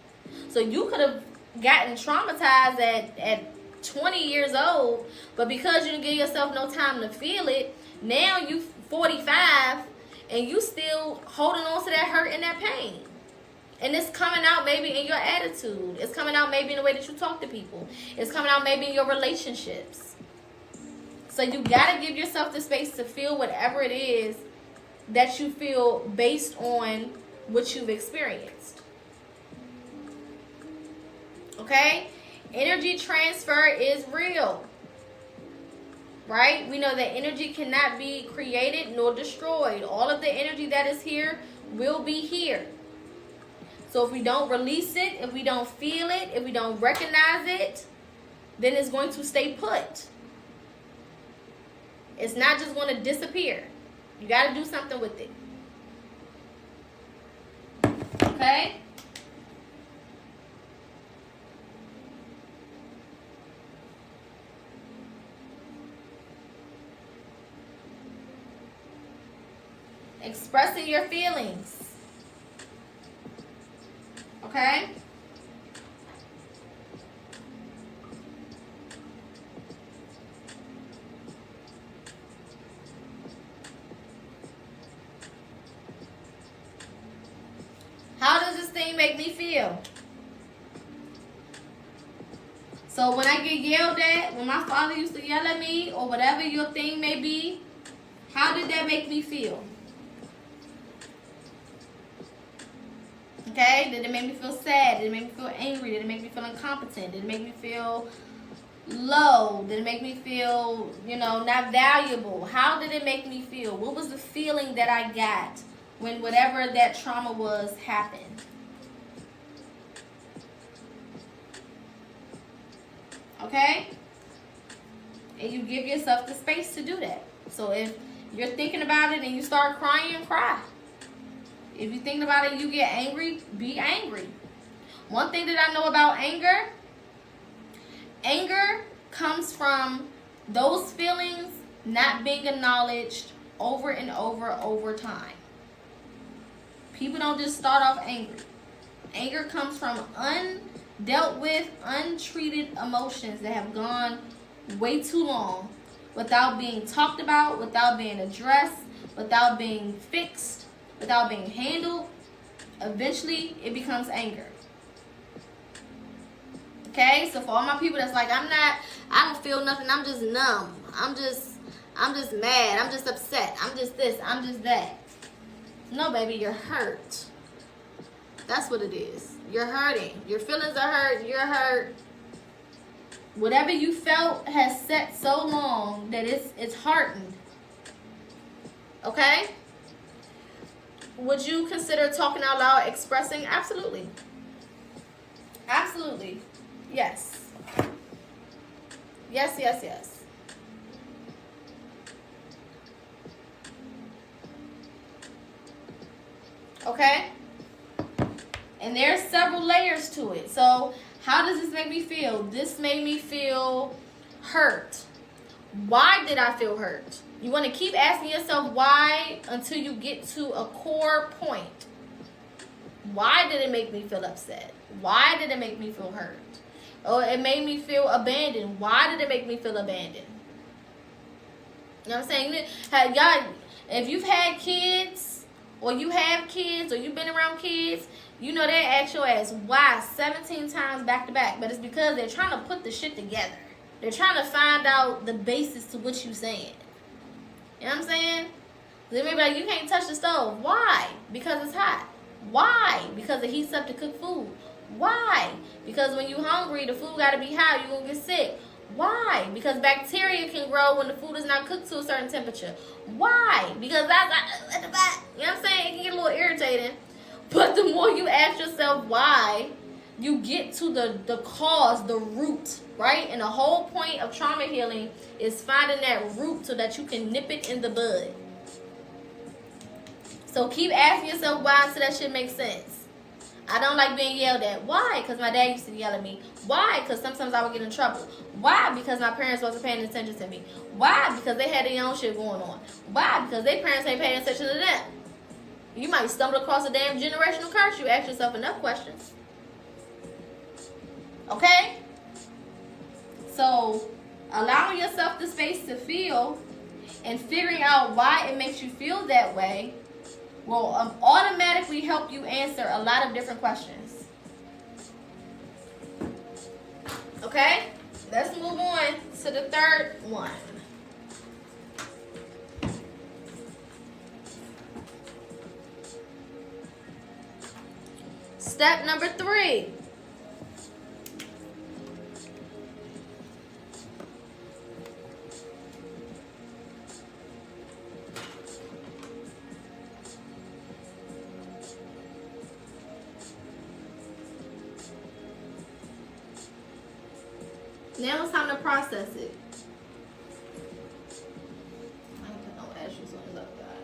So you could have gotten traumatized at 20 years old, but because you didn't give yourself no time to feel it, now you 45 and you still holding on to that hurt and that pain. And it's coming out maybe in your attitude. It's coming out maybe in the way that you talk to people. It's coming out maybe in your relationships. So you got to give yourself the space to feel whatever it is that you feel based on what you've experienced. Okay? Energy transfer is real. Right? We know that energy cannot be created nor destroyed. All of the energy that is here will be here. So if we don't release it, if we don't feel it, if we don't recognize it, then it's going to stay put. It's not just going to disappear. You got to do something with it. Okay? Expressing your feelings. Okay? How does this thing make me feel? So when I get yelled at, when my father used to yell at me, or whatever your thing may be, how did that make me feel? Okay? Did it make me feel sad? Did it make me feel angry? Did it make me feel incompetent? Did it make me feel low? Did it make me feel, not valuable? How did it make me feel? What was the feeling that I got when whatever that trauma was happened? Okay? And you give yourself the space to do that. So if you're thinking about it and you start crying, cry. If you're thinking about it and you get angry, be angry. One thing that I know about anger comes from those feelings not being acknowledged over and over time. People don't just start off angry. Anger comes from undealt with, untreated emotions that have gone way too long without being talked about, without being addressed, without being fixed, without being handled. Eventually, it becomes anger. Okay? So for all my people that's like, I don't feel nothing, I'm just numb. I'm just mad. I'm just upset. I'm just this. I'm just that. No, baby, you're hurt. That's what it is. You're hurting. Your feelings are hurt. You're hurt. Whatever you felt has set so long that it's hardened. Okay? Would you consider talking out loud, expressing? Absolutely. Absolutely. Yes. Yes, yes, yes. Okay? And there's several layers to it. So, how does this make me feel? This made me feel hurt. Why did I feel hurt? You want to keep asking yourself why until you get to a core point. Why did it make me feel upset? Why did it make me feel hurt? Oh, it made me feel abandoned. Why did it make me feel abandoned? You know what I'm saying? Y'all, if you've had kids, or you have kids, or you've been around kids, you know they ask your ass why 17 times back to back. But it's because they're trying to put the shit together. They're trying to find out the basis to what you're saying. You know what I'm saying? They may be like, you can't touch the stove. Why? Because it's hot. Why? Because it heats up to cook food. Why? Because when you're hungry, the food got to be hot. You're going to get sick. Why? Because bacteria can grow when the food is not cooked to a certain temperature. Why? Because that's at the back. You know what I'm saying? It can get a little irritating. But the more you ask yourself why, you get to the cause, the root, right? And the whole point of trauma healing is finding that root so that you can nip it in the bud. So keep asking yourself why until that shit makes sense. I don't like being yelled at. Why? Because my dad used to yell at me. Why? Because sometimes I would get in trouble. Why? Because my parents wasn't paying attention to me. Why? Because they had their own shit going on. Why? Because their parents ain't paying attention to them. You might stumble across a damn generational curse. You ask yourself enough questions. Okay? So, allowing yourself the space to feel and figuring out why it makes you feel that way will automatically help you answer a lot of different questions. Okay? Let's move on to the third one. Step number 3. Now it's time to process it. I ain't put no ashes on the other guy.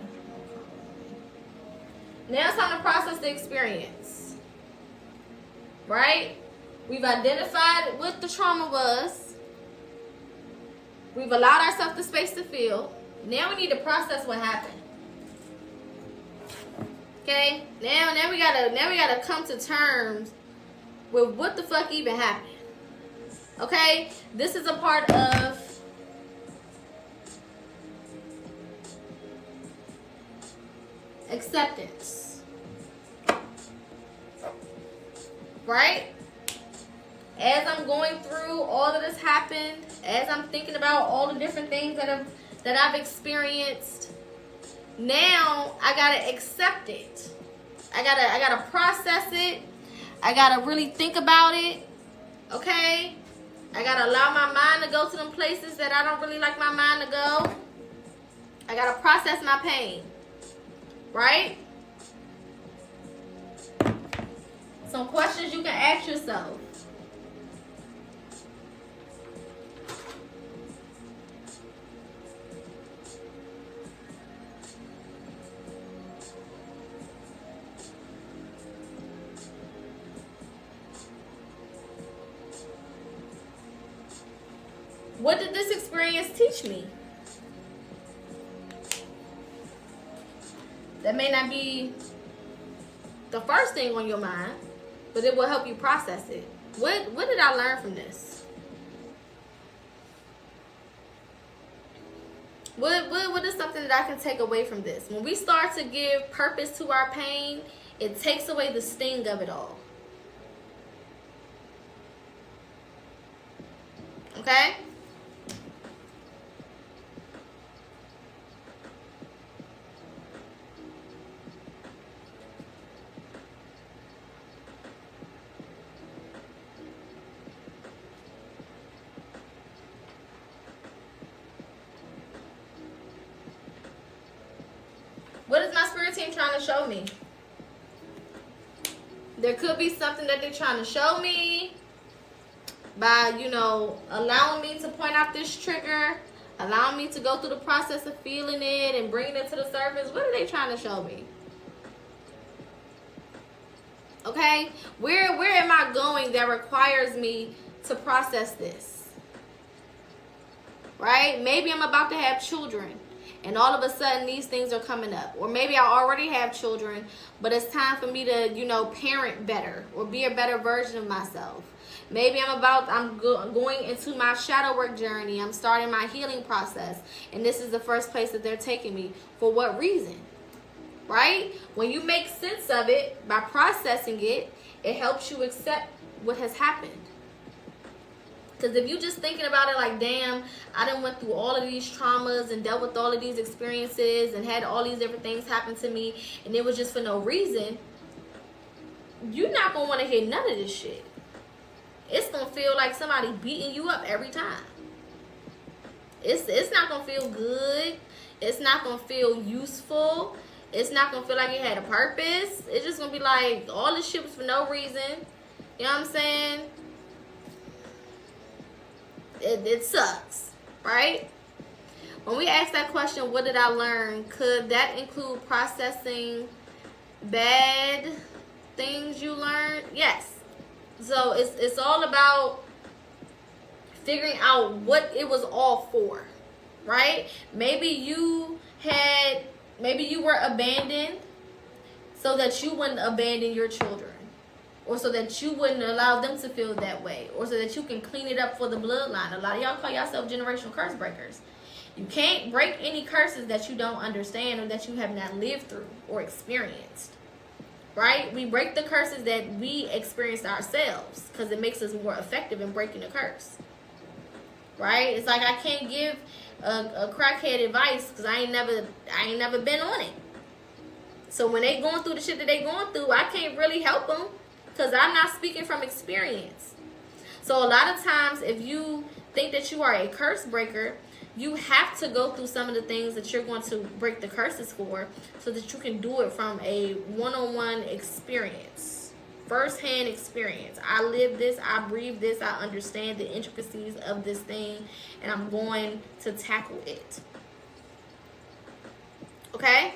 Now it's time to process the experience. Right? We've identified what the trauma was. We've allowed ourselves the space to feel. Now we need to process what happened. Okay? Now we gotta come to terms with what the fuck even happened. Okay? This is a part of acceptance. Right? As I'm going through all of this happened, as I'm thinking about all the different things that I've experienced, now I gotta accept it. I gotta process it. I gotta really think about it. Okay? I gotta allow my mind to go to them places that I don't really like my mind to go. I gotta process my pain. Right? Some questions you can ask yourself. What did this experience teach me? That may not be the first thing on your mind, but it will help you process it. What did I learn from this? What is something that I can take away from this? When we start to give purpose to our pain, it takes away the sting of it all. Okay? trying to show me. There could be something that they're trying to show me by, you know, allowing me to point out this trigger, allowing me to go through the process of feeling it and bringing it to the surface. What are they trying to show me? Okay? Where am I going that requires me to process this? Right? Maybe I'm about to have children and all of a sudden these things are coming up. Or maybe I already have children, but it's time for me to, you know, parent better or be a better version of myself. Maybe I'm going into my shadow work journey. I'm starting my healing process. And this is the first place that they're taking me. For what reason? Right? When you make sense of it by processing it, it helps you accept what has happened. Because if you just thinking about it like, damn, I done went through all of these traumas and dealt with all of these experiences and had all these different things happen to me and it was just for no reason, you're not going to want to hear none of this shit. It's going to feel like somebody beating you up every time. It's not going to feel good. It's not going to feel useful. It's not going to feel like it had a purpose. It's just going to be like, all this shit was for no reason. You know what I'm saying? It sucks, right? When we ask that question, what did I learn? Could that include processing bad things you learned? Yes. So it's all about figuring out what it was all for, right? Maybe you were abandoned so that you wouldn't abandon your children, or so that you wouldn't allow them to feel that way, or so that you can clean it up for the bloodline. A lot of y'all call yourself generational curse breakers. You can't break any curses that you don't understand or that you have not lived through or experienced. Right? We break the curses that we experienced ourselves because it makes us more effective in breaking the curse. Right? It's like I can't give a crackhead advice because I ain't never been on it. So when they going through the shit that they going through, I can't really help them because I'm not speaking from experience. So a lot of times if you think that you are a curse breaker, you have to go through some of the things that you're going to break the curses for so that you can do it from a one-on-one experience, first-hand experience. I live this, I breathe this, I understand the intricacies of this thing, and I'm going to tackle it. Okay?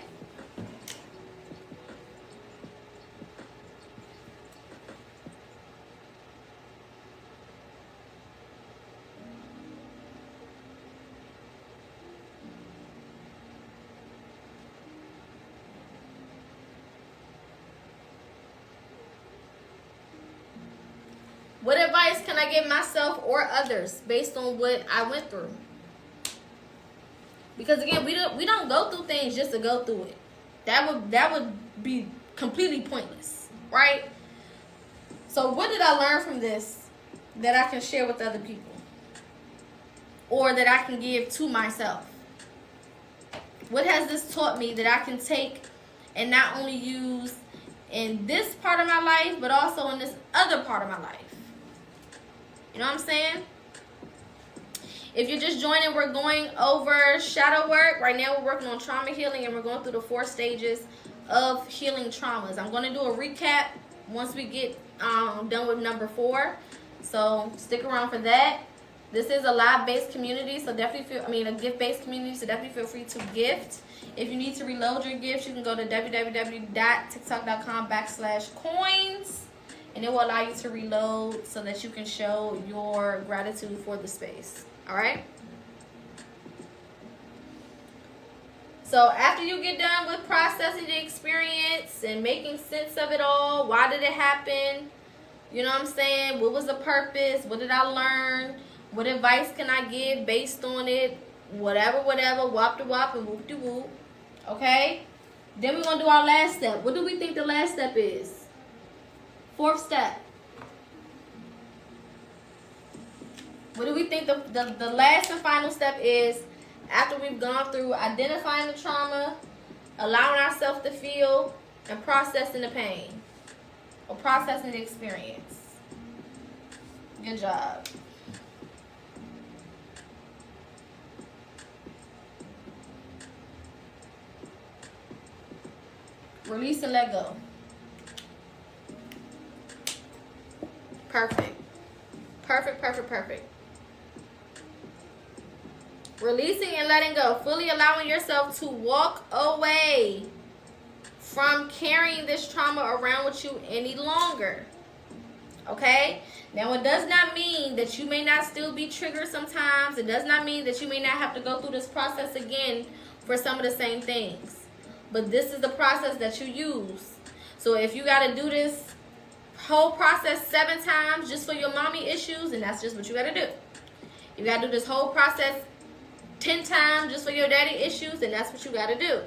What advice can I give myself or others based on what I went through? Because again, we don't go through things just to go through it. That would be completely pointless, right? So what did I learn from this that I can share with other people? Or that I can give to myself? What has this taught me that I can take and not only use in this part of my life, but also in this other part of my life? You know what I'm saying? If you're just joining, we're going over shadow work. Right now we're working on trauma healing and we're going through the 4 stages of healing traumas. I'm going to do a recap once we get done with number 4. So stick around for that. This is a live-based community, so definitely a gift-based community, so definitely feel free to gift. If you need to reload your gifts, you can go to www.tiktok.com/coins. And it will allow you to reload so that you can show your gratitude for the space. All right? So after you get done with processing the experience and making sense of it all, why did it happen? You know what I'm saying? What was the purpose? What did I learn? What advice can I give based on it? Whatever, wop de wop and whoop de whoop. Okay? Then we're going to do our last step. What do we think the last step is? 4th step. What do we think the last and final step is after we've gone through identifying the trauma, allowing ourselves to feel, and processing the pain or processing the experience? Good job. Release and let go. Perfect. Perfect, perfect, perfect. Releasing and letting go. Fully allowing yourself to walk away from carrying this trauma around with you any longer. Okay? Now, it does not mean that you may not still be triggered sometimes. It does not mean that you may not have to go through this process again for some of the same things. But this is the process that you use. So if you got to do this whole process 7 times just for your mommy issues, and that's just what you got to do. You got to do this whole process 10 times just for your daddy issues, and that's what you got to do.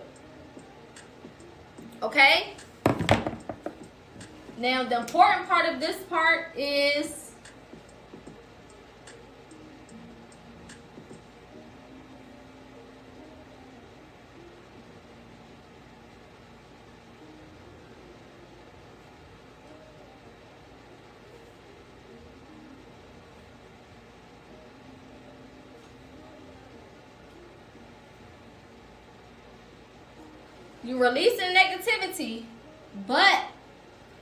Okay? Now, the important part of this part is you releasing negativity, but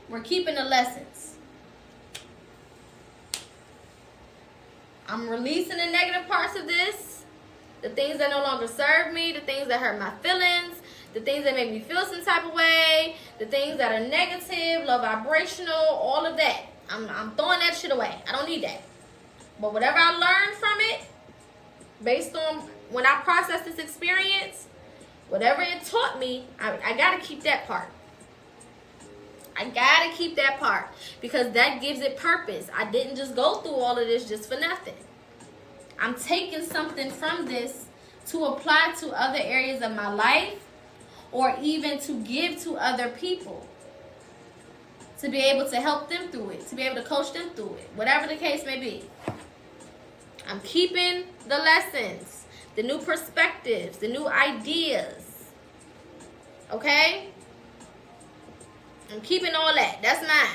we're keeping the lessons. I'm releasing the negative parts of this, the things that no longer serve me, the things that hurt my feelings, the things that make me feel some type of way, the things that are negative, low vibrational, all of that. I'm throwing that shit away. I don't need that. But whatever I learned from it, based on when I processed this experience, whatever it taught me, I got to keep that part. I got to keep that part because that gives it purpose. I didn't just go through all of this just for nothing. I'm taking something from this to apply to other areas of my life or even to give to other people to be able to help them through it, to be able to coach them through it, whatever the case may be. I'm keeping the lessons, the new perspectives, the new ideas. Okay? I'm keeping all that. That's mine.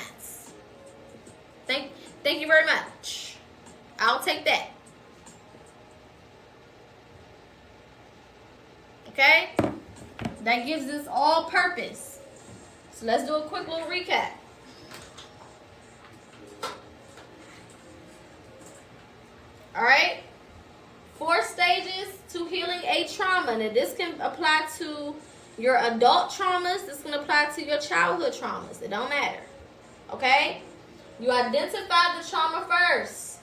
Thank you very much. I'll take that. Okay? That gives us all purpose. So let's do a quick little recap. Alright? 4 stages to healing a trauma. Now this can apply to your adult traumas. This can apply to your childhood traumas. It don't matter. Okay? You identify the trauma first.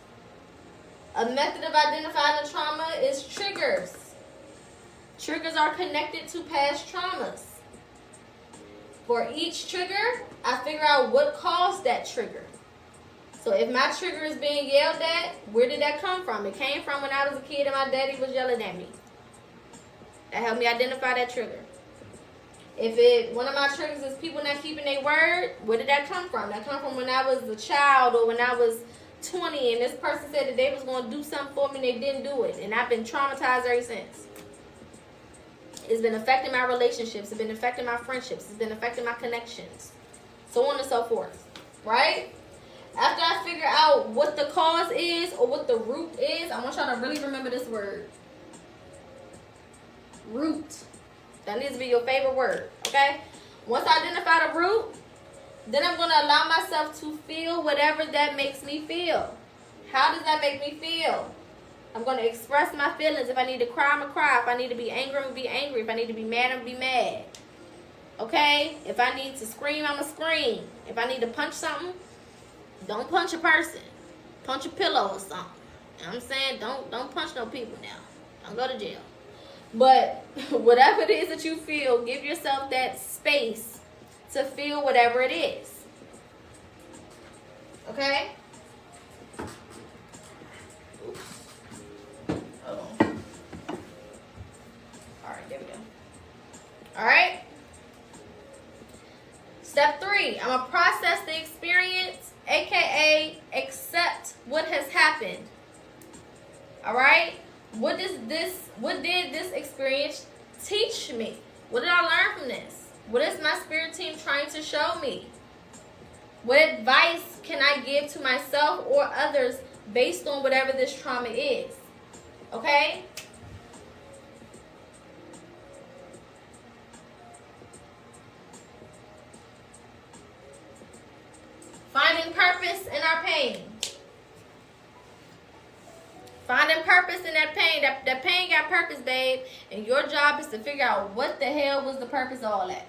A method of identifying the trauma is triggers. Triggers are connected to past traumas. For each trigger, I figure out what caused that trigger. So if my trigger is being yelled at, where did that come from? It came from when I was a kid and my daddy was yelling at me. That helped me identify that trigger. If one of my triggers is people not keeping their word, where did that come from? That come from when I was a child or when I was 20 and this person said that they was going to do something for me and they didn't do it. And I've been traumatized ever since. It's been affecting my relationships. It's been affecting my friendships. It's been affecting my connections. So on and so forth. Right? After I figure out what the cause is or what the root is, I want y'all to really remember this word. Root. That needs to be your favorite word, okay? Once I identify the root, then I'm going to allow myself to feel whatever that makes me feel. How does that make me feel? I'm going to express my feelings. If I need to cry, I'm going to cry. If I need to be angry, I'm going to be angry. If I need to be mad, I'm going to be mad. Okay? If I need to scream, I'm going to scream. If I need to punch something, don't punch a person. Punch a pillow or something. You know what I'm saying? Don't punch no people now. Don't go to jail. But whatever it is that you feel, give yourself that space to feel whatever it is. Okay? Oops. Hold on. Alright, there we go. Alright? Step 3. I'm going to process the experience, aka accept what has happened. Alright? What did this experience teach me? What did I learn from this? What is my spirit team trying to show me? What advice can I give to myself or others based on whatever this trauma is? Okay? . purpose in our pain. Finding purpose in that pain. That pain got purpose, babe. And your job is to figure out what the hell was the purpose of all that.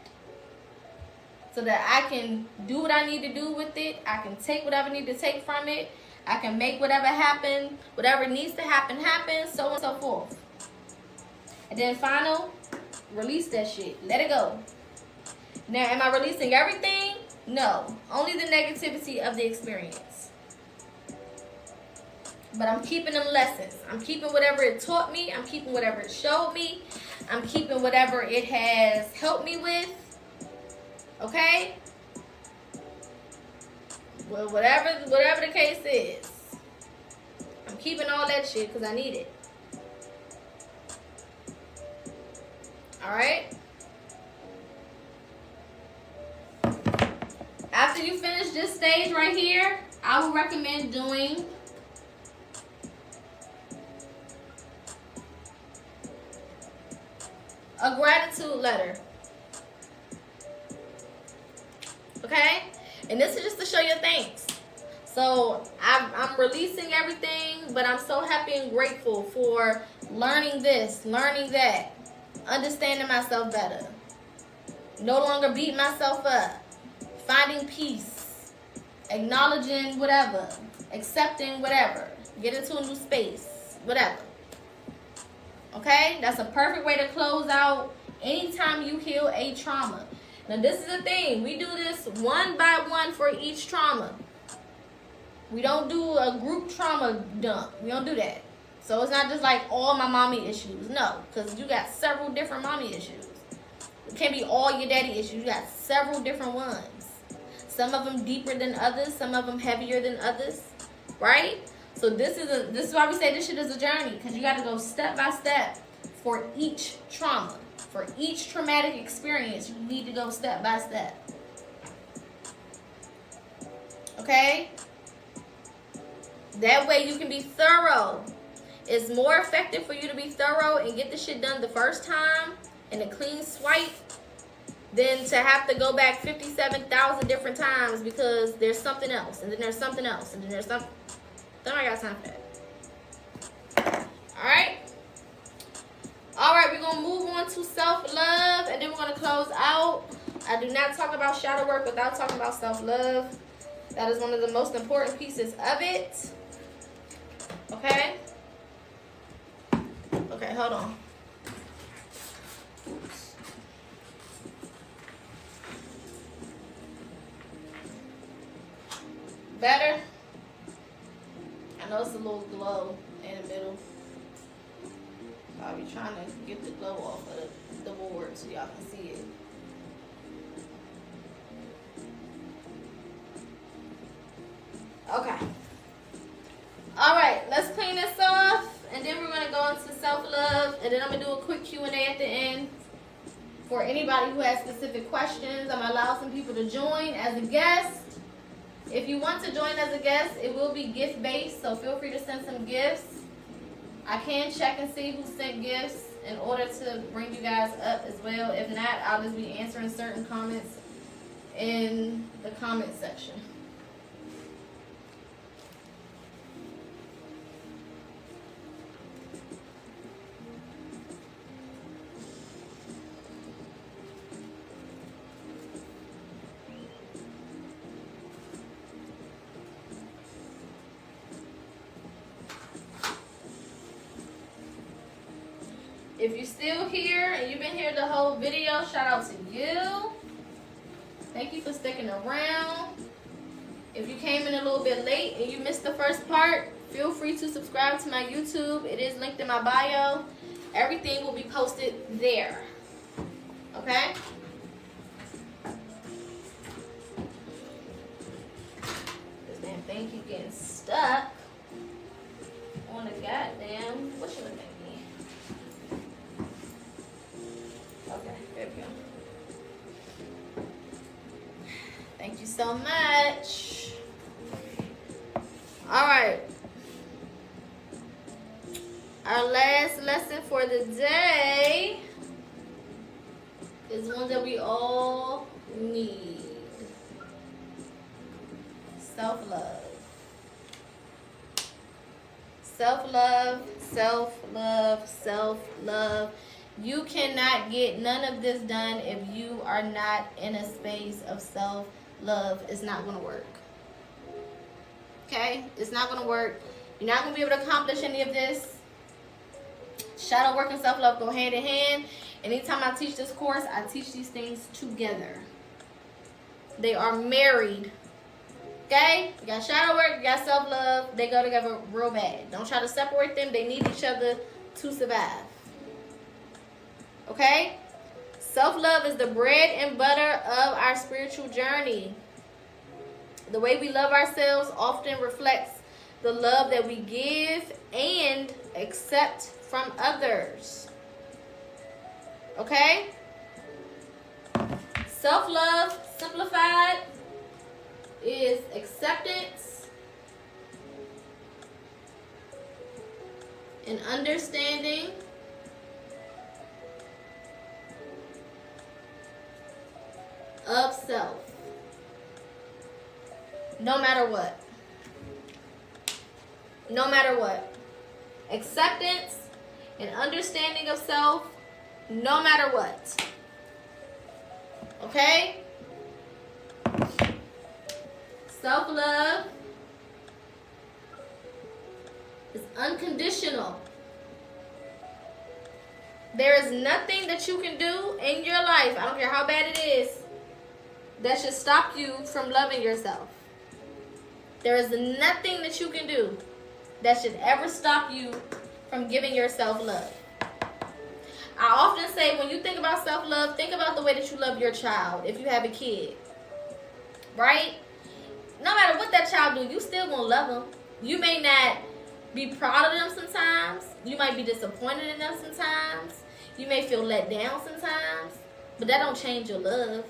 So that I can do what I need to do with it. I can take whatever I need to take from it. I can make whatever happen. Whatever needs to happen, happen. So on and so forth. And then final, release that shit. Let it go. Now, am I releasing everything? No. Only the negativity of the experience. But I'm keeping them lessons. I'm keeping whatever it taught me. I'm keeping whatever it showed me. I'm keeping whatever it has helped me with. Okay? Well, whatever the case is. I'm keeping all that shit because I need it. Alright? After you finish this stage right here, I would recommend doing a gratitude letter. Okay? And this is just to show your thanks. So I'm releasing everything, but I'm so happy and grateful for learning this, learning that, understanding myself better. No longer beating myself up. Finding peace. Acknowledging whatever. Accepting whatever. Get into a new space. Whatever. Okay? That's a perfect way to close out anytime you heal a trauma. Now, this is the thing. We do this one by one for each trauma. We don't do a group trauma dump. We don't do that. So, it's not just like all my mommy issues. No, because you got several different mommy issues. It can't be all your daddy issues. You got several different ones. Some of them deeper than others. Some of them heavier than others. Right? So, this is why we say this shit is a journey. Because you got to go step by step for each trauma. For each traumatic experience, you need to go step by step. Okay? That way you can be thorough. It's more effective for you to be thorough and get the shit done the first time in a clean swipe than to have to go back 57,000 different times because there's something else, and then there's something else, and then there's something. Then I got time for that. Alright? Alright, we're going to move on to self-love, and then we're going to close out. I do not talk about shadow work without talking about self-love. That is one of the most important pieces of it. Okay? Okay, hold on. Oops. Better? I know it's a little glow in the middle. I'll be trying to get the glow off of the board so y'all can see it. Okay. Alright, let's clean this off. And then we're going to go into self-love. And then I'm going to do a quick Q&A at the end. For anybody who has specific questions, I'm going to allow some people to join as a guest. If you want to join as a guest, it will be gift-based. So feel free to send some gifts. I can check and see who sent gifts in order to bring you guys up as well. If not, I'll just be answering certain comments in the comment section. If you're still here and you've been here the whole video, shout out to you. Thank you for sticking around. If you came in a little bit late and you missed the first part, feel free to subscribe to my YouTube. It is linked in my bio. Everything will be posted there. Okay? This damn thing keep getting stuck on the goddamn, what should I make? Okay, there we go. Thank you so much. All right. Our last lesson for the day is one that we all need. self-love. Self-love, self-love, self-love. You cannot get none of this done if you are not in a space of self-love. It's not going to work. Okay? It's not going to work. You're not going to be able to accomplish any of this. Shadow work and self-love go hand in hand. Anytime I teach this course, I teach these things together. They are married. Okay? You got shadow work, you got self-love. They go together real bad. Don't try to separate them. They need each other to survive. Okay? Self-love is the bread and butter of our spiritual journey. The way we love ourselves often reflects the love that we give and accept from others. Okay? Self-love, simplified, is acceptance and understanding of self. No matter what. No matter what. Acceptance and understanding of self, no matter what. Okay? Self-love is unconditional. There is nothing that you can do in your life, I don't care how bad it is, that should stop you from loving yourself. There is nothing that you can do that should ever stop you from giving yourself love. I often say, when you think about self-love, think about the way that you love your child if you have a kid. Right? No matter what that child do, you still gonna love them. You may not be proud of them sometimes. You might be disappointed in them sometimes. You may feel let down sometimes. But that don't change your love.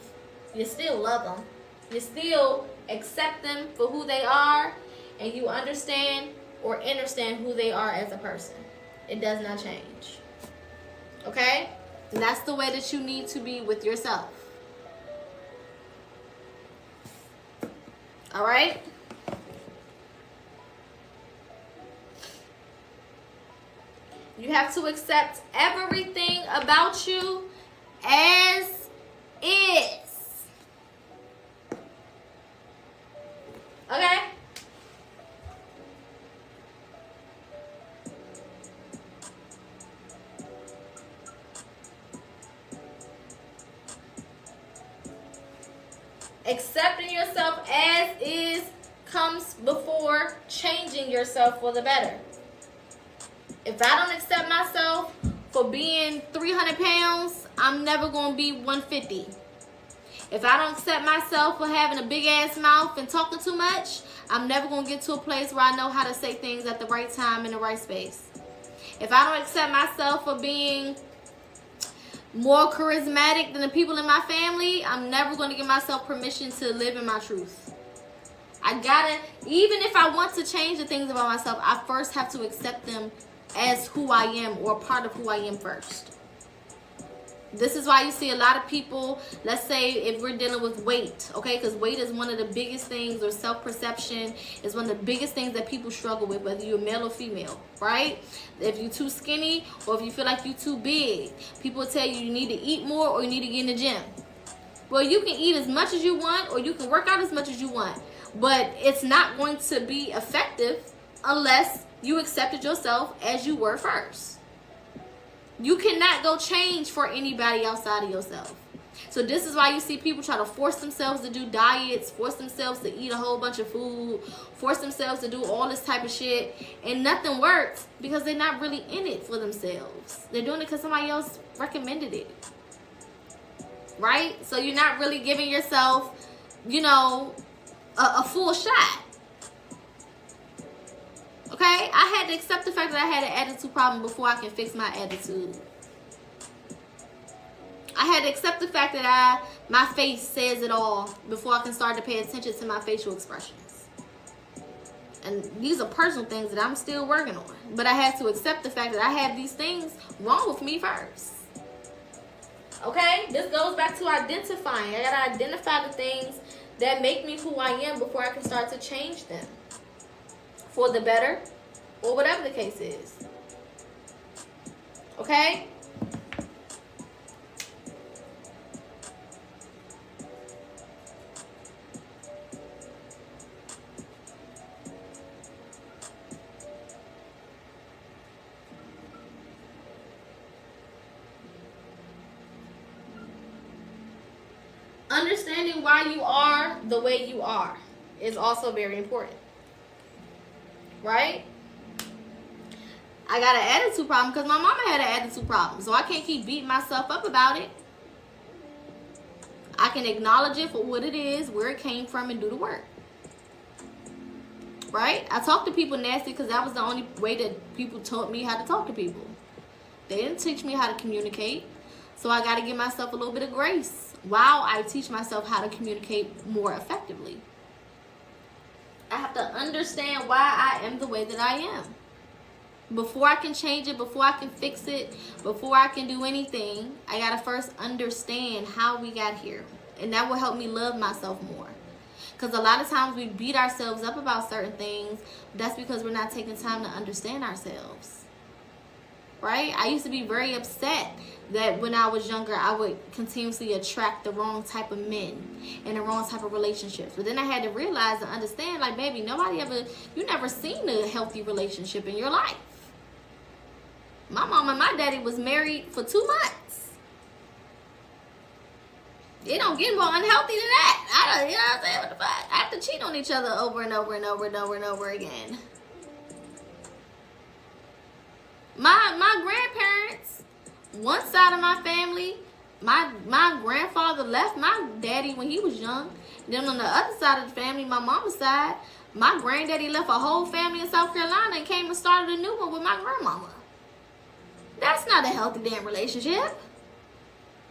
You still love them. You still accept them for who they are. And you understand or understand who they are as a person. It does not change. Okay? And that's the way that you need to be with yourself. All right? You have to accept everything about you as is. Okay? Accepting yourself as is comes before changing yourself for the better. If I don't accept myself for being 300 pounds, I'm never going to be 150. If I don't accept myself for having a big ass mouth and talking too much, I'm never going to get to a place where I know how to say things at the right time in the right space. If I don't accept myself for being more charismatic than the people in my family, I'm never going to give myself permission to live in my truth. I gotta, even if I want to change the things about myself, I first have to accept them as who I am, or part of who I am first. This is why you see a lot of people, let's say if we're dealing with weight, okay, because weight is one of the biggest things, or self-perception is one of the biggest things that people struggle with, whether you're male or female, right? If you're too skinny, or if you feel like you're too big, people tell you need to eat more, or you need to get in the gym. Well, you can eat as much as you want, or you can work out as much as you want, but it's not going to be effective unless you accepted yourself as you were first. You cannot go change for anybody outside of yourself. So this is why you see people try to force themselves to do diets, force themselves to eat a whole bunch of food, force themselves to do all this type of shit, and nothing works because they're not really in it for themselves. They're doing it because somebody else recommended it. Right? So you're not really giving yourself, you know, a full shot. Okay? I had to accept the fact that I had an attitude problem before I can fix my attitude. I had to accept the fact that my face says it all before I can start to pay attention to my facial expressions. And these are personal things that I'm still working on. But I had to accept the fact that I have these things wrong with me first. Okay? This goes back to identifying. I gotta identify the things that make me who I am before I can start to change them for the better or whatever the case is. Okay? Understanding why you are the way you are is also very important. Right? I got an attitude problem because my mama had an attitude problem. So I can't keep beating myself up about it. I can acknowledge it for what it is, where it came from, and do the work. Right? I talk to people nasty because that was the only way that people taught me how to talk to people. They didn't teach me how to communicate. So I got to give myself a little bit of grace while I teach myself how to communicate more effectively. I have to understand why I am the way that I am. Before I can change it, before I can fix it, before I can do anything, I got to first understand how we got here. And that will help me love myself more. Because a lot of times we beat ourselves up about certain things. That's because we're not taking time to understand ourselves. Right? I used to be very upset that when I was younger, I would continuously attract the wrong type of men and the wrong type of relationships. But then I had to realize and understand, like, baby, you never seen a healthy relationship in your life. My mom and my daddy was married for 2 months. It don't get more unhealthy than that. You know what I'm saying? What the fuck? I have to cheat on each other over and over and over and over and over again. My grandparents, one side of my family, my grandfather left my daddy when he was young. Then on the other side of the family, my mama's side, my granddaddy left a whole family in South Carolina and came and started a new one with my grandmama. That's not a healthy damn relationship.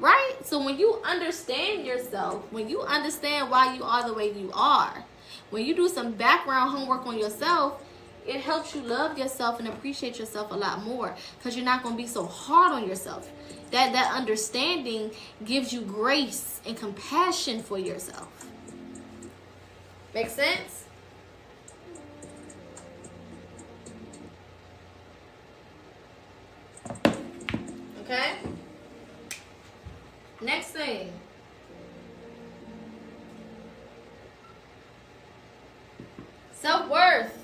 Right? So when you understand yourself, when you understand why you are the way you are, when you do some background homework on yourself, it helps you love yourself and appreciate yourself a lot more because you're not going to be so hard on yourself. That understanding gives you grace and compassion for yourself. Make sense? Okay? Next thing. Self-worth.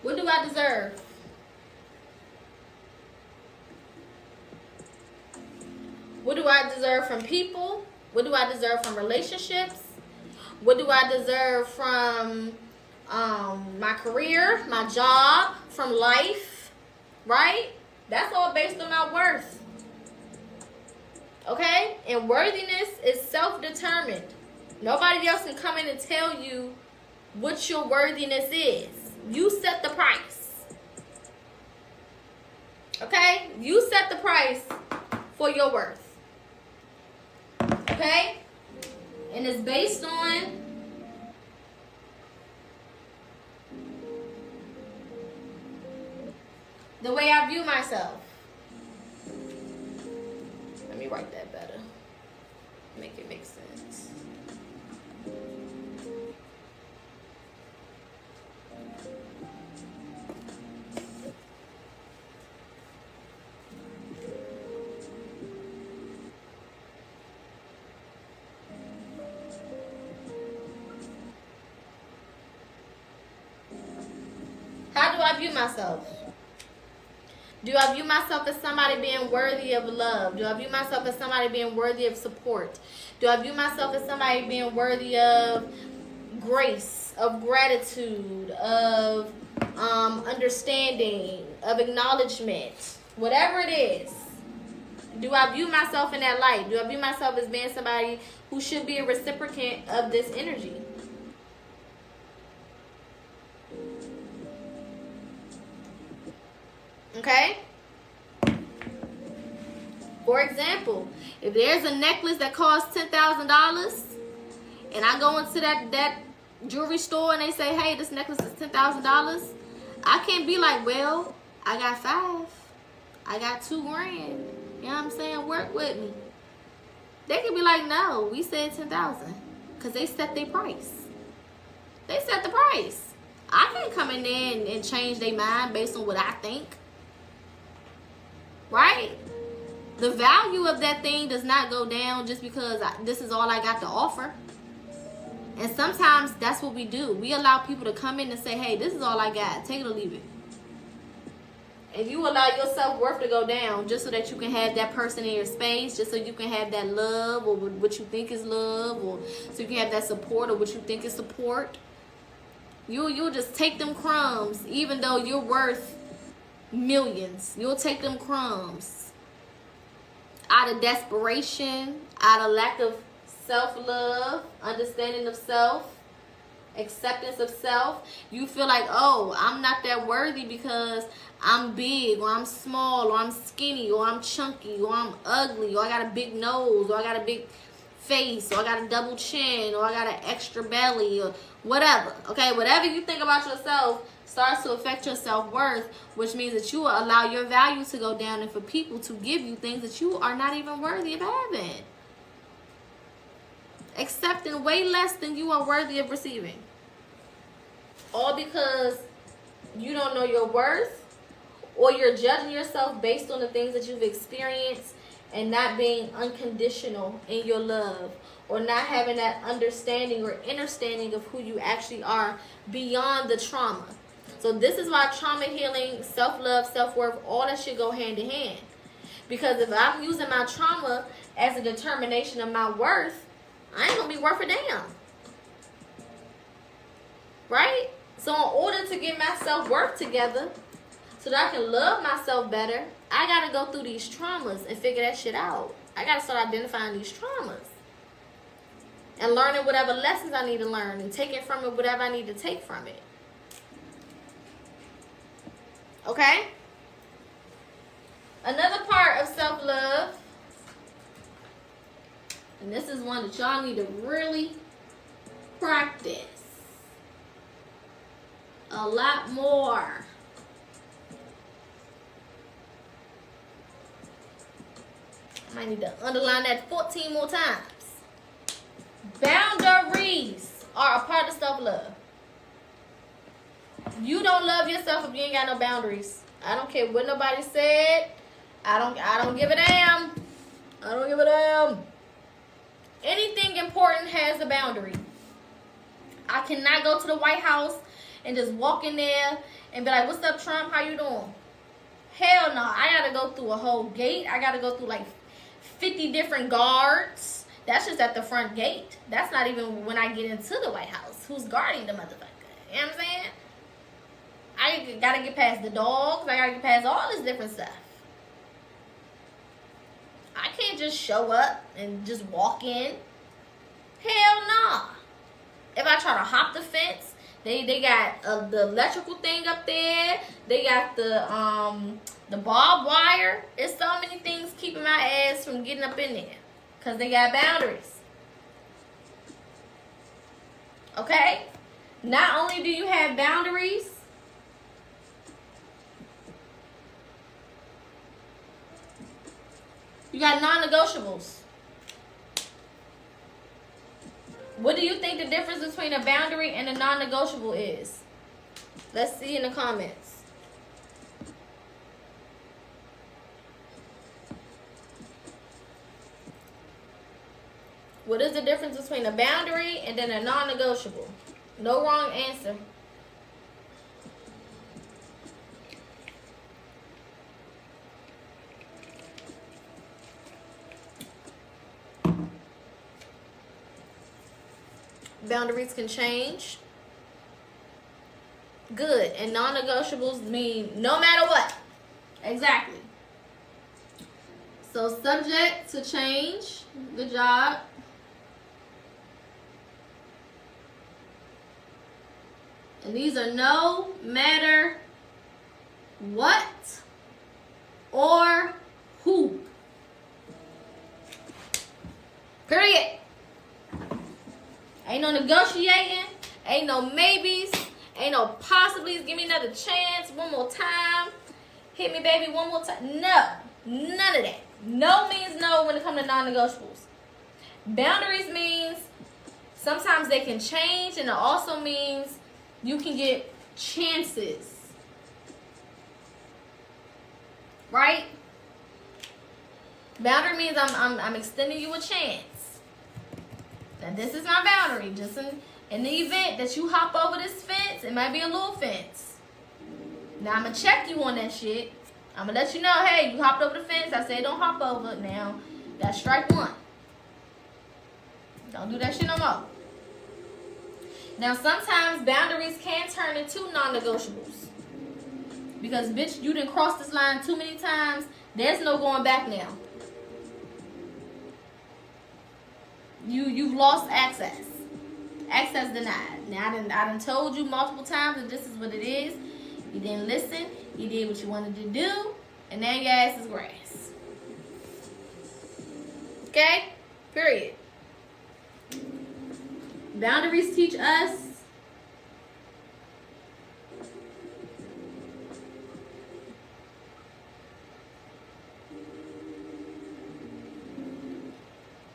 What do I deserve? What do I deserve from people? What do I deserve from relationships? What do I deserve from my career, my job, from life? Right? That's all based on my worth. Okay? And worthiness is self-determined. Nobody else can come in and tell you what your worthiness is. You set the price. Okay? You set the price for your worth. Okay? And it's based on the way I view myself. Let me write that better. Make it make sense. How do I view myself? Do I view myself as somebody being worthy of love? Do I view myself as somebody being worthy of support? Do I view myself as somebody being worthy of grace, of gratitude, of understanding, of acknowledgement? Whatever it is. Do I view myself in that light? Do I view myself as being somebody who should be a reciprocant of this energy? Okay? For example, if there's a necklace that costs $10,000 and I go into that jewelry store and they say, hey, this necklace is $10,000, I can't be like, well, I got 5. I got 2 grand. You know what I'm saying? Work with me. They could be like, no, we said 10,000. Because they set their price. They set the price. I can't come in there and change their mind based on what I think. Right? The value of that thing does not go down just because this is all I got to offer. And sometimes that's what we do. We allow people to come in and say, hey, this is all I got. Take it or leave it. And you allow your self-worth to go down just so that you can have that person in your space, just so you can have that love or what you think is love, or so you can have that support or what you think is support. You'll just take them crumbs, even though you're worth millions. You'll take them crumbs out of desperation, out of lack of self-love, understanding of self, acceptance of self. You feel like, oh, I'm not that worthy because I'm big, or I'm small, or I'm skinny, or I'm chunky, or I'm ugly, or I got a big nose, or I got a big face, or I got a double chin, or I got an extra belly, or whatever. Okay, whatever you think about yourself starts to affect your self-worth, which means that you will allow your value to go down and for people to give you things that you are not even worthy of having. Accepting way less than you are worthy of receiving. All because you don't know your worth, or you're judging yourself based on the things that you've experienced and not being unconditional in your love, or not having that understanding or understanding of who you actually are beyond the trauma. So this is why trauma healing, self-love, self-worth, all that should go hand in hand. Because if I'm using my trauma as a determination of my worth, I ain't gonna be worth a damn. Right? So in order to get my self-worth together, so that I can love myself better, I gotta go through these traumas and figure that shit out. I gotta start identifying these traumas and learning whatever lessons I need to learn, and taking from it whatever I need to take from it. Okay? Another part of self-love, and this is one that y'all need to really practice a lot more. I might need to underline that 14 more times. Boundaries are a part of self-love. You don't love yourself if you ain't got no boundaries. I don't care what nobody said. I don't give a damn. I don't give a damn. Anything important has a boundary. I cannot go to the White House and just walk in there and be like, what's up, Trump? How you doing? Hell no. I got to go through a whole gate. I got to go through like 50 different guards. That's just at the front gate. That's not even when I get into the White House. Who's guarding the motherfucker? You know what I'm saying? I got to get past the dogs. I got to get past all this different stuff. I can't just show up and just walk in. Hell nah. If I try to hop the fence, they got the electrical thing up there. They got the barbed wire. There's so many things keeping my ass from getting up in there because they got boundaries. Okay? Not only do you have boundaries, you got non-negotiables. What do you think the difference between a boundary and a non-negotiable is? Let's see in the comments. What is the difference between a boundary and then a non-negotiable? No wrong answer. Boundaries can change. Good. And non-negotiables mean no matter what. Exactly. So subject to change. Good job. And these are no matter what or who. Period. Ain't no negotiating. Ain't no maybes. Ain't no possibilities. Give me another chance. One more time. Hit me, baby, one more time. No. None of that. No means no when it comes to non-negotiables. Boundaries means sometimes they can change, and it also means you can get chances. Right? Boundary means I'm extending you a chance. Now this is my boundary. Just in the event that you hop over this fence, it might be a little fence. Now I'm gonna check you on that shit. I'm gonna let you know, hey, you hopped over the fence. I said don't hop over it. Now that's strike one. Don't do that shit no more. Now sometimes boundaries can turn into non-negotiables. Because bitch, you done crossed this line too many times. There's no going back now. You've lost access. Access denied. Now I done told you multiple times that this is what it is. You didn't listen. You did what you wanted to do, and now your ass is grass. Okay? Period. Boundaries teach us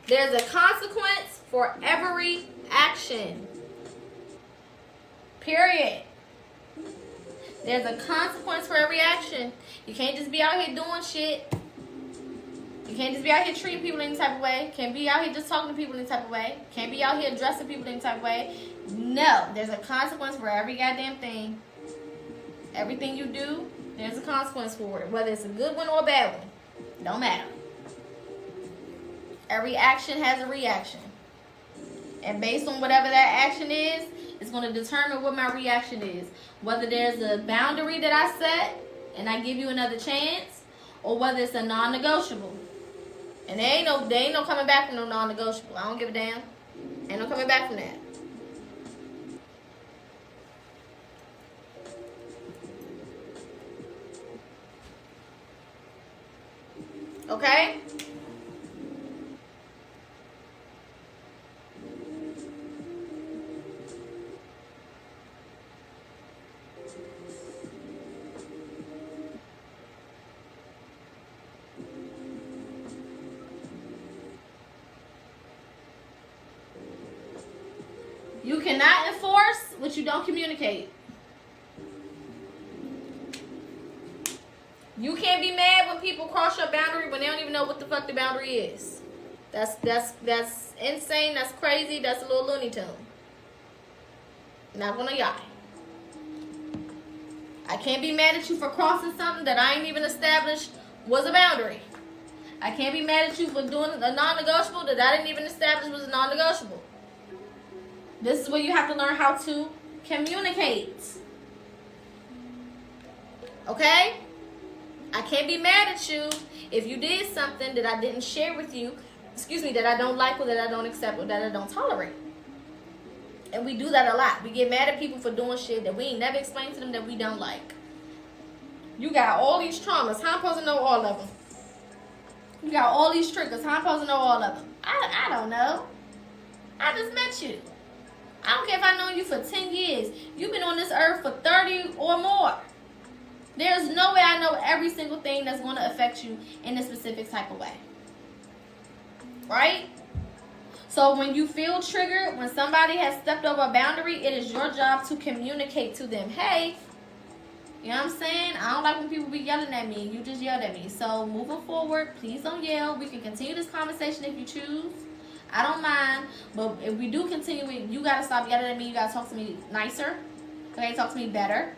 there's a consequence for every action. Period. There's a consequence for every action. You can't just be out here doing shit. You can't just be out here treating people any type of way. Can't be out here just talking to people any type of way. Can't be out here addressing people any type of way. No, there's a consequence for every goddamn thing. Everything you do, there's a consequence for it. Whether it's a good one or a bad one. Don't matter. Every action has a reaction. And based on whatever that action is, it's going to determine what my reaction is. Whether there's a boundary that I set and I give you another chance, or whether it's a non-negotiable. And there ain't no coming back from no non-negotiable. I don't give a damn. Ain't no coming back from that. Okay? You cannot enforce what you don't communicate. You can't be mad when people cross your boundary when they don't even know what the fuck the boundary is. That's insane. That's crazy. That's a little Looney Tune. Not gonna lie. I can't be mad at you for crossing something that I ain't even established was a boundary. I can't be mad at you for doing a non-negotiable that I didn't even establish was a non-negotiable. This is where you have to learn how to communicate. Okay? I can't be mad at you if you did something that I didn't share with you, that I don't like or that I don't accept or that I don't tolerate. And we do that a lot. We get mad at people for doing shit that we ain't never explained to them that we don't like. You got all these traumas. How am I supposed to know all of them? You got all these triggers. How am I supposed to know all of them? I don't know. I just met you. I don't care if I've known you for 10 years. You've been on this earth for 30 or more. There's no way I know every single thing that's going to affect you in a specific type of way. Right? So when you feel triggered, when somebody has stepped over a boundary, it is your job to communicate to them. Hey, you know what I'm saying? I don't like when people be yelling at me. You just yelled at me. So moving forward, please don't yell. We can continue this conversation if you choose. I don't mind, but if we do continue it, you gotta stop yelling at me. You gotta talk to me nicer. Okay, talk to me better.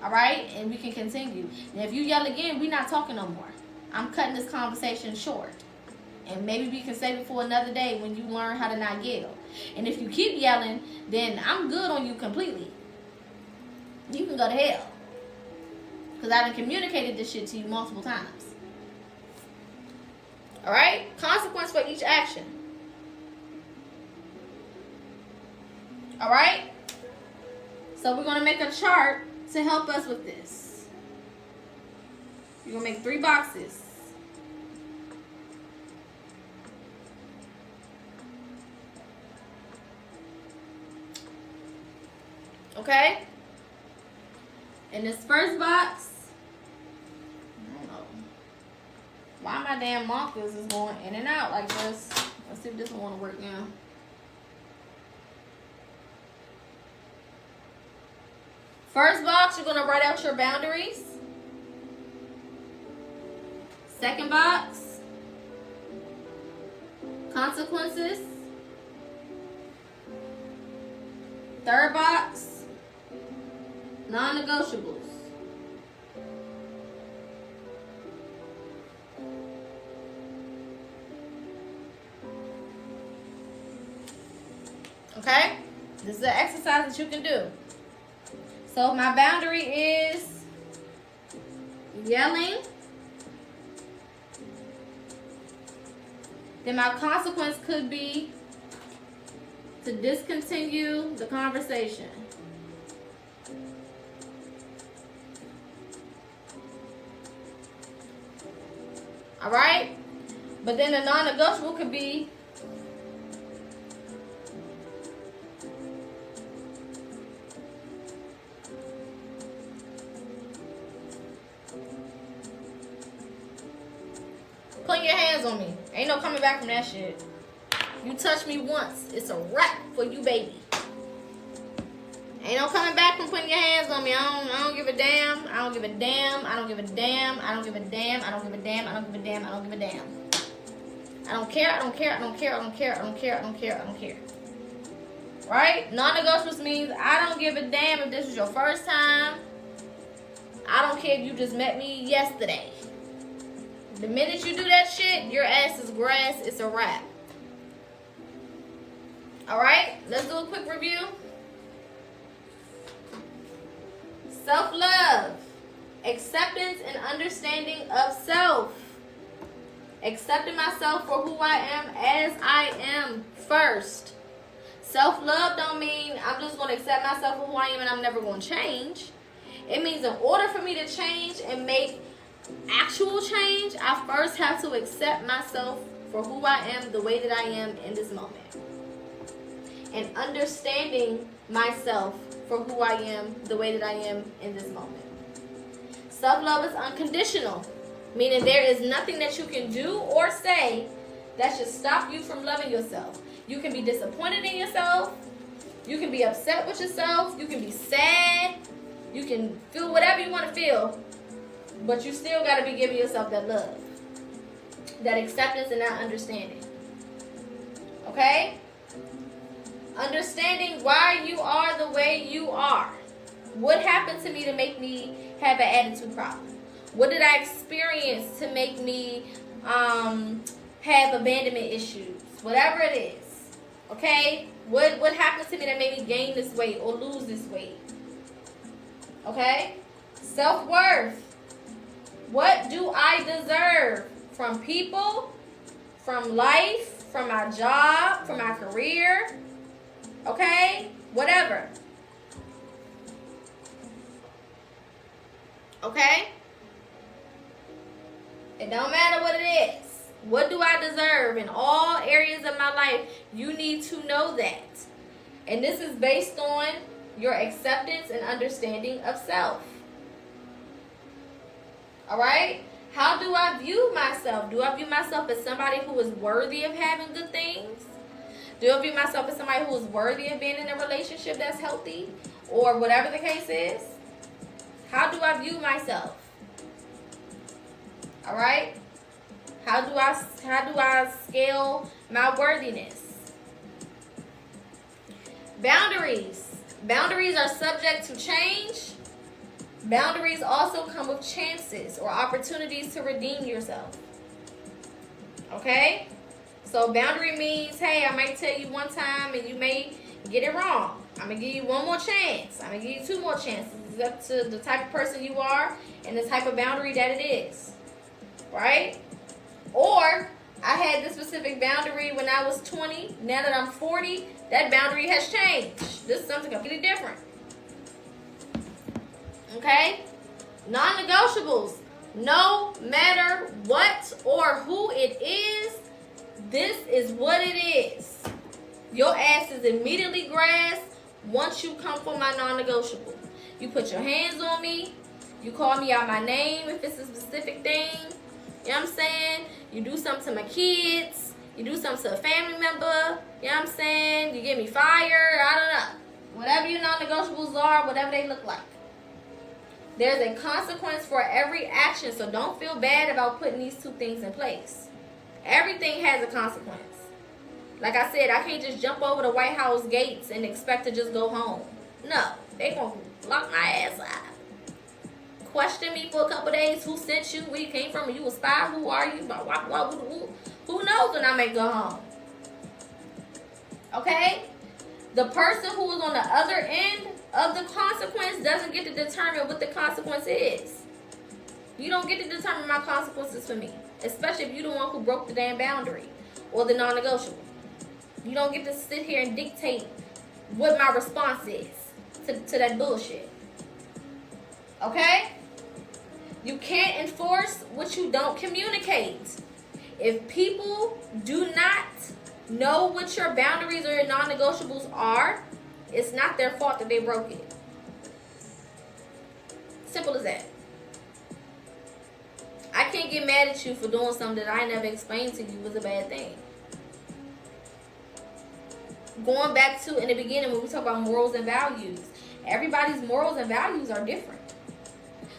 All right, and we can continue. And if you yell again, we're not talking no more. I'm cutting this conversation short, and maybe we can save it for another day when you learn how to not yell. And if you keep yelling, then I'm good on you completely. You can go to hell, because I done communicated this shit to you multiple times. All right, consequence for each action. All right? So we're going to make a chart to help us with this. You're going to make 3 boxes. Okay? In this first box, I don't know why my damn markers is going in and out like this. Let's see if this one want to work now. First box, you're going to write out your boundaries. Second box, consequences. Third box, non-negotiables. Okay? This is an exercise that you can do. So my boundary is yelling. Then my consequence could be to discontinue the conversation. All right? But then the non-negotiable could be putting your hands on me. Ain't no coming back from that shit. You touch me once, it's a wrap for you, baby. Ain't no coming back from putting your hands on me. I don't give a damn. I don't give a damn. I don't give a damn. I don't give a damn. I don't give a damn. I don't give a damn. I don't give a damn. I don't care. I don't care. I don't care. I don't care. I don't care. I don't care. I don't care. Right? Non-negotiables means I don't give a damn if this was your first time. I don't care if you just met me yesterday. The minute you do that shit, your ass is grass. It's a wrap. All right? Let's do a quick review. Self-love. Acceptance and understanding of self. Accepting myself for who I am as I am first. Self-love don't mean I'm just going to accept myself for who I am and I'm never going to change. It means in order for me to change and make actual change, I first have to accept myself for who I am, the way that I am in this moment. And understanding myself for who I am, the way that I am in this moment. Self-love is unconditional, meaning there is nothing that you can do or say that should stop you from loving yourself. You can be disappointed in yourself. You can be upset with yourself. You can be sad. You can feel whatever you want to feel. But you still got to be giving yourself that love, that acceptance, and that understanding. Okay? Understanding why you are the way you are. What happened to me to make me have an attitude problem? What did I experience to make me have abandonment issues? Whatever it is. Okay? What happened to me that made me gain this weight or lose this weight? Okay? Self-worth. What do I deserve from people, from life, from my job, from my career? Okay? Whatever. Okay? It don't matter what it is. What do I deserve in all areas of my life? You need to know that. And this is based on your acceptance and understanding of self. All right? How do I view myself? Do I view myself as somebody who is worthy of having good things? Do I view myself as somebody who is worthy of being in a relationship that's healthy? Or whatever the case is? How do I view myself? All right? How do I scale my worthiness? Boundaries. Boundaries are subject to change. Boundaries also come with chances or opportunities to redeem yourself. Okay? So boundary means, hey, I might tell you one time and you may get it wrong. I'm going to give you one more chance. I'm going to give you two more chances. It's up to the type of person you are and the type of boundary that it is. Right? Or I had this specific boundary when I was 20. Now that I'm 40, that boundary has changed. This is something completely different. Okay? Non-negotiables. No matter what or who it is, this is what it is. Your ass is immediately grass once you come for my non-negotiable. You put your hands on me. You call me out my name if it's a specific thing. You know what I'm saying? You do something to my kids. You do something to a family member. You know what I'm saying? You get me fired. I don't know. Whatever your non-negotiables are, whatever they look like. There's a consequence for every action, so don't feel bad about putting these two things in place. Everything has a consequence. Like I said, I can't just jump over the White House gates and expect to just go home. No, they gonna lock my ass out. Question me for a couple days. Who sent you? Where you came from? Are you a spy? Who are you? Who knows when I may go home? Okay? The person who is on the other end of the consequence doesn't get to determine what the consequence is. You don't get to determine my consequences for me, especially if you're the one who broke the damn boundary or the non-negotiable. You don't get to sit here and dictate what my response is to that bullshit. Okay? You can't enforce what you don't communicate. If people do not know what your boundaries or your non-negotiables are, it's not their fault that they broke it. Simple as that. I can't get mad at you for doing something that I never explained to you was a bad thing. Going back to in the beginning when we talk about morals and values, everybody's morals and values are different.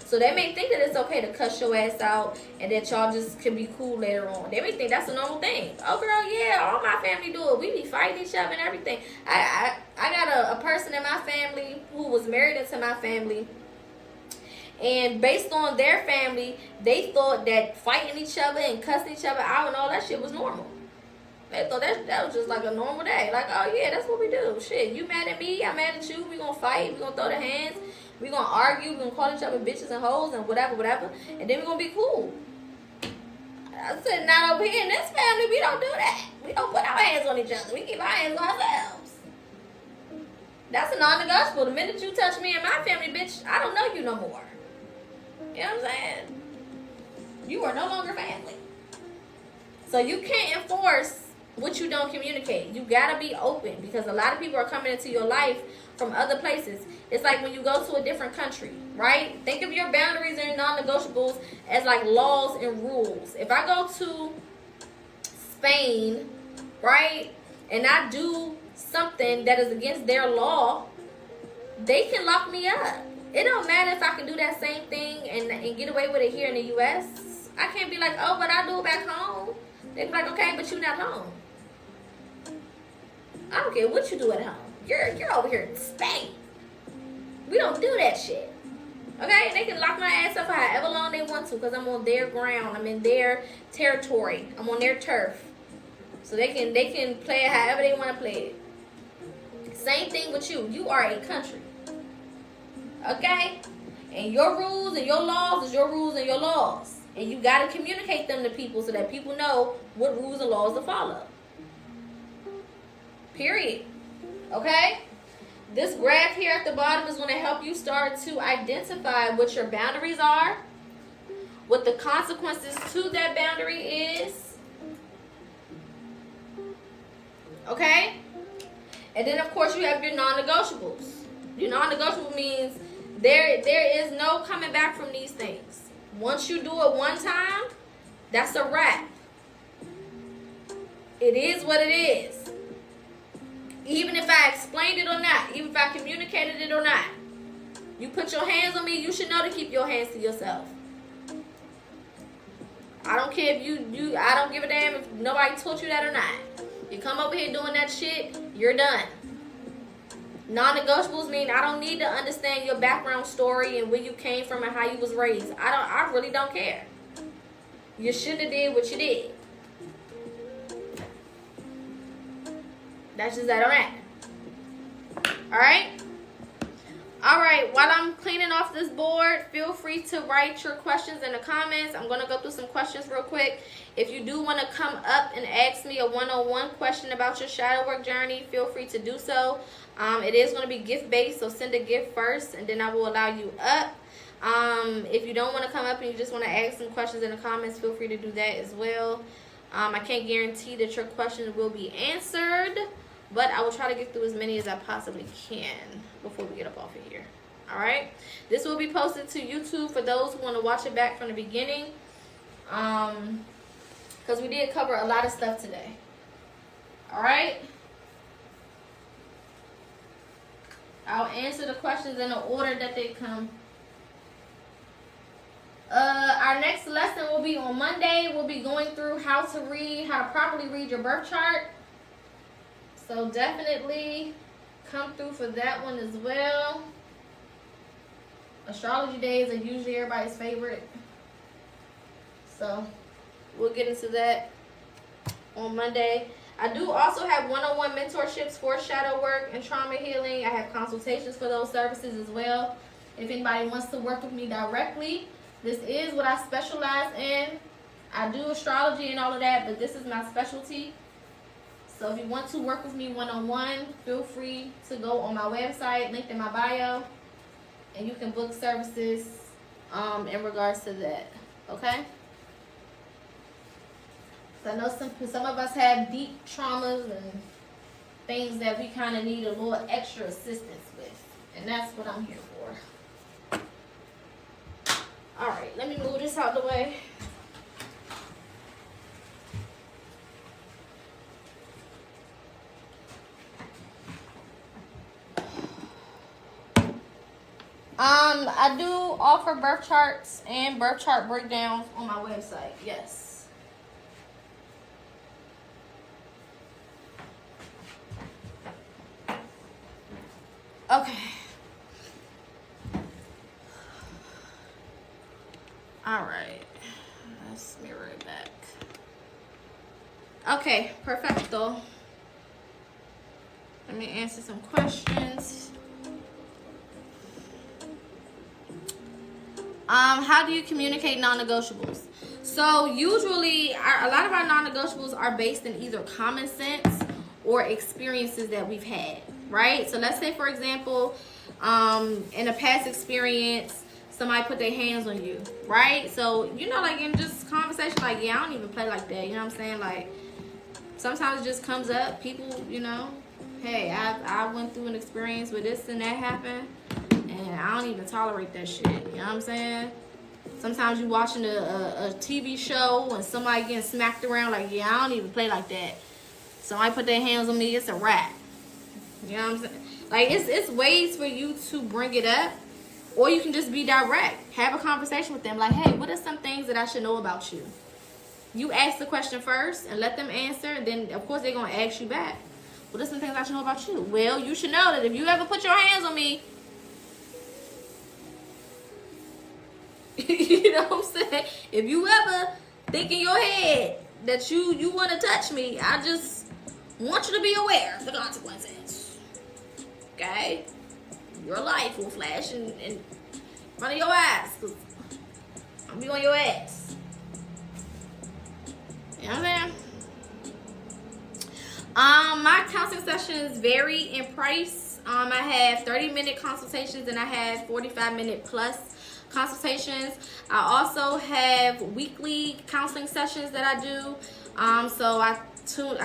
So they may think that it's okay to cuss your ass out and that y'all just can be cool later on. They may think that's a normal thing. Oh, girl, yeah, all my family do it. We be fighting each other and everything. I got a person in my family who was married into my family. And based on their family, they thought that fighting each other and cussing each other out and all that shit was normal. They thought that was just like a normal day. Like, oh, yeah, that's what we do. Shit, you mad at me, I'm mad at you. We gonna fight. We gonna throw the hands. We gonna argue. We gonna call each other bitches and hoes and whatever. And then we gonna be cool. I said, not over here in this family, we don't do that. We don't put our hands on each other. We keep our hands on ourselves. That's a non-negotiable. The minute you touch me and my family, bitch, I don't know you no more. You know what I'm saying? You are no longer family. So you can't enforce what you don't communicate. You gotta be open because a lot of people are coming into your life from other places. It's like when you go to a different country, right? Think of your boundaries and non-negotiables as like laws and rules. If I go to Spain, right, and I do something that is against their law, they can lock me up. It don't matter if I can do that same thing and get away with it here in the U.S. I can't be like, oh, but I do it back home. They be like, okay, but you're not home. I don't care what you do at home. You're over here in Spain. We don't do that shit. Okay? They can lock my ass up for however long they want to because I'm on their ground. I'm in their territory. I'm on their turf. So they can play it however they want to play it. Same thing with you. You are a country. Okay? And your rules and your laws is your rules and your laws. And you got to communicate them to people so that people know what rules and laws to follow. Period. Okay? This graph here at the bottom is going to help you start to identify what your boundaries are, what the consequences to that boundary is. Okay? And then, of course, you have your non-negotiables. Your non-negotiable means there is no coming back from these things. Once you do it one time, that's a wrap. It is what it is. Even if I explained it or not, even if I communicated it or not, you put your hands on me, you should know to keep your hands to yourself. I don't care if I don't give a damn if nobody taught you that or not. You come over here doing that shit, you're done. Non-negotiables mean I don't need to understand your background story and where you came from and how you was raised. I really don't care. You shouldn't have did what you did. That's just that on that. Alright, while I'm cleaning off this board, feel free to write your questions in the comments. I'm going to go through some questions real quick. If you do want to come up and ask me a one-on-one question about your shadow work journey, feel free to do so. It is going to be gift-based, so send a gift first, and then I will allow you up. If you don't want to come up and you just want to ask some questions in the comments, feel free to do that as well. I can't guarantee that your questions will be answered. but I will try to get through as many as I possibly can before we get up off of here. All right, this will be posted to YouTube for those who want to watch it back from the beginning, because we did cover a lot of stuff today. All right, I'll answer the questions in the order that they come. Our next lesson will be on Monday. We'll be going through how to properly read your birth chart. So definitely come through for that one as well. Astrology days are usually everybody's favorite. So we'll get into that on Monday. I do also have one-on-one mentorships for shadow work and trauma healing. I have consultations for those services as well. If anybody wants to work with me directly, this is what I specialize in. I do astrology and all of that, but this is my specialty. So if you want to work with me one-on-one, feel free to go on my website, linked in my bio, and you can book services in regards to that. Okay? So I know some of us have deep traumas and things that we kind of need a little extra assistance with, and that's what I'm here for. All right, let me move this out the way. I do offer birth charts and birth chart breakdowns on my website. Yes. Okay. All right. Let's mirror it back. Okay, perfecto. Let me answer some questions. How do you communicate non-negotiables? So usually a lot of our non-negotiables are based in either common sense or experiences that we've had, right? So let's say, for example, in a past experience, somebody put their hands on you, right? So, you know, like in just conversation, like, yeah, I don't even play like that, you know what I'm saying? Like, sometimes it just comes up, people, you know, hey, I went through an experience where this and that happened, and I don't even tolerate that shit, you know what I'm saying? Sometimes you watching a TV show and somebody getting smacked around, like, yeah, I don't even play like that. Somebody put their hands on me, it's a wrap. You know what I'm saying? Like, it's ways for you to bring it up, or you can just be direct. Have a conversation with them, like, hey, what are some things that I should know about you? You ask the question first and let them answer, and then, of course, they're going to ask you back. What are some things I should know about you? Well, you should know that if you ever put your hands on me, you know what I'm saying? If you ever think in your head that you want to touch me, I just want you to be aware of the consequences. Okay? Your life will flash in front of your eyes. I'll be on your ass. You know what I'm saying? My counseling sessions vary in price. I have 30-minute consultations and I have 45-minute plus consultations. I also have weekly counseling sessions that I do. So I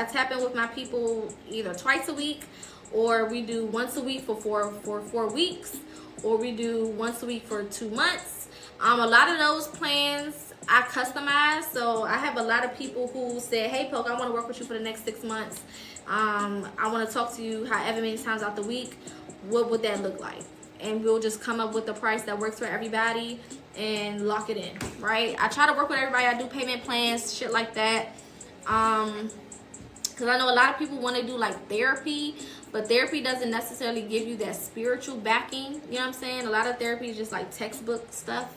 tap in with my people either twice a week, or we do once a week for 4 weeks, or we do once a week for 2 months. A lot of those plans I customize. So I have a lot of people who said, hey, Poke, I want to work with you for the next 6 months. I want to talk to you however many times out the week. What would that look like? And we'll just come up with a price that works for everybody and lock it in, right? I try to work with everybody. I do payment plans, shit like that. Because I know a lot of people want to do like therapy, but therapy doesn't necessarily give you that spiritual backing. You know what I'm saying? A lot of therapy is just like textbook stuff.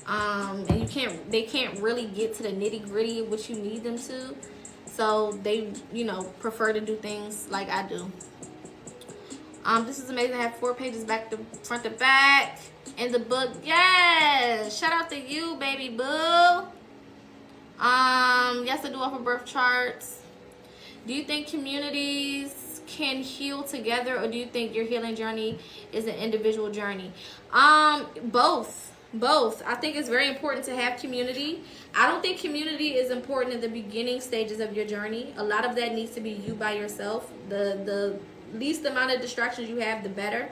And they can't really get to the nitty gritty of what you need them to. So they, you know, prefer to do things like I do. This is amazing. I have 4 pages back to front to back in the book. Yes, shout out to you, baby boo. Yes, I do offer birth charts. Do you think communities can heal together, or do you think your healing journey is an individual journey? Both. Both. I think it's very important to have community. I don't think community is important in the beginning stages of your journey. A lot of that needs to be you by yourself. The least amount of distractions you have, the better.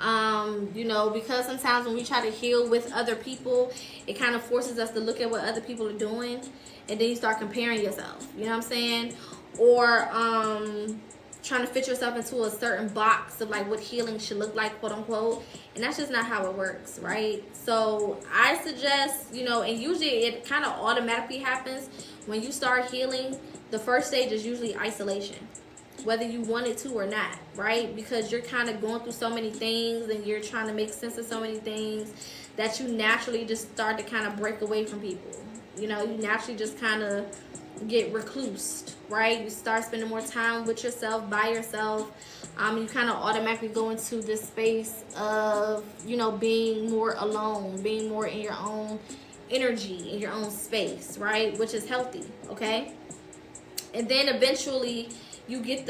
You know, because sometimes when we try to heal with other people, it kind of forces us to look at what other people are doing, and then you start comparing yourself. You know what I'm saying? Or trying to fit yourself into a certain box of like what healing should look like, quote unquote, and that's just not how it works, right? So I suggest, you know, and usually it kind of automatically happens when you start healing. The first stage is usually isolation, whether you want it to or not, right? Because you're kind of going through so many things and you're trying to make sense of so many things that you naturally just start to kind of break away from people. You know, you naturally just kind of get reclused, right? You start spending more time with yourself, by yourself. You kind of automatically go into this space of, you know, being more alone, being more in your own energy, in your own space, right? Which is healthy, okay? And then eventually you get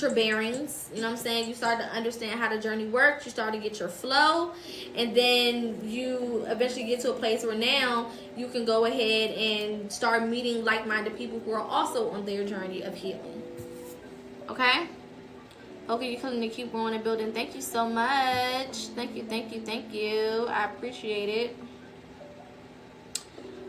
your bearings, you know what I'm saying? You start to understand how the journey works, you start to get your flow, and then you eventually get to a place where now you can go ahead and start meeting like-minded people who are also on their journey of healing. Okay? Okay, you're going to keep growing and building. Thank you so much. Thank you, thank you, thank you. I appreciate it.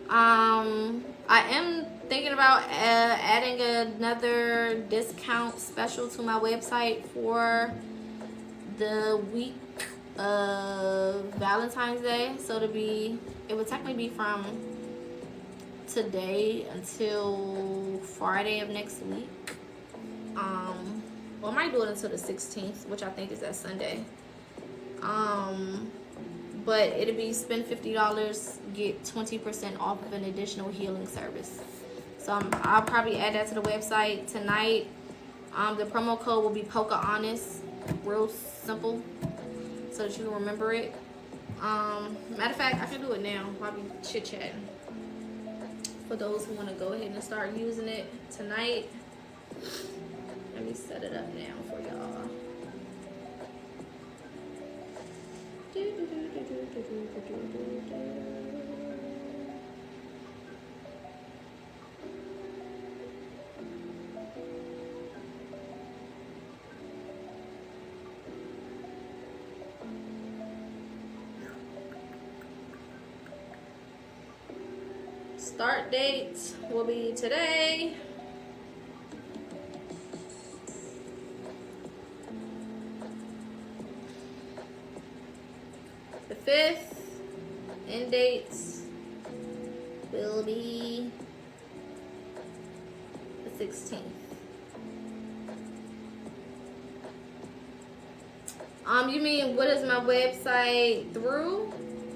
I am thinking about adding another discount special to my website for the week of Valentine's Day. So it would technically be from today until Friday of next week. Well, I might do it until the 16th, which I think is that Sunday. But it'll be spend $50, get 20% off of an additional healing service. So I'll probably add that to the website tonight. The promo code will be PocaHonest, real simple, so that you can remember it. Matter of fact, I can do it now while we chit chatting. For those who want to go ahead and start using it tonight, let me set it up now for y'all. Start date will be today. The 5th. End dates will be the 16th. You mean what is my website through?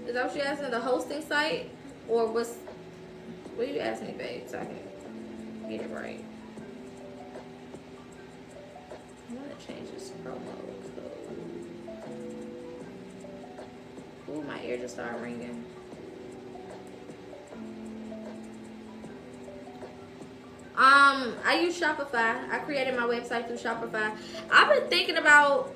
Is that what you're asking? The hosting site? Or what are you asking me, babe? So I can get it right. I'm gonna change this promo code. Ooh, my ear just started ringing. I use Shopify. I created my website through Shopify. I've been thinking about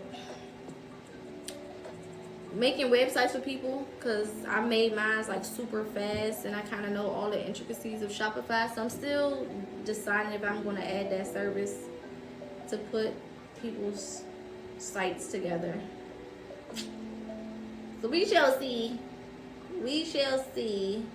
making websites for people because I made mine like super fast and I kind of know all the intricacies of Shopify. So I'm still deciding if I'm going to add that service to put people's sites together. So we shall see. We shall see.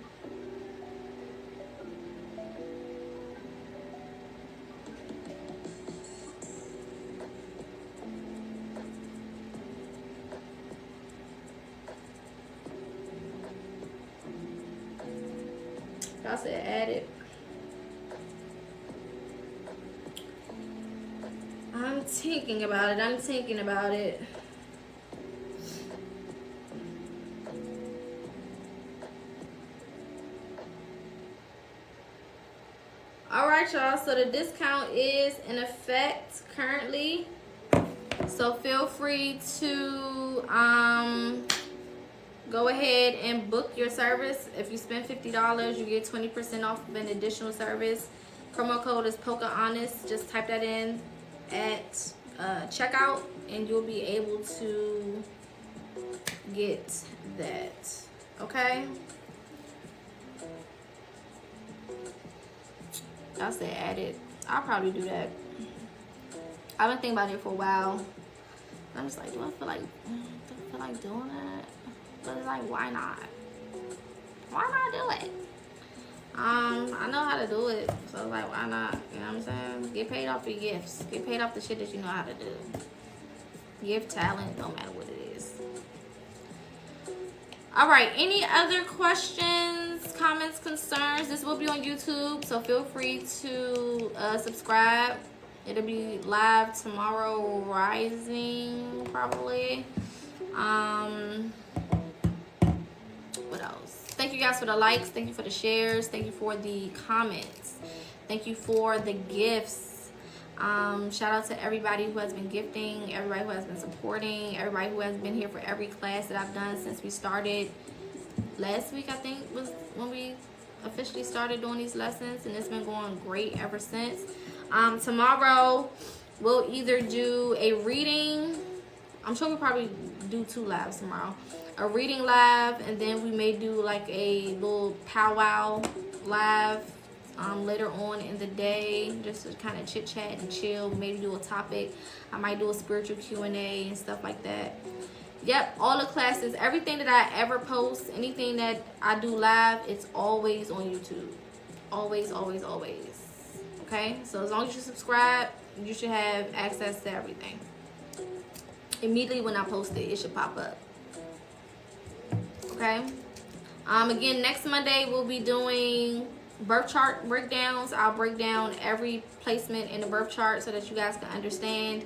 I said add it. I'm thinking about it. Alright, y'all, so the discount is in effect currently. So feel free to go ahead and book your service. If you spend $50, you get 20% off of an additional service. Promo code is PocaHonest. Just type that in at checkout and you'll be able to forget that. Okay? I said add it. I'll probably do that. I've been thinking about it for a while. I'm just like, do I feel like doing that? But it's like, why not? Why not do it? I know how to do it, so it's like, why not? You know what I'm saying? Get paid off your gifts. Get paid off the shit that you know how to do. Gift, talent, no matter what it is. All right, any other questions, comments, concerns? This will be on YouTube, so feel free to subscribe. It'll be live tomorrow rising, probably. What else? Thank you guys for the likes. Thank you for the shares. Thank you for the comments. Thank you for the gifts. Shout out to everybody who has been gifting, everybody who has been supporting, everybody who has been here for every class that I've done since we started. Last week, I think, was when we officially started doing these lessons, and it's been going great ever since. Tomorrow, we'll either do a reading. I'm sure we'll probably do 2 lives tomorrow. A reading live, and then we may do like a little powwow live later on in the day, just to kind of chit chat and chill. Maybe do a topic. I might do a spiritual Q&A and stuff like that. Yep, all the classes, everything that I ever post, anything that I do live, it's always on YouTube. Always, always, always. Okay, so as long as you subscribe, you should have access to everything. Immediately when I post it, it should pop up. Okay. Again, next Monday we'll be doing birth chart breakdowns. I'll break down every placement in the birth chart so that you guys can understand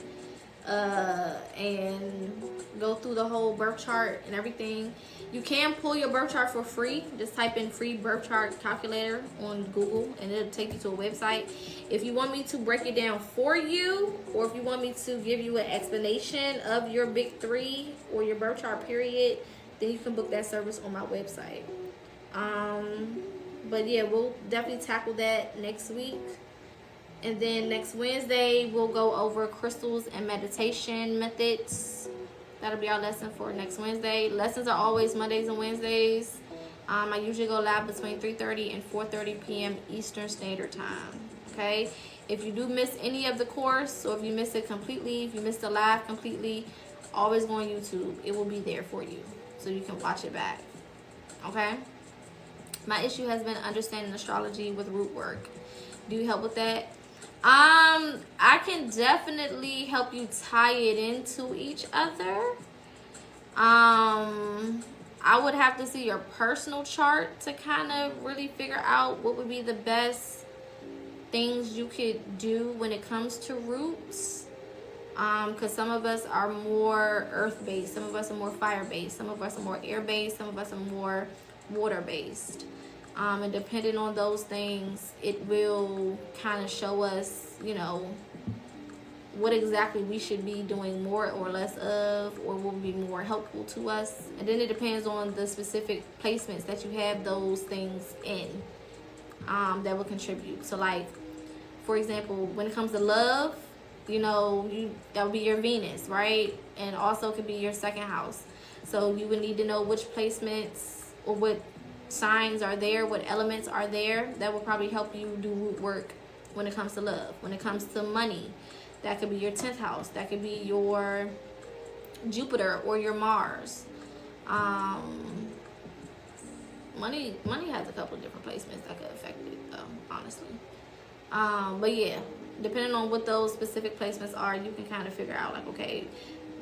and go through the whole birth chart and everything. You can pull your birth chart for free. Just type in free birth chart calculator on Google and it'll take you to a website. If you want me to break it down for you, or if you want me to give you an explanation of your big 3 or your birth chart period, then you can book that service on my website. But yeah, we'll definitely tackle that next week. And then next Wednesday, we'll go over crystals and meditation methods. That'll be our lesson for next Wednesday. Lessons are always Mondays and Wednesdays. I usually go live between 3:30 and 4:30 p.m. Eastern Standard Time. Okay? If you do miss any of the course, or if you miss it completely, if you miss the live completely, always go on YouTube. It will be there for you, so you can watch it back. Okay? My issue has been understanding astrology with root work. Do you help with that? I can definitely help you tie it into each other. I would have to see your personal chart to kind of really figure out what would be the best things you could do when it comes to roots. Because some of us are more earth-based, some of us are more fire-based, some of us are more air-based, some of us are more water-based. And depending on those things, it will kind of show us, you know, what exactly we should be doing more or less of, or what would be more helpful to us. And then it depends on the specific placements that you have those things in, that will contribute. So like, for example, when it comes to love, you know, that would be your Venus, right? And also could be your 2nd house. So you would need to know which placements or what signs are there, what elements are there. That will probably help you do root work when it comes to love. When it comes to money, that could be your 10th house. That could be your Jupiter or your Mars. Money has a couple of different placements that could affect it, though, honestly. But yeah, depending on what those specific placements are, you can kind of figure out, like, okay,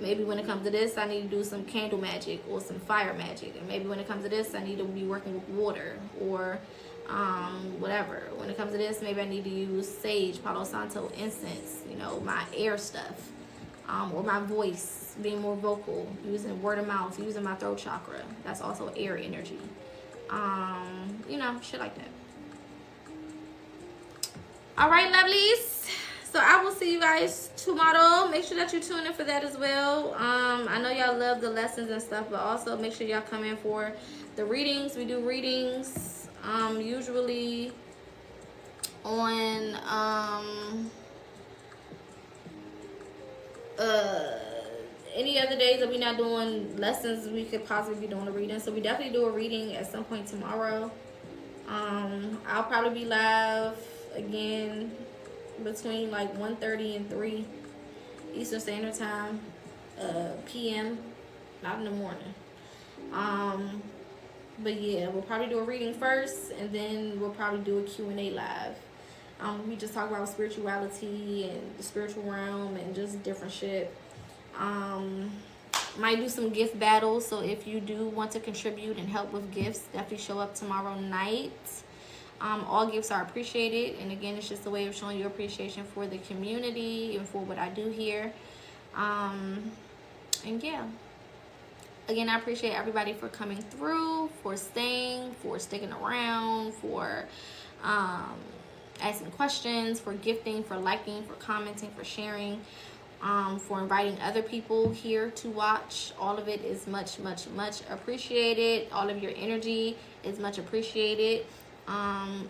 maybe when it comes to this, I need to do some candle magic or some fire magic. And maybe when it comes to this, I need to be working with water or whatever. When it comes to this, maybe I need to use sage, Palo Santo incense, you know, my air stuff. Or my voice, being more vocal, using word of mouth, using my throat chakra. That's also air energy. You know, shit like that. All right, lovelies. So I will see you guys tomorrow. Make sure that you tune in for that as well. I know y'all love the lessons and stuff, but also make sure y'all come in for the readings. We do readings usually on any other days that we're not doing lessons, we could possibly be doing a reading. So we definitely do a reading at some point tomorrow. I'll probably be live again between like 1:30 and 3 Eastern Standard Time, PM, not in the morning. But yeah, we'll probably do a reading first, and then we'll probably do a Q&A live. We just talk about spirituality and the spiritual realm and just different shit. Might do some gift battles, so if you do want to contribute and help with gifts, definitely show up tomorrow night. All gifts are appreciated, and again, it's just a way of showing your appreciation for the community and for what I do here. And yeah, again, I appreciate everybody for coming through, for staying, for sticking around, for asking questions, for gifting, for liking, for commenting, for sharing, for inviting other people here to watch. All of it is much, much, much appreciated. All of your energy is much appreciated.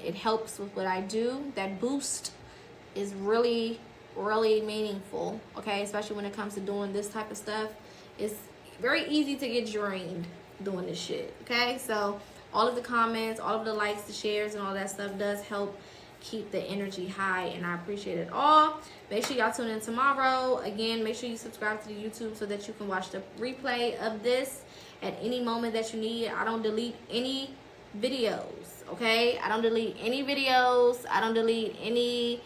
It helps with what I do. That boost is really, really meaningful, okay? Especially when it comes to doing this type of stuff. It's very easy to get drained doing this shit, okay? So all of the comments, all of the likes, the shares, and all that stuff does help keep the energy high, and I appreciate it all. Make sure y'all tune in tomorrow. Again, make sure you subscribe to the YouTube so that you can watch the replay of this at any moment that you need. I don't delete any videos, okay? I don't delete any videos. I don't delete any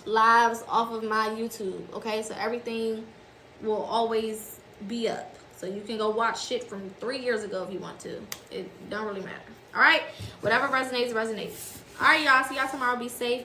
lives off of my YouTube, okay? So everything will always be up. So you can go watch shit from 3 years ago if you want to. It don't really matter. All right? Whatever resonates, resonates. All right, y'all. See y'all tomorrow. Be safe.